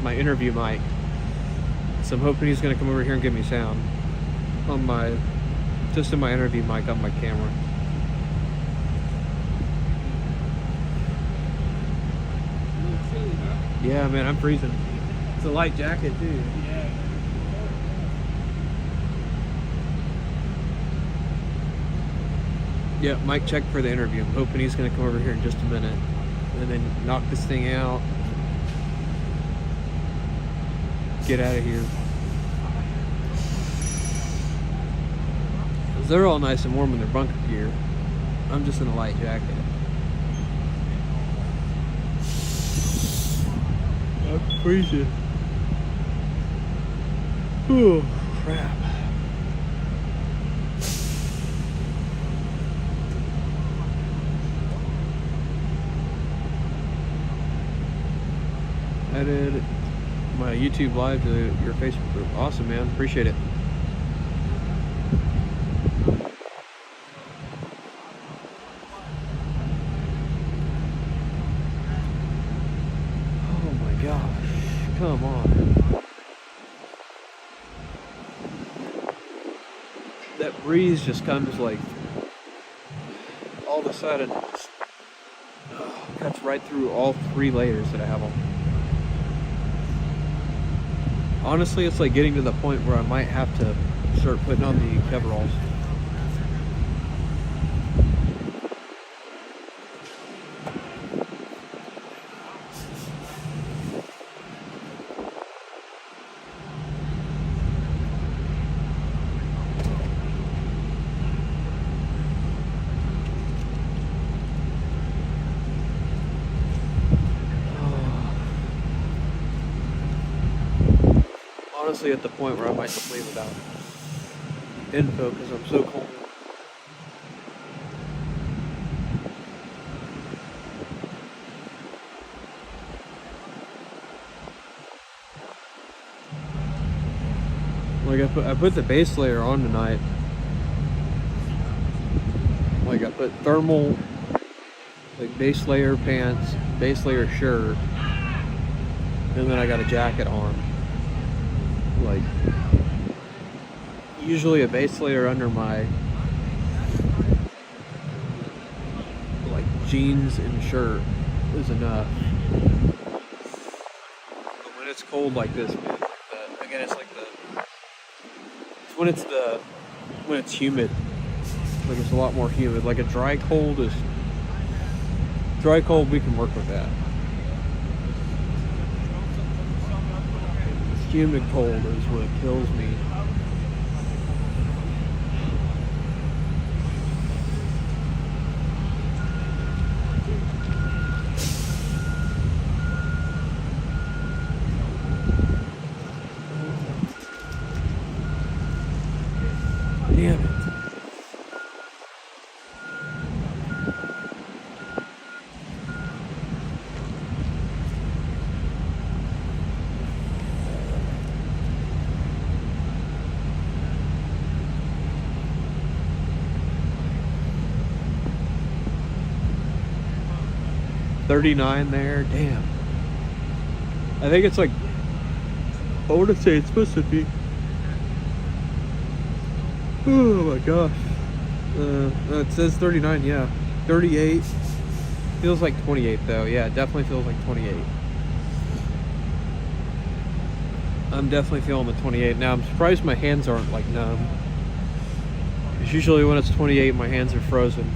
my interview mic, so I'm hoping he's gonna come over here and give me sound on my in my interview mic on my camera. Yeah, man, I'm freezing. It's a light jacket too. Yeah. Yeah, Mike checked for the interview. I'm hoping he's gonna come over here in just a minute and then knock this thing out. Get out of here. 'Cause they're all nice and warm in their bunker gear. I'm just in a light jacket. I'm freezing. Oh, crap. Added my YouTube live to your Facebook group. Awesome, man. Appreciate it. Oh my gosh. Come on. That breeze just comes like all of a sudden, cuts right through all 3 layers that I have on. Honestly, it's like getting to the point where I might have to start putting on the coveralls. Honestly, at the point where I might just leave without info because I'm so cold. Like I put the base layer on tonight. Like I put thermal, like base layer pants, base layer shirt, and then I got a jacket on. Like usually a base layer under my like jeans and shirt is enough. But when it's cold like this, man, again, it's like when it's humid. Like it's a lot more humid. Like a dry cold, we can work with that. Humid cold is what kills me. Damn it. $39 there, damn. I think it's like, I want to say it's supposed to be. Oh my gosh. It says 39, yeah. 38. Feels like 28 though. Yeah, it definitely feels like 28. I'm definitely feeling the 28. Now I'm surprised my hands aren't like numb. Because usually when it's 28, my hands are frozen.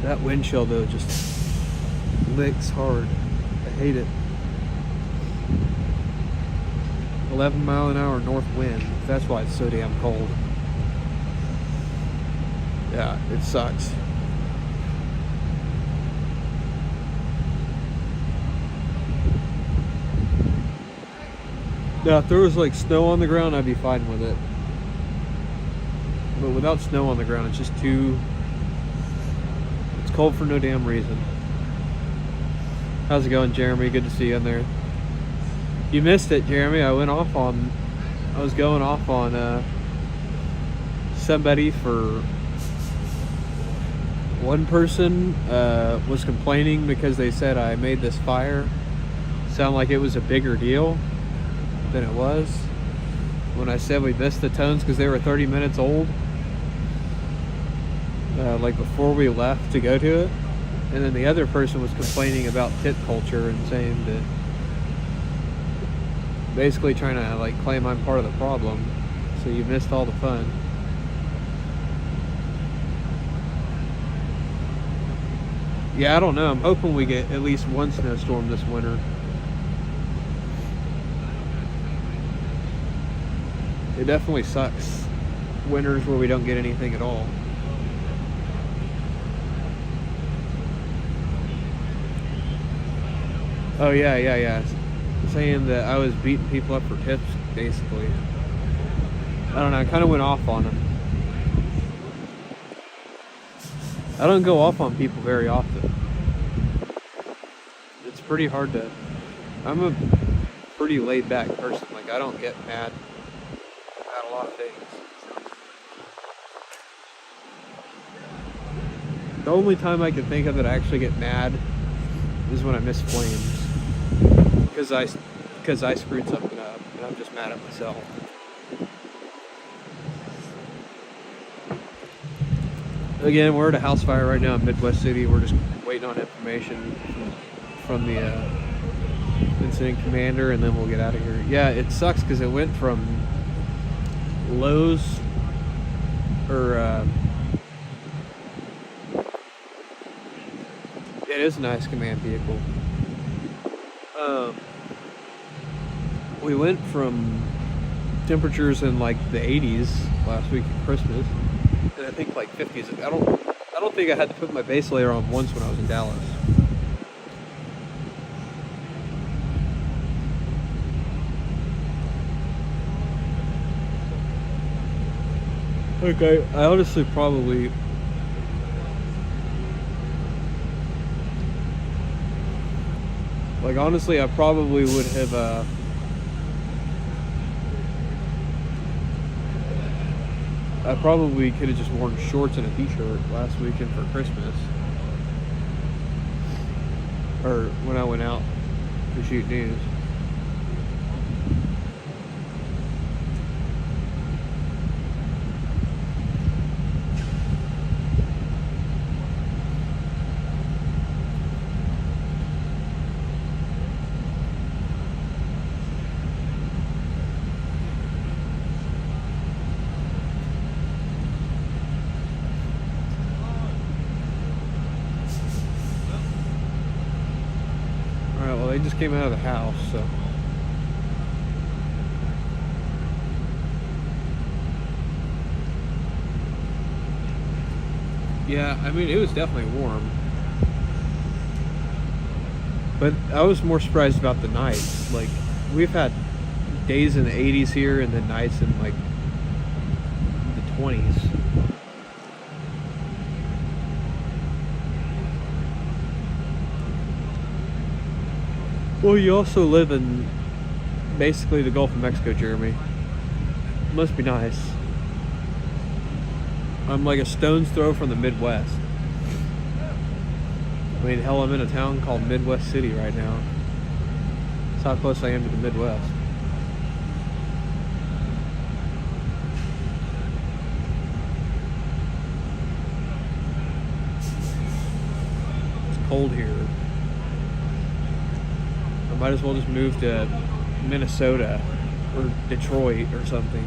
That wind chill though just licks hard. I hate it. 11-mile-an-hour north wind. That's why it's so damn cold. Yeah, it sucks. Now, if there was like snow on the ground, I'd be fine with it. But without snow on the ground, it's just too... It's cold for no damn reason. How's it going, Jeremy? Good to see you in there. You missed it, Jeremy. I was going off on somebody for... One person was complaining because they said I made this fire sound like it was a bigger deal than it was. When I said we missed the tones because they were 30 minutes old. Like before we left to go to it. And then the other person was complaining about tit culture and saying that, basically trying to like claim I'm part of the problem. So you missed all the fun. Yeah, I don't know. I'm hoping we get at least one snowstorm this winter. It definitely sucks. Winters where we don't get anything at all. Oh yeah. Saying that I was beating people up for tips, basically. I don't know, I kind of went off on them. I don't go off on people very often. It's pretty hard to... I'm a pretty laid back person. Like, I don't get mad about a lot of things. The only time I can think of that I actually get mad is when I miss flames. Because I screwed something up, and I'm just mad at myself. Again, we're at a house fire right now in Midwest City. We're just waiting on information from the incident commander, and then we'll get out of here. Yeah, it sucks because it went from Lowe's, or it is a nice command vehicle. We went from temperatures in like the 80s last week at Christmas, and I think like 50s. I don't think I had to put my base layer on once when I was in Dallas. Okay, I honestly probably... Like, honestly, I probably would have, I probably could have just worn shorts and a t-shirt last weekend for Christmas. Or when I went out to shoot news. They just came out of the house, so. Yeah, I mean, it was definitely warm. But I was more surprised about the nights. Like, we've had days in the 80s here and then nights in, like, the 20s. Well, you also live in basically the Gulf of Mexico, Jeremy. Must be nice. I'm like a stone's throw from the Midwest. I mean, hell, I'm in a town called Midwest City right now. That's how close I am to the Midwest. It's cold here. I might as well just move to Minnesota or Detroit or something.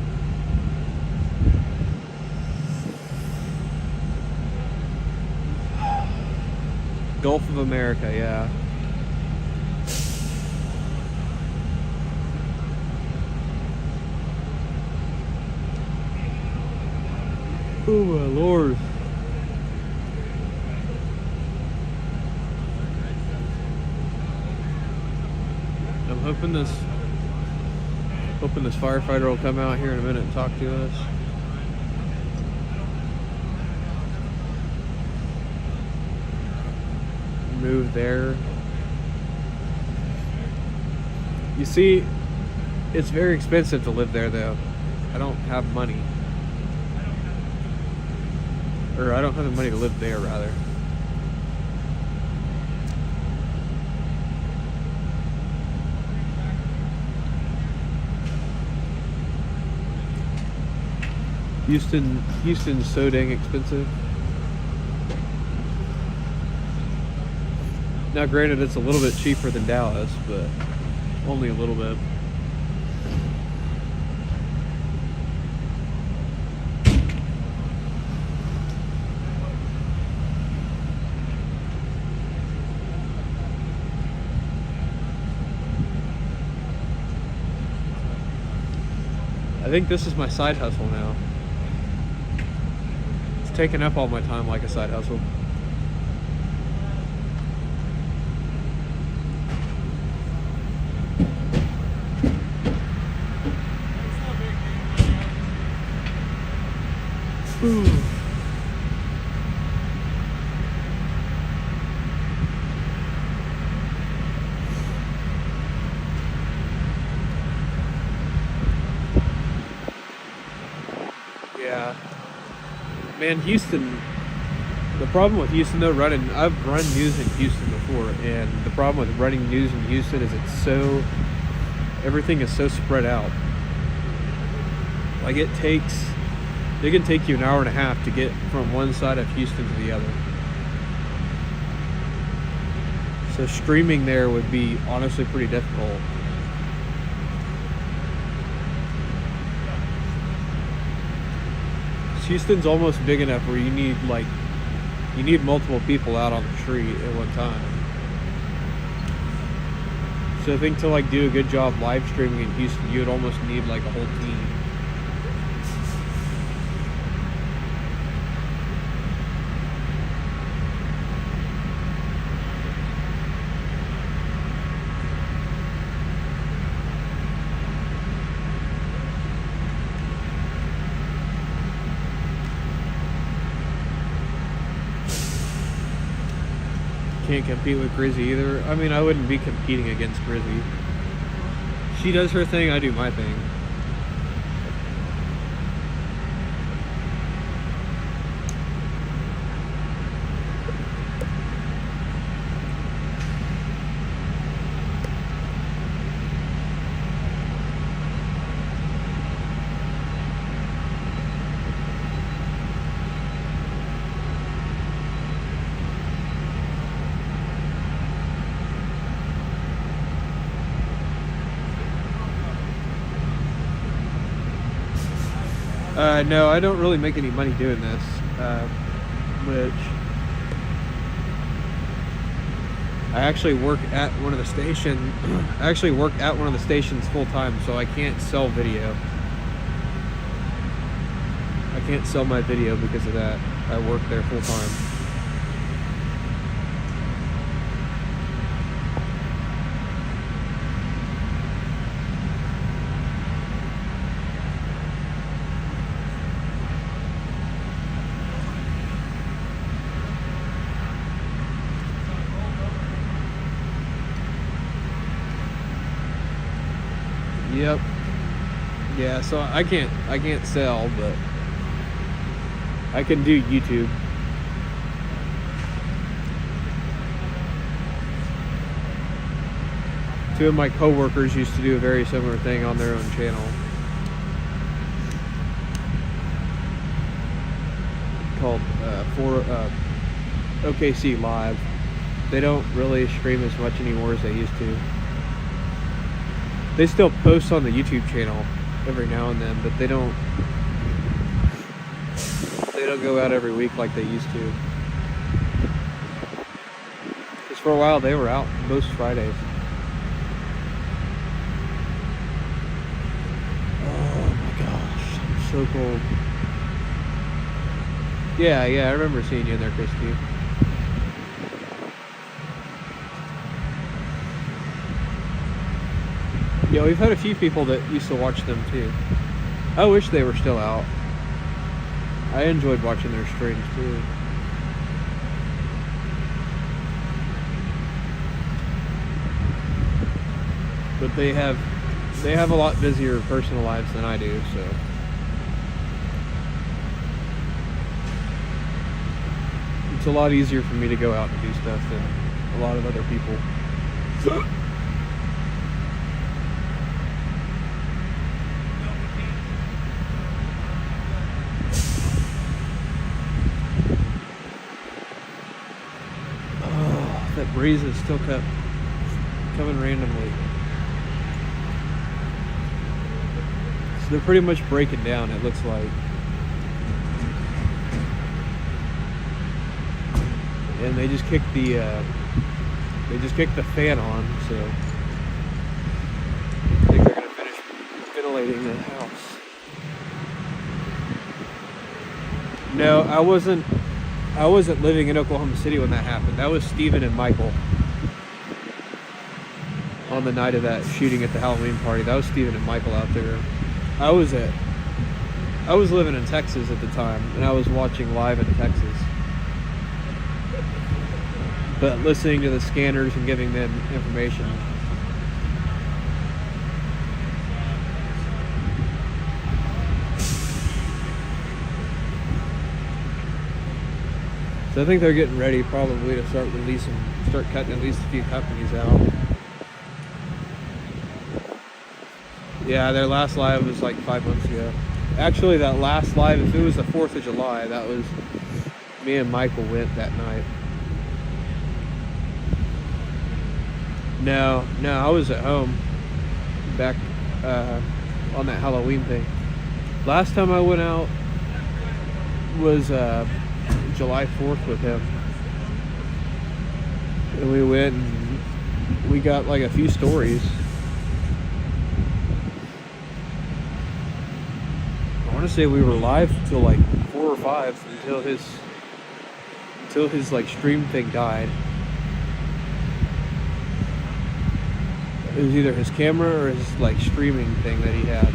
Gulf of America, yeah. Oh my Lord. I'm hoping this firefighter will come out here in a minute and talk to us. Move there. You see, it's very expensive to live there though. I don't have money. Or I don't have the money to live there, rather. Houston's so dang expensive. Now, granted, it's a little bit cheaper than Dallas, but only a little bit. I think this is my side hustle now. It's taking up all my time like a side hustle. Ooh. Yeah. Man, Houston, the problem with Houston though, I've run news in Houston before, and the problem with running news in Houston is everything is so spread out. Like it can take you an hour and a half to get from one side of Houston to the other. So streaming there would be honestly pretty difficult. Houston's almost big enough where you need multiple people out on the street at one time. So I think to do a good job live streaming in Houston, you would almost need a whole team. Can't compete with Grizzy either. I mean, I wouldn't be competing against Grizzy. She does her thing, I do my thing. No, I don't really make any money doing this, which I actually work at one of the stations full time, so I can't sell video. I can't sell my video because of that. I work there full time. Yep. Yeah, so I can't sell, but I can do YouTube. Two of my coworkers used to do a very similar thing on their own channel. Called OKC Live. They don't really stream as much anymore as they used to. They still post on the YouTube channel every now and then, but they don't go out every week like they used to. Because for a while they were out most Fridays. Oh my gosh, I'm so cold. Yeah, I remember seeing you in there, Christy. Yeah, we've had a few people that used to watch them too. I wish they were still out. I enjoyed watching their streams too. But they have a lot busier personal lives than I do, so. It's a lot easier for me to go out and do stuff than a lot of other people. breezes still kept coming randomly. So they're pretty much breaking down, it looks like. And they just kicked the fan on, so I think they're gonna finish ventilating the house. No, I wasn't living in Oklahoma City when that happened. That was Steven and Michael on the night of that shooting at the Halloween party. That was Steven and Michael out there. I was living in Texas at the time, and I was watching live in Texas. But listening to the scanners and giving them information. So I think they're getting ready probably to start cutting at least a few companies out. Yeah, their last live was like 5 months ago. Actually, that last live, if it was the 4th of July, that was me and Michael went that night. No, I was at home back on that Halloween thing. Last time I went out was July 4th with him. And we went and we got like a few stories. I want to say we were live till like 4 or 5 until his like stream thing died. It was either his camera or his like streaming thing that he had.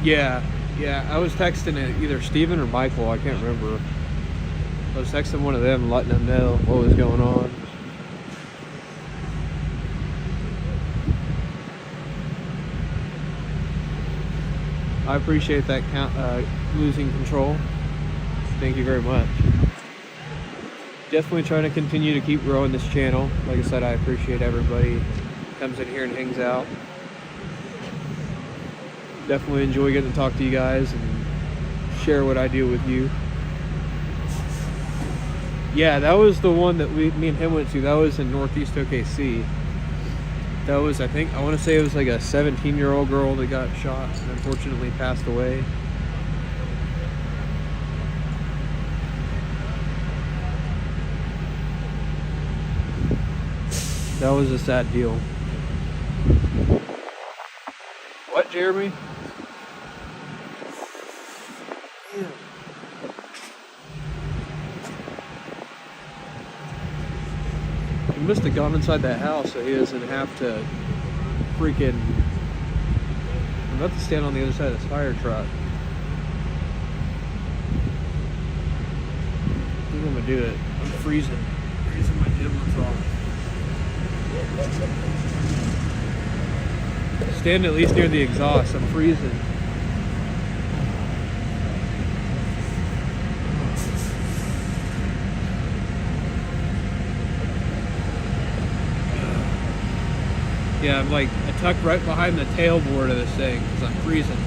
Yeah, I was texting it either Steven or Michael, I can't remember. I was texting one of them, letting them know what was going on. I appreciate that losing control. Thank you very much. Definitely trying to continue to keep growing this channel. Like I said, I appreciate everybody who comes in here and hangs out. Definitely enjoy getting to talk to you guys and share what I do with you. Yeah, that was the one that me and him went to. That was in Northeast OKC. That was, I want to say it was like a 17-year-old girl that got shot and unfortunately passed away. That was a sad deal. What, Jeremy? Yeah. He must have gone inside that house so he doesn't have to freaking... I'm about to stand on the other side of this fire truck. I think I'm gonna do it. I'm freezing. Freezing my giblets off. Stand at least near the exhaust. I'm freezing. Yeah, I'm like tucked right behind the tailboard of this thing because I'm freezing.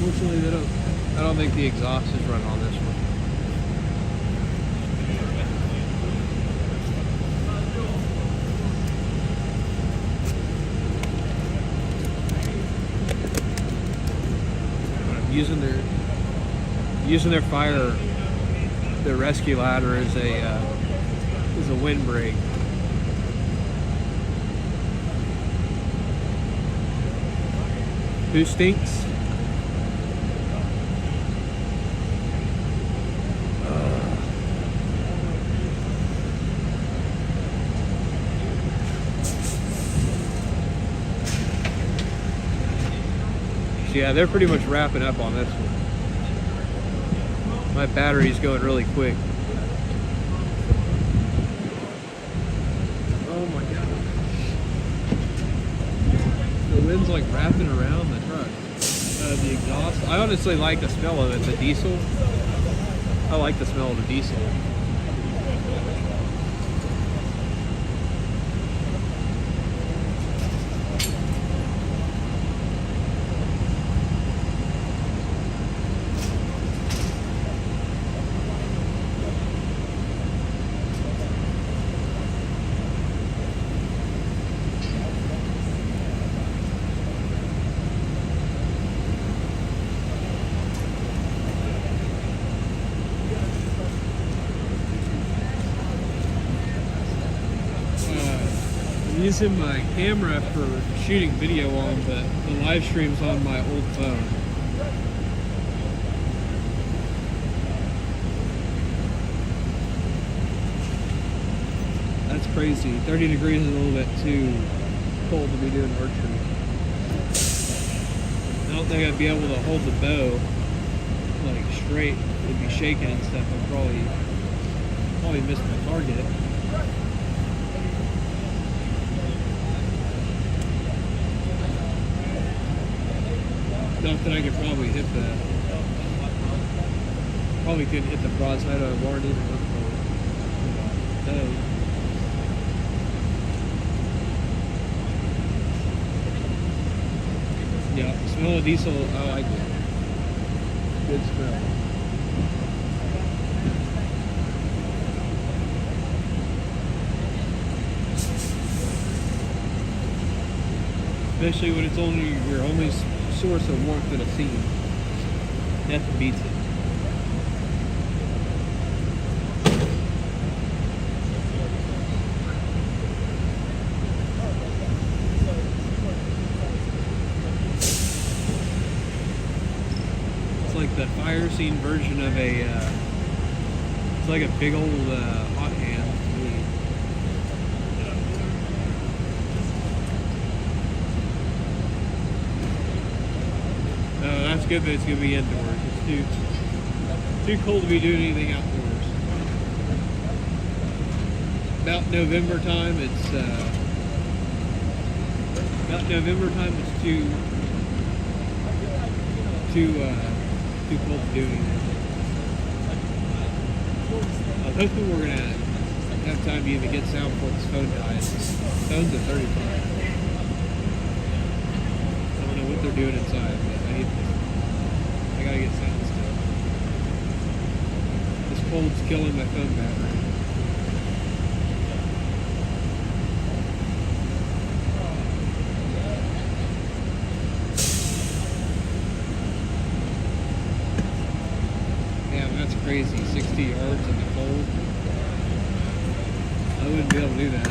Fortunately, I don't think the exhaust is running on this one. I'm using their fire, their rescue ladder as a windbreak. Who stinks? Yeah, they're pretty much wrapping up on this one. My battery's going really quick. Oh my god. The wind's like wrapping around the truck. The exhaust. I honestly like the smell of it. The diesel. I like the smell of the diesel. using my camera for shooting video on, but the live stream's on my old phone. That's crazy. 30 degrees is a little bit too cold to be doing archery. I don't think I'd be able to hold the bow like straight. It'd be shaking and stuff. I'd probably miss my target. Not that I could probably couldn't hit the broadside of a barn either. No. Yeah, smell of diesel, I like it. Good smell. Especially when it's only your only source of warmth in a scene. Nothing beats it. It's like the fire scene version of a, it's like a big old hot hand to me. That's good that it's going to be indoors. It's too cold to be doing anything outdoors. About November time, it's too cold to do anything. I was hoping we're going to have time to even get sound before this phone dies. Phone's at 35. I don't know what they're doing inside, but I gotta get sound still. This cold's killing my phone battery. Damn, that's crazy. 60 yards in the cold. I wouldn't be able to do that.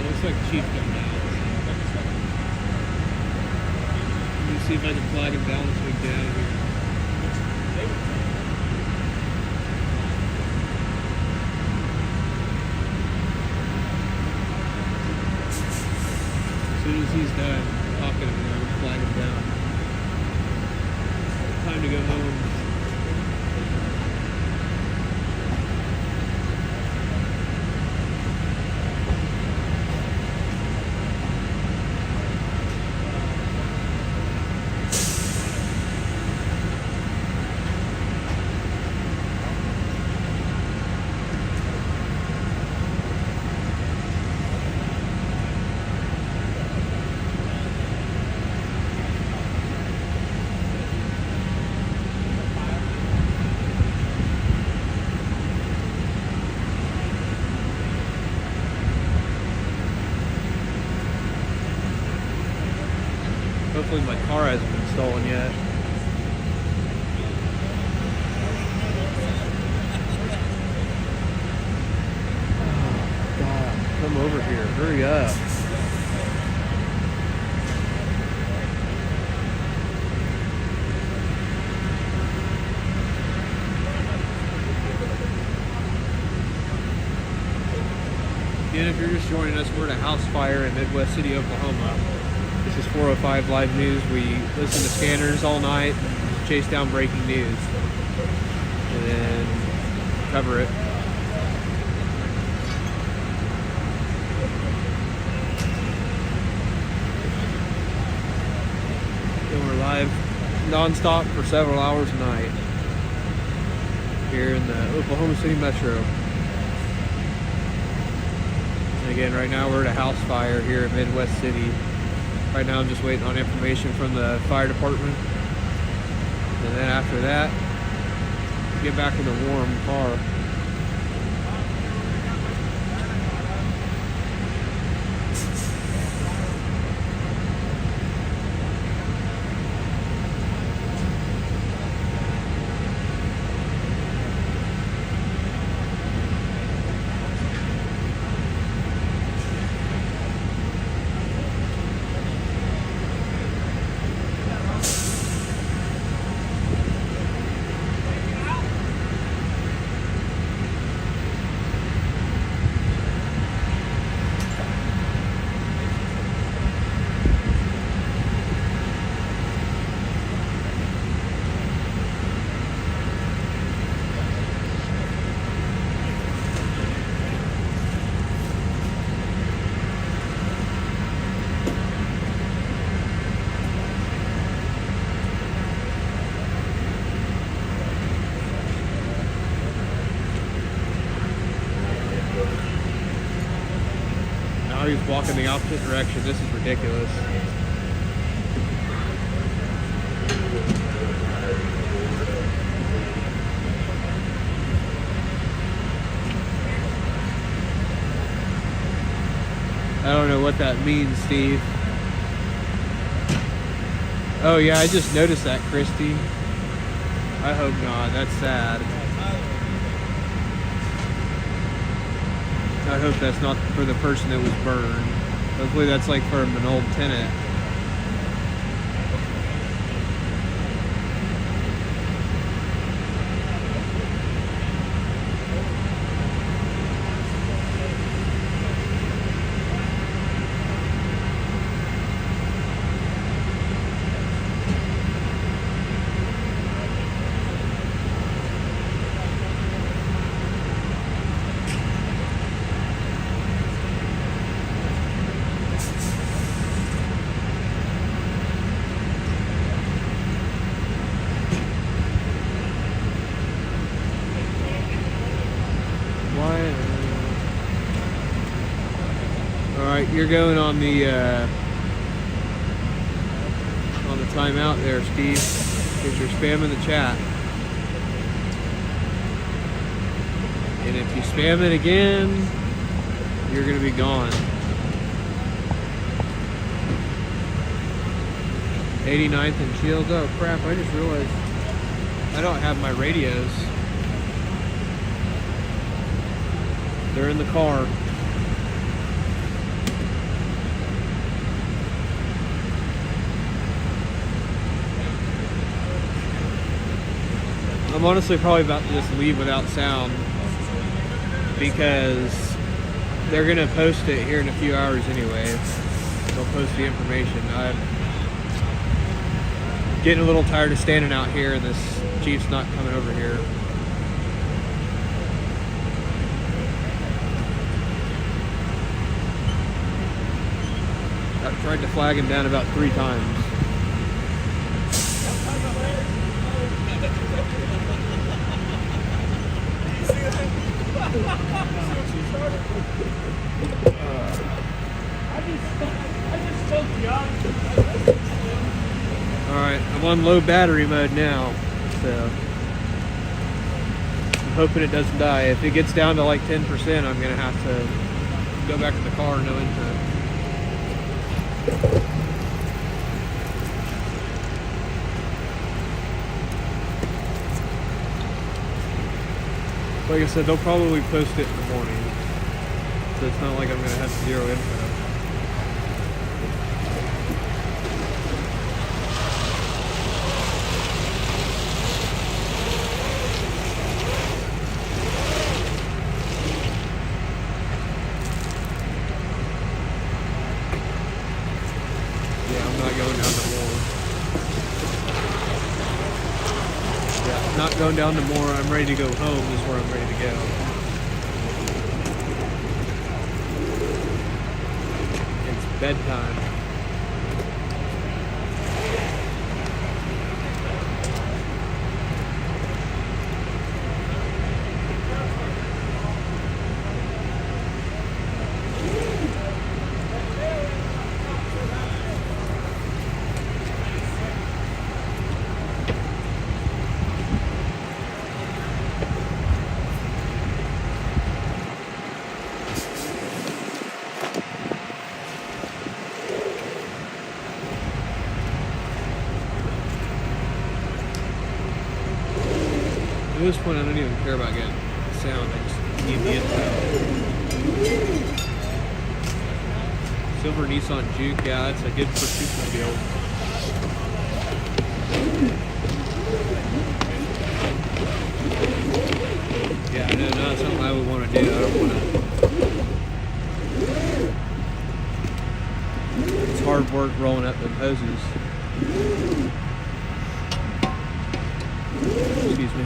Looks like Chief coming out. Let me see if I can flag him down so we can get out of here. As soon as he's done talking to me, I'm gonna flag him down. Time to go home. Hopefully my car hasn't been stolen yet. Oh, God, come over here. Hurry up. Again, if you're just joining us, we're at a house fire in Midwest City, Oklahoma. This is 405 Live News. We listen to scanners all night and chase down breaking news and then cover it. And we're live non-stop for several hours a night here in the Oklahoma City Metro. And again, right now we're at a house fire here in Midwest City. Right now I'm just waiting on information from the fire department. And then after that, get back in the warm car. Now he's walking the opposite direction. This is ridiculous. I don't know what that means, Steve. Oh yeah, I just noticed that, Christy. I hope not. That's sad. I hope that's not for the person that was burned. Hopefully that's like from an old tenant. Alright, you're going on the timeout there, Steve, because you're spamming the chat. And if you spam it again, you're going to be gone. 89th and Shields. Oh crap, I just realized I don't have my radios. They're in the car. I'm honestly probably about to just leave without sound because they're going to post it here in a few hours anyway. They'll post the information. I'm getting a little tired of standing out here and this Jeep's not coming over here. I've tried to flag him down about 3 times. Alright, I'm on low battery mode now, so I'm hoping it doesn't die. If it gets down to like 10%, I'm going to have to go back in the car and no intro. Like I said, they'll probably post it in the morning, so it's not like I'm going to have 0 info. going down to more. I'm ready to go home is where I'm ready to go. It's bedtime. At this point, I don't even care about getting sound. I just need the info. Silver Nissan Juke, yeah, that's a good pursuit mobile. Yeah, no, not something I would want to do. I don't want to. It's hard work rolling up the hoses. Excuse me.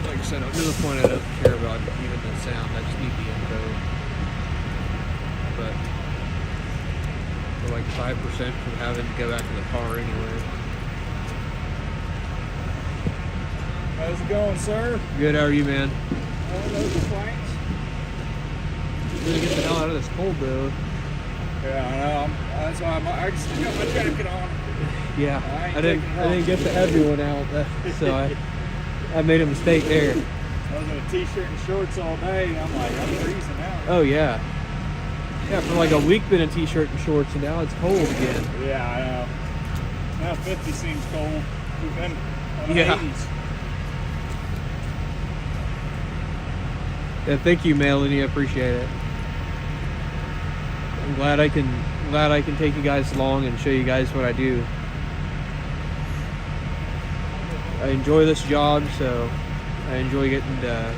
Like I said, up to the point I don't care about even the sound. I just need the info. But we're like 5% from having to go back to the car anyway. How's it going, sir? Good, how are you, man? Oh, no complaints. Gonna get the hell out of this cold though. Yeah, I know. That's why I just got my jacket on. Yeah, I didn't get the heavy one out, so I made a mistake there. I was in a t-shirt and shorts all day, and I'm like, I'm freezing now. Oh yeah. Yeah, for like a week been in t-shirt and shorts, and now it's cold again. Yeah, I know. Now 50 seems cold. We've been on the Yeah. 80s. Yeah, thank you, Melanie. I appreciate it. I'm glad I can take you guys along and show you guys what I do. I enjoy this job, so I enjoy getting to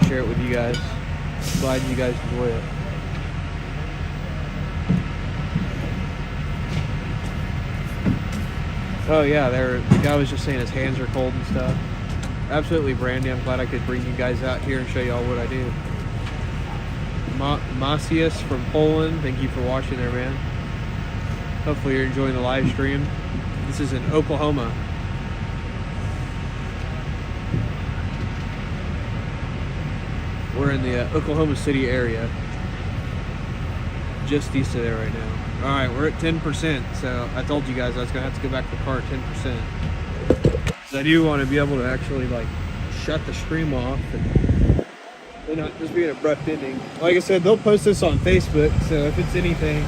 share it with you guys. Glad you guys enjoy it. Oh yeah, the guy was just saying his hands are cold and stuff. Absolutely, Brandy. I'm glad I could bring you guys out here and show you all what I do. Macias from Poland, thank you for watching there, man. Hopefully you're enjoying the live stream. This is in Oklahoma. We're in the Oklahoma City area. Just east of there right now. Alright, we're at 10%, so I told you guys I was going to have to go back to the car at 10%. So I do want to be able to actually like shut the stream off and not just be an abrupt ending. Like I said, they'll post this on Facebook, so if it's anything,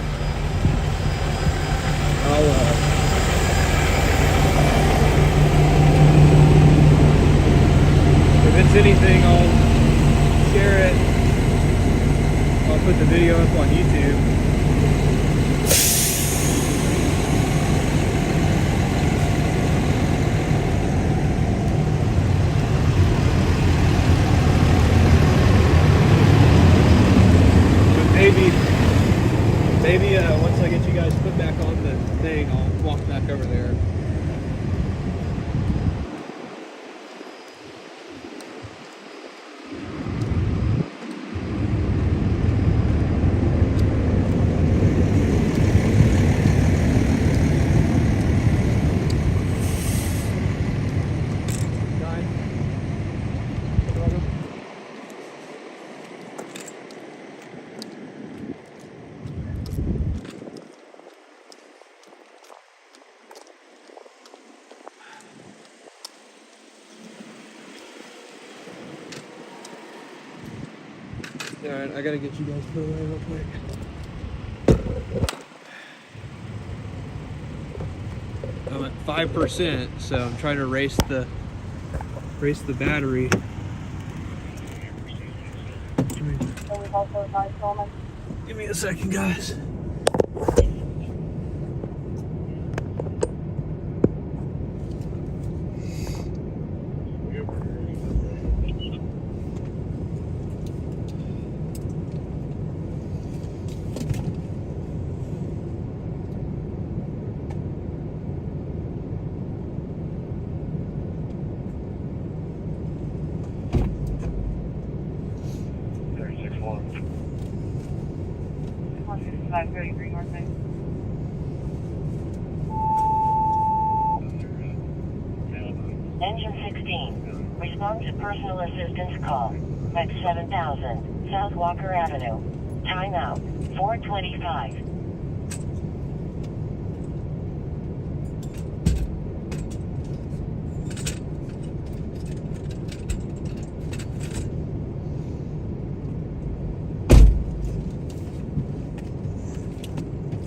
I'll share it. I'll put the video up on YouTube. Maybe once I get you guys put back on the thing, I'll walk back over there. Alright, I gotta get you guys put away real quick. I'm at 5%, so I'm trying to race the battery. Give me a second, guys. Engine 16. Respond to personal assistance call at 7000 South Walker Avenue. Timeout 4:25.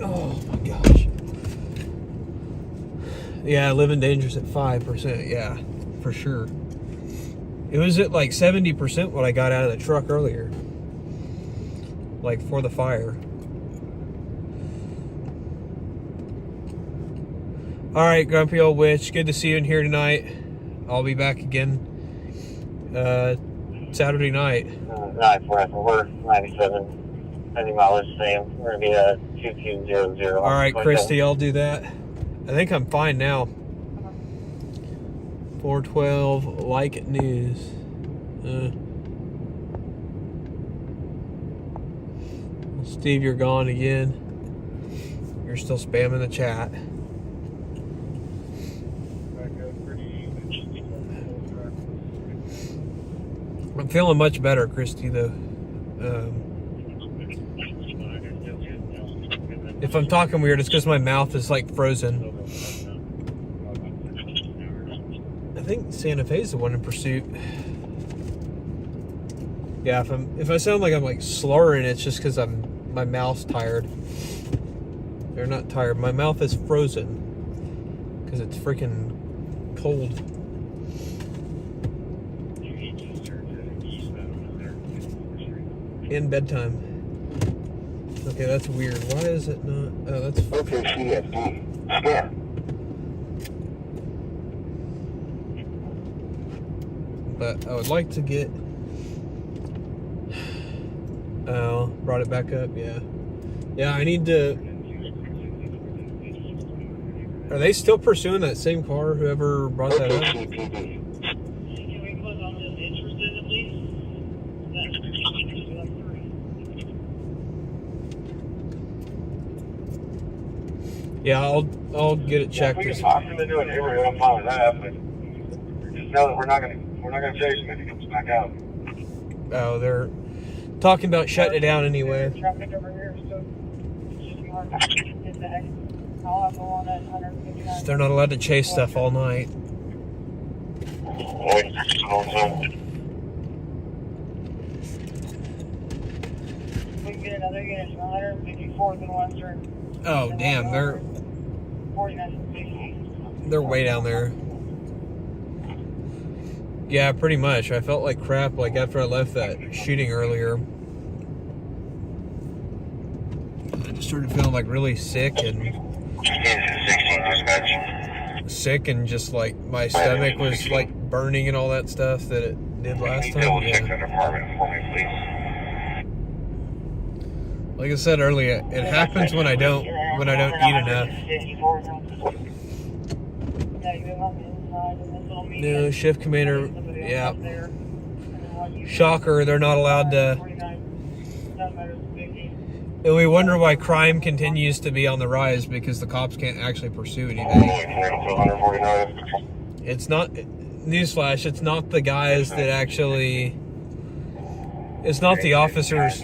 Oh my gosh. Yeah, living dangerous at 5%. Yeah, for sure. It was at like 70% what I got out of the truck earlier. Like for the fire. Alright, grumpy old witch. Good to see you in here tonight. I'll be back again Saturday night. We're 97. I think I was saying we're gonna be 2200. Alright, Christy, I'll do that. I think I'm fine now. 412 like news. Steve, you're gone again. You're still spamming the chat. I'm feeling much better, Christy, though. If I'm talking weird, it's because my mouth is like frozen. I think Santa Fe's the one in pursuit. Yeah, if I sound like I'm like slurring, it's just because my mouth's tired. They're not tired. My mouth is frozen because it's freaking cold. In bedtime. Okay, that's weird. Why is it not? Oh, that's okay. CFD scan. But I would like to get. Oh, brought it back up. Yeah, yeah. I need to. Are they still pursuing that same car? Whoever brought that up. Yeah, I'll get it checked. We can talk to them and do it. I'm fine with that, but just know that we're not gonna chase him if he comes back out. Oh, they're talking about shutting it down anyway. Traffic over here, so it's just be hard to get the exit. I'll have the one at 159. They're not allowed to chase stuff all night. We can get another unit from 154th and Western. Oh, damn, they're 49th and 50th. They're way down there. Yeah, pretty much. I felt like crap like after I left that shooting earlier. I just started feeling like really sick and just like my stomach was like burning and all that stuff that it did last time. Yeah. Like I said earlier, it happens when I don't eat enough. No, shift commander, yeah. Shocker, they're not allowed to. And we wonder why crime continues to be on the rise because the cops can't actually pursue anything. It's not, newsflash, it's not the guys that actually, it's not the officers.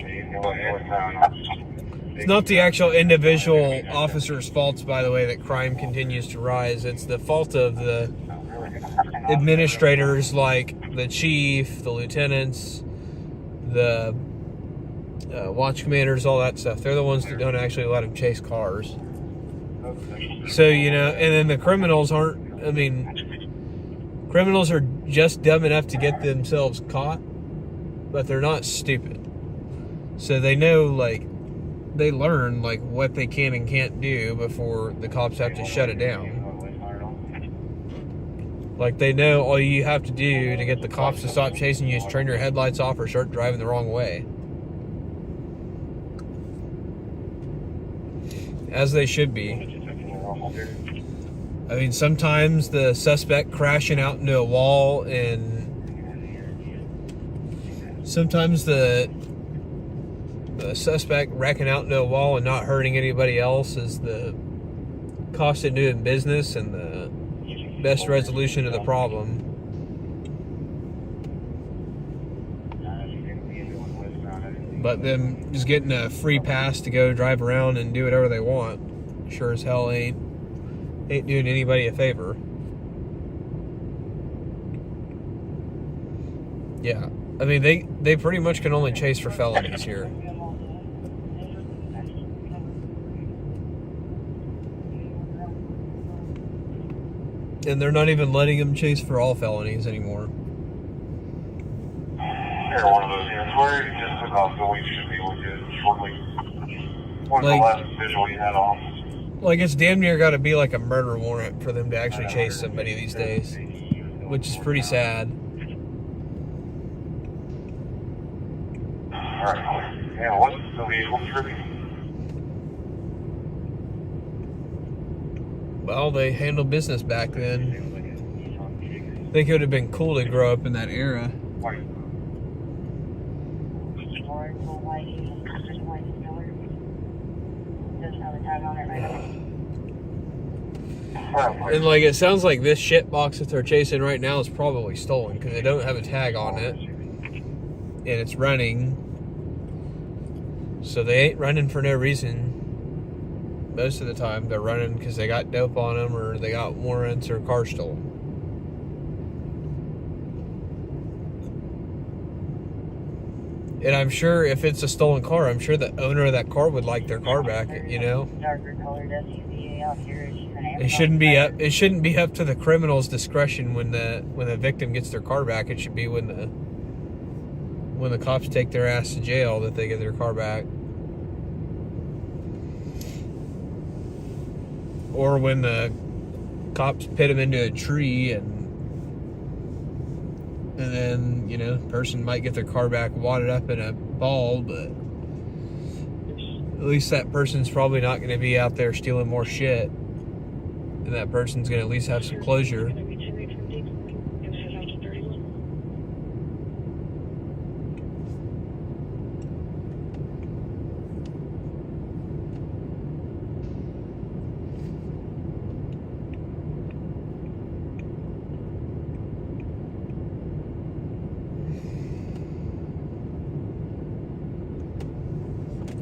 It's not the actual individual officers' faults, by the way, that crime continues to rise. It's the fault of the administrators like the chief, the lieutenants, the watch commanders, all that stuff. They're the ones that don't actually let them chase cars. So, you know, and then the criminals aren't, I mean, criminals are just dumb enough to get themselves caught, but they're not stupid. So they know, like, they learn, like, what they can and can't do before the cops have to shut it down. Like, they know all you have to do to get the cops to stop chasing you is turn your headlights off or start driving the wrong way. As they should be. I mean, sometimes the suspect crashing out into a wall, and sometimes the suspect wrecking out into a wall and not hurting anybody else is the cost of doing business and the best resolution of the problem. But them just getting a free pass to go drive around and do whatever they want sure as hell ain't doing anybody a favor. Yeah, I mean, they pretty much can only chase for felonies here. And they're not even letting them chase for all felonies anymore. Here, one of those here. Where you just took off, so we should be able to shortly. When's the last visual you had off? Like, it's damn near got to be like a murder warrant for them to actually chase somebody these days, which is pretty sad. Alright, yeah, what's the vehicle tripping? Well, they handled business back then. I think it would have been cool to grow up in that era. And like, it sounds like this shit box that they're chasing right now is probably stolen because they don't have a tag on it, and it's running. So they ain't running for no reason. Most of the time, they're running because they got dope on them, or they got warrants, or car stolen. And I'm sure if it's a stolen car, I'm sure the owner of that car would like their car back, you know? It shouldn't be up to the criminal's discretion when the victim gets their car back. It should be when the cops take their ass to jail that they get their car back. Or when the cops pit them into a tree and then, you know, the person might get their car back wadded up in a ball, but at least that person's probably not going to be out there stealing more shit. And that person's going to at least have some closure.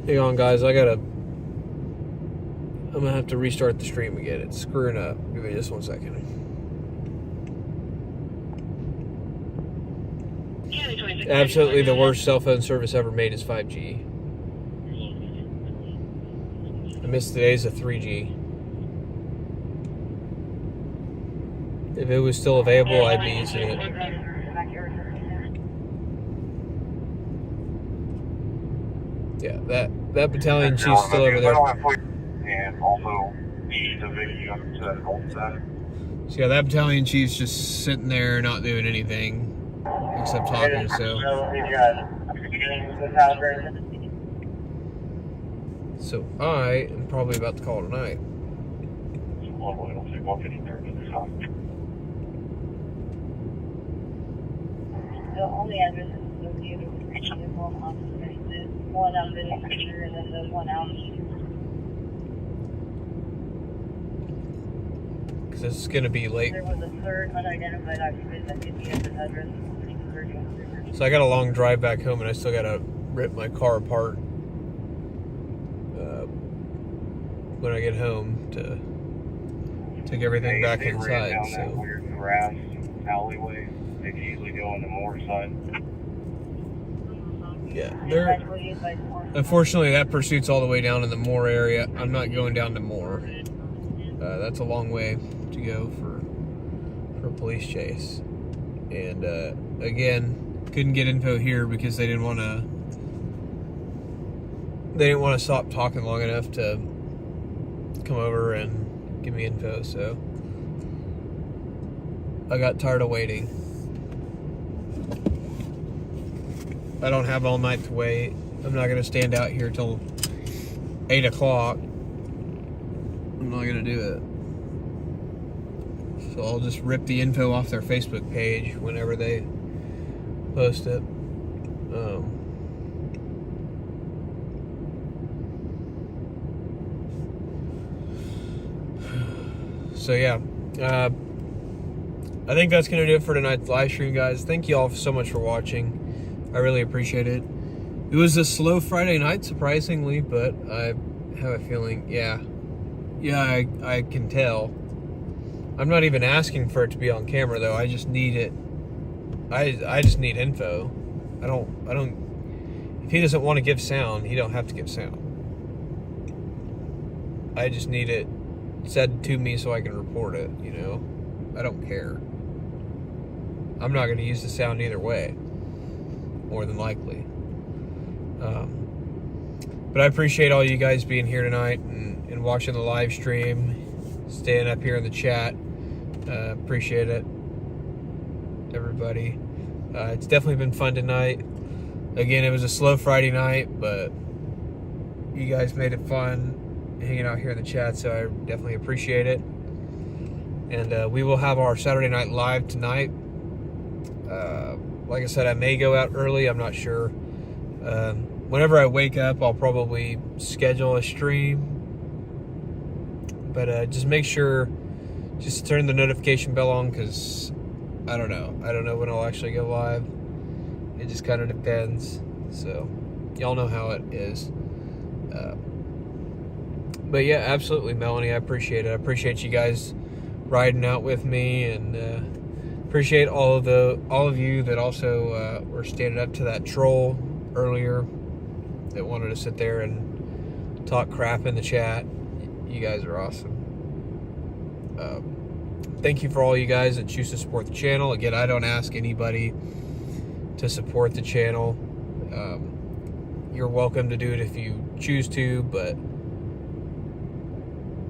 Hang on, guys, I'm gonna have to restart the stream again. It's screwing up. Give me just 1 second. Absolutely the worst cell phone service ever made is 5G. I miss the days of 3G. If it was still available, I'd be using it. Yeah, that battalion chief's still over there. And also the victim to that cul-de-sac. So yeah, that battalion chief's just sitting there not doing anything except talking, so. So I am probably about to call it a night. The only address is associated with the one out in the picture and then the one out. Because this is going to be late. There was a third unidentified occupant that could be at this address. So I got a long drive back home and I still got to rip my car apart when I get home to take everything back inside. Down So. that weird grass alleyway. They can usually go on the more side. Yeah, unfortunately, that pursuit's all the way down in the Moore area. I'm not going down to Moore. That's a long way to go for a police chase. And again, couldn't get info here because they didn't want to stop talking long enough to come over and give me info. So I got tired of waiting. I don't have all night to wait. I'm not gonna stand out here till 8 o'clock. I'm not gonna do it. So I'll just rip the info off their Facebook page whenever they post it. So yeah, I think that's gonna do it for tonight's live stream, guys. Thank you all so much for watching. I really appreciate it. It was a slow Friday night, surprisingly, but I have a feeling, I can tell. I'm not even asking for it to be on camera, though. I just need it. I just need info. I don't. If he doesn't want to give sound, he don't have to give sound. I just need it said to me so I can report it. You know, I don't care. I'm not going to use the sound either way. More than likely. But I appreciate all you guys being here tonight and watching the live stream, staying up here in the chat. Appreciate it, everybody. It's definitely been fun tonight. Again, it was a slow Friday night, but you guys made it fun hanging out here in the chat, so I definitely appreciate it. And we will have our Saturday Night Live tonight. Like I said, I may go out early. I'm not sure. Whenever I wake up, I'll probably schedule a stream. But just make sure, just turn the notification bell on, because I don't know. I don't know when I'll actually go live. It just kind of depends. So, y'all know how it is. But yeah, absolutely, Melanie. I appreciate it. I appreciate you guys riding out with me, and appreciate all of you that also were standing up to that troll earlier that wanted to sit there and talk crap in the chat. You guys are awesome. Thank you for all you guys that choose to support the channel. Again, I don't ask anybody to support the channel. You're welcome to do it if you choose to, but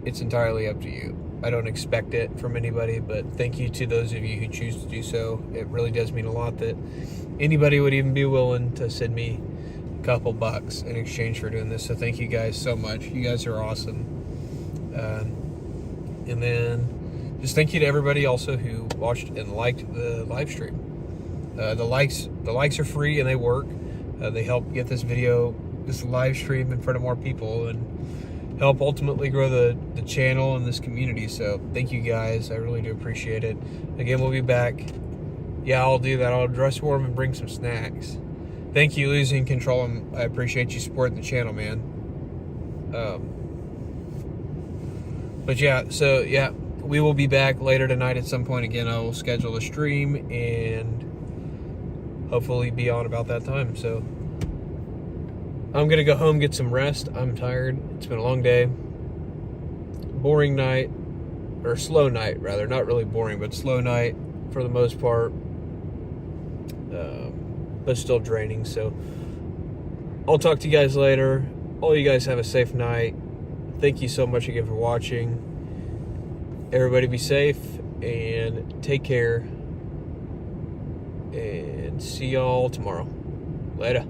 it's entirely up to you. I don't expect it from anybody, but thank you to those of you who choose to do so. It really does mean a lot that anybody would even be willing to send me a couple bucks in exchange for doing this. So thank you guys so much. You guys are awesome. And then just thank you to everybody also who watched and liked the live stream. The likes are free and they work. They help get this live stream in front of more people and help ultimately grow the channel and this community. So thank you guys. I really do appreciate it. Again, we'll be back. Yeah, I'll do that. I'll dress warm and bring some snacks. Thank you, Losing Control. I appreciate you supporting the channel, man. But yeah, so yeah, we will be back later tonight at some point. Again, I will schedule a stream and hopefully be on about that time. So I'm gonna go home, get some rest. I'm tired. It's been a long day. Boring night, or slow night rather. Not really boring, but slow night for the most part. But still draining. So I'll talk to you guys later. All you guys have a safe night. Thank you so much again for watching. Everybody be safe and take care. And see y'all tomorrow. Later.